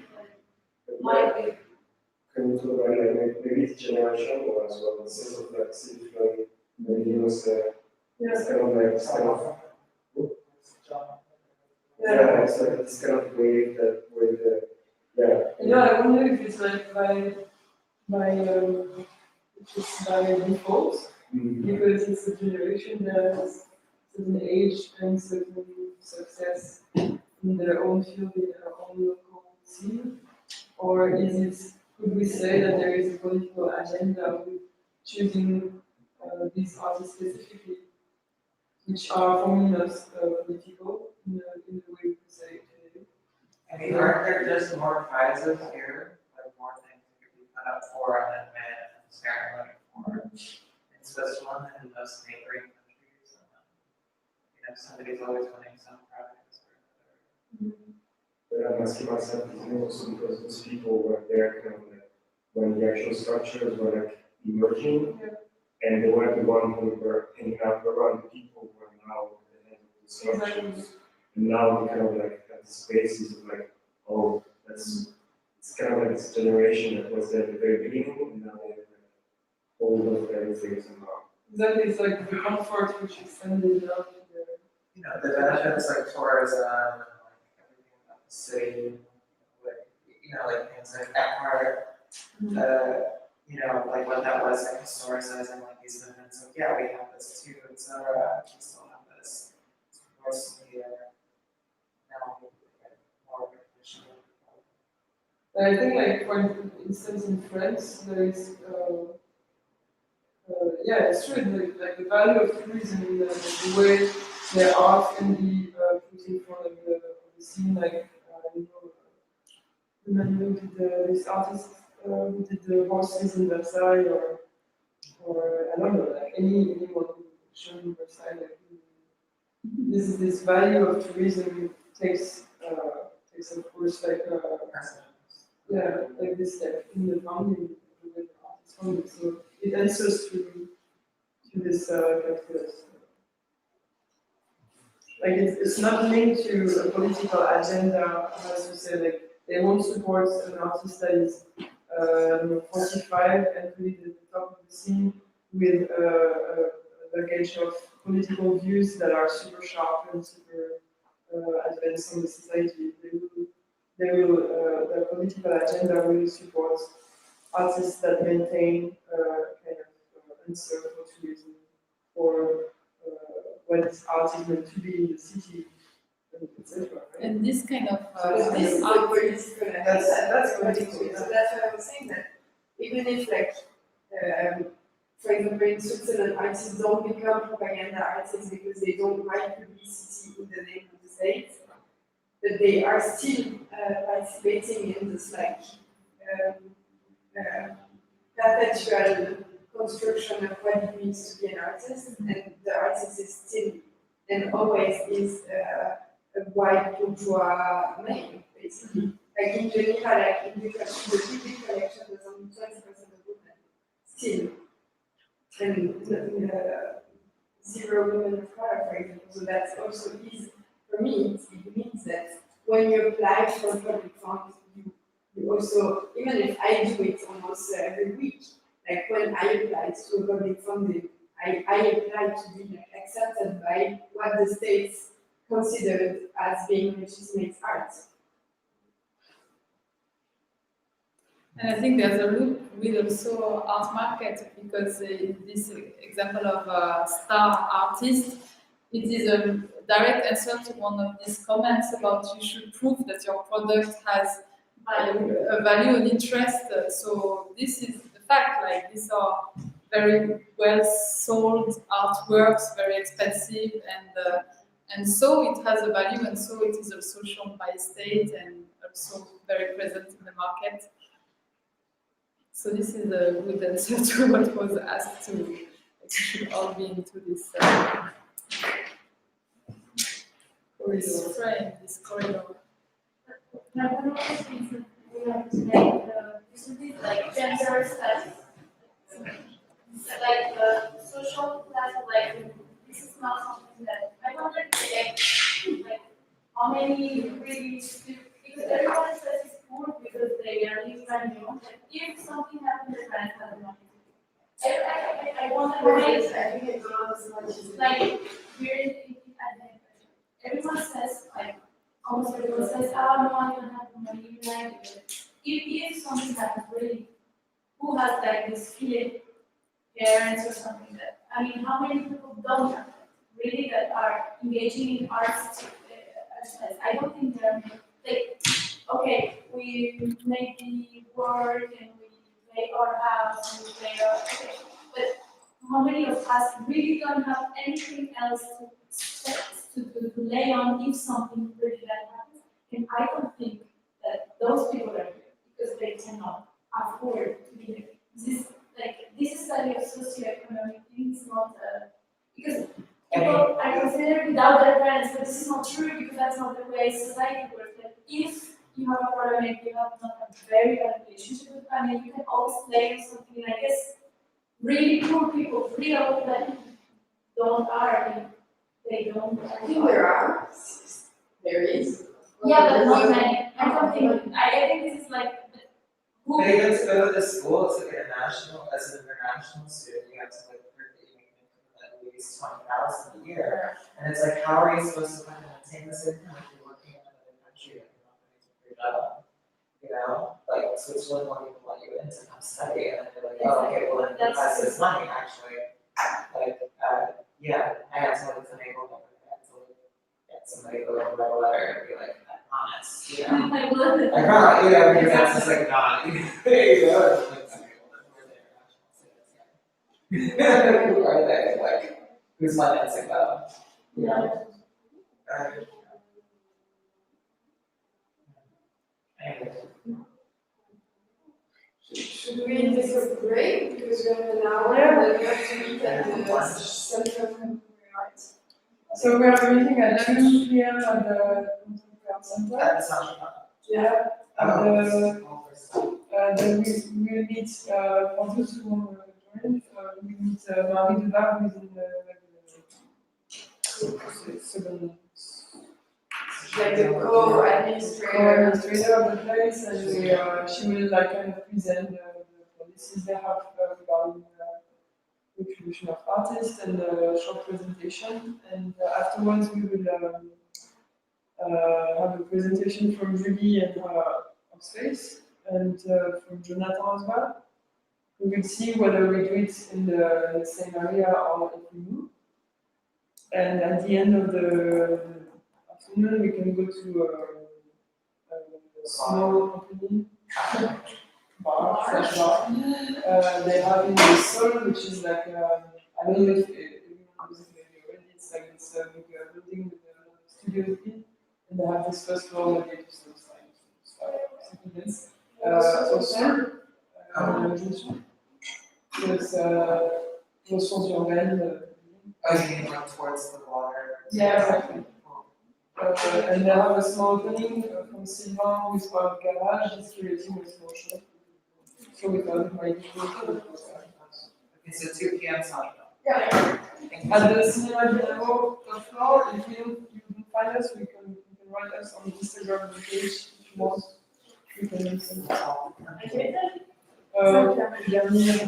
but might be. Can you talk about maybe it's generation or as well the sense of civic learning? Maybe it was it's kind of this kind of it's like this kind of wave I wonder if it's by default, because it's a generation that has certain age and certain success in their own field, in their own local scene, or could we say that there is a political agenda with choosing these artists specifically, which are for me not political in the way we could say it today? I mean, aren't there just more prizes here, more things that could be put up for an event and ceremony for in Switzerland and most neighboring countries? Somebody's always winning some prize or another. But I'm asking myself this also because those people were there kind of when the actual structures were emerging, and they were the one who were hanging out around the people who are now at the head of the structures. And now we kind of have the spaces of it's kind of this generation that was there at the very beginning, and now they have all those very things somehow. Exactly, it's like the comfort which extended out to the benefits tourism and everything about the city, things like art, when that was historicizing these events, we have this too, etc. We still have this, of course, now more traditional. I think, for instance, in France, there is, it's true, the value of tourism, the way their art can be put in front of the scene, remember this artist who did the horses in Versailles, or I don't know, anyone who showed in Versailles, this value of tourism takes of course, this step in the founding of the artist founding. So it answers to this calculus. It's not linked to a political agenda, as you say, they won't support an artist that is 45 and really at the top of the scene with a luggage of political views that are super sharp and super advanced on the society. The political agenda will support artists that maintain kind of answer for tourism, or what art is meant to be in the city, etc. Right? And this kind of this is a political agenda. That's political. So that's why I was saying that even if for example, in Switzerland, artists don't become propaganda artists because they don't write publicity in the name of the state, but they are still participating in this perpetual construction of what it means to be an artist, and the artist is still and always is a white bourgeois name, basically. In Geneva, in the big collection, there's only 20% of women, still. And zero women of color, for example. So that's also is, for me, it means that when you apply for public funds, you also, even if I do it almost every week, when I applied to a public funding, I applied to be accepted by what the state's considered as being legitimate art. And I think there's a loop with also art market, because in this example of a star artist, it is a direct answer to one of these comments about you should prove that your product has a value and interest. So this is the fact, like these are very well sold artworks, very expensive, and so it has a value, and so it is also shown by state and also very present in the market. So this is a good answer to what was asked to. We should all be into this frame, this corridor. Now, one of the things that we have to make, isn't like gender studies? Like social class, like this is not something that I wonder like how many really because everyone says it's cool because they are living on their own. Like, if something happens, their parents have nothing to do. I wonder why. I think it's not as much as like we're everyone says like almost everyone says, oh no, I don't have money. Like if something happens, really, who has like this feeling? Parents or something that, I mean, how many people don't have that, really, that are engaging in arts exercise? I don't think they're like, okay, we maybe work and we pay our house and we pay our, okay, but how many of us really don't have anything else to lay on if something really bad happens? And I don't think that those people are here because they cannot afford to be here. This study of socioeconomic things is not because people are considered without their parents, but this is not true because that's not the way society works. Like if you have a problem and you have not a very bad relationship with family, you can always blame something. And I guess really poor people, really old men, don't are. They don't. I think there are. There is. Yeah, but not many. I don't think. I think this is like. But even to go to this school, it's like as an international student, you have to like prove that you make at least $20,000 a year. And it's like, how are you supposed to kind of maintain this income if you're working in another country and you're not going to get your job? You know? Like Switzerland won't even let you in to come study, and then you're like, oh, okay, well then who has this money actually? Like, yeah, I had to like enable them. I had to like get somebody to write a letter and be like, honest, you know. I probably, you know, because that's just like not, you know, like some people that were there, who are they? Like, who's financing them? You know? Should we take a break because we have an hour and we have to meet at the Center of Contemporary Art? So we are meeting at 2 p.m. at the Contemporary Art Center. Yeah. Then we will meet, for those who want to join, we meet Marie Debar, who is in the second. Like the co-administrator of the place, and she will like kind of present the policies they have regarding the contribution of artists and a short presentation. And afterwards, we will have a presentation from Julie and her space, and from Jonathan as well. We will see whether we do it in the same area or if we move. And at the end of the afternoon, we can go to a small company, bar. They have in the Soul, which is like, I don't know if everyone knows it maybe already, it's like this big building with a lot of studios in, and they have this first floor where they do some stuff. Ressources urbaines. Oh, you mean like towards the water? Yeah, exactly. And they have a small opening from Sylvain with one garage, he's curating a small shop. So we thought it might be cool. Okay, so 2 p.m. Sunday. Yeah. At the HEAD-Genève top floor, if you don't find us, you can write us on the Instagram page if you want. You can send it out. Dernier.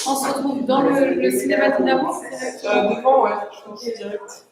On se retrouve dans le cinéma Dynamo. Devant, ouais, je pense direct.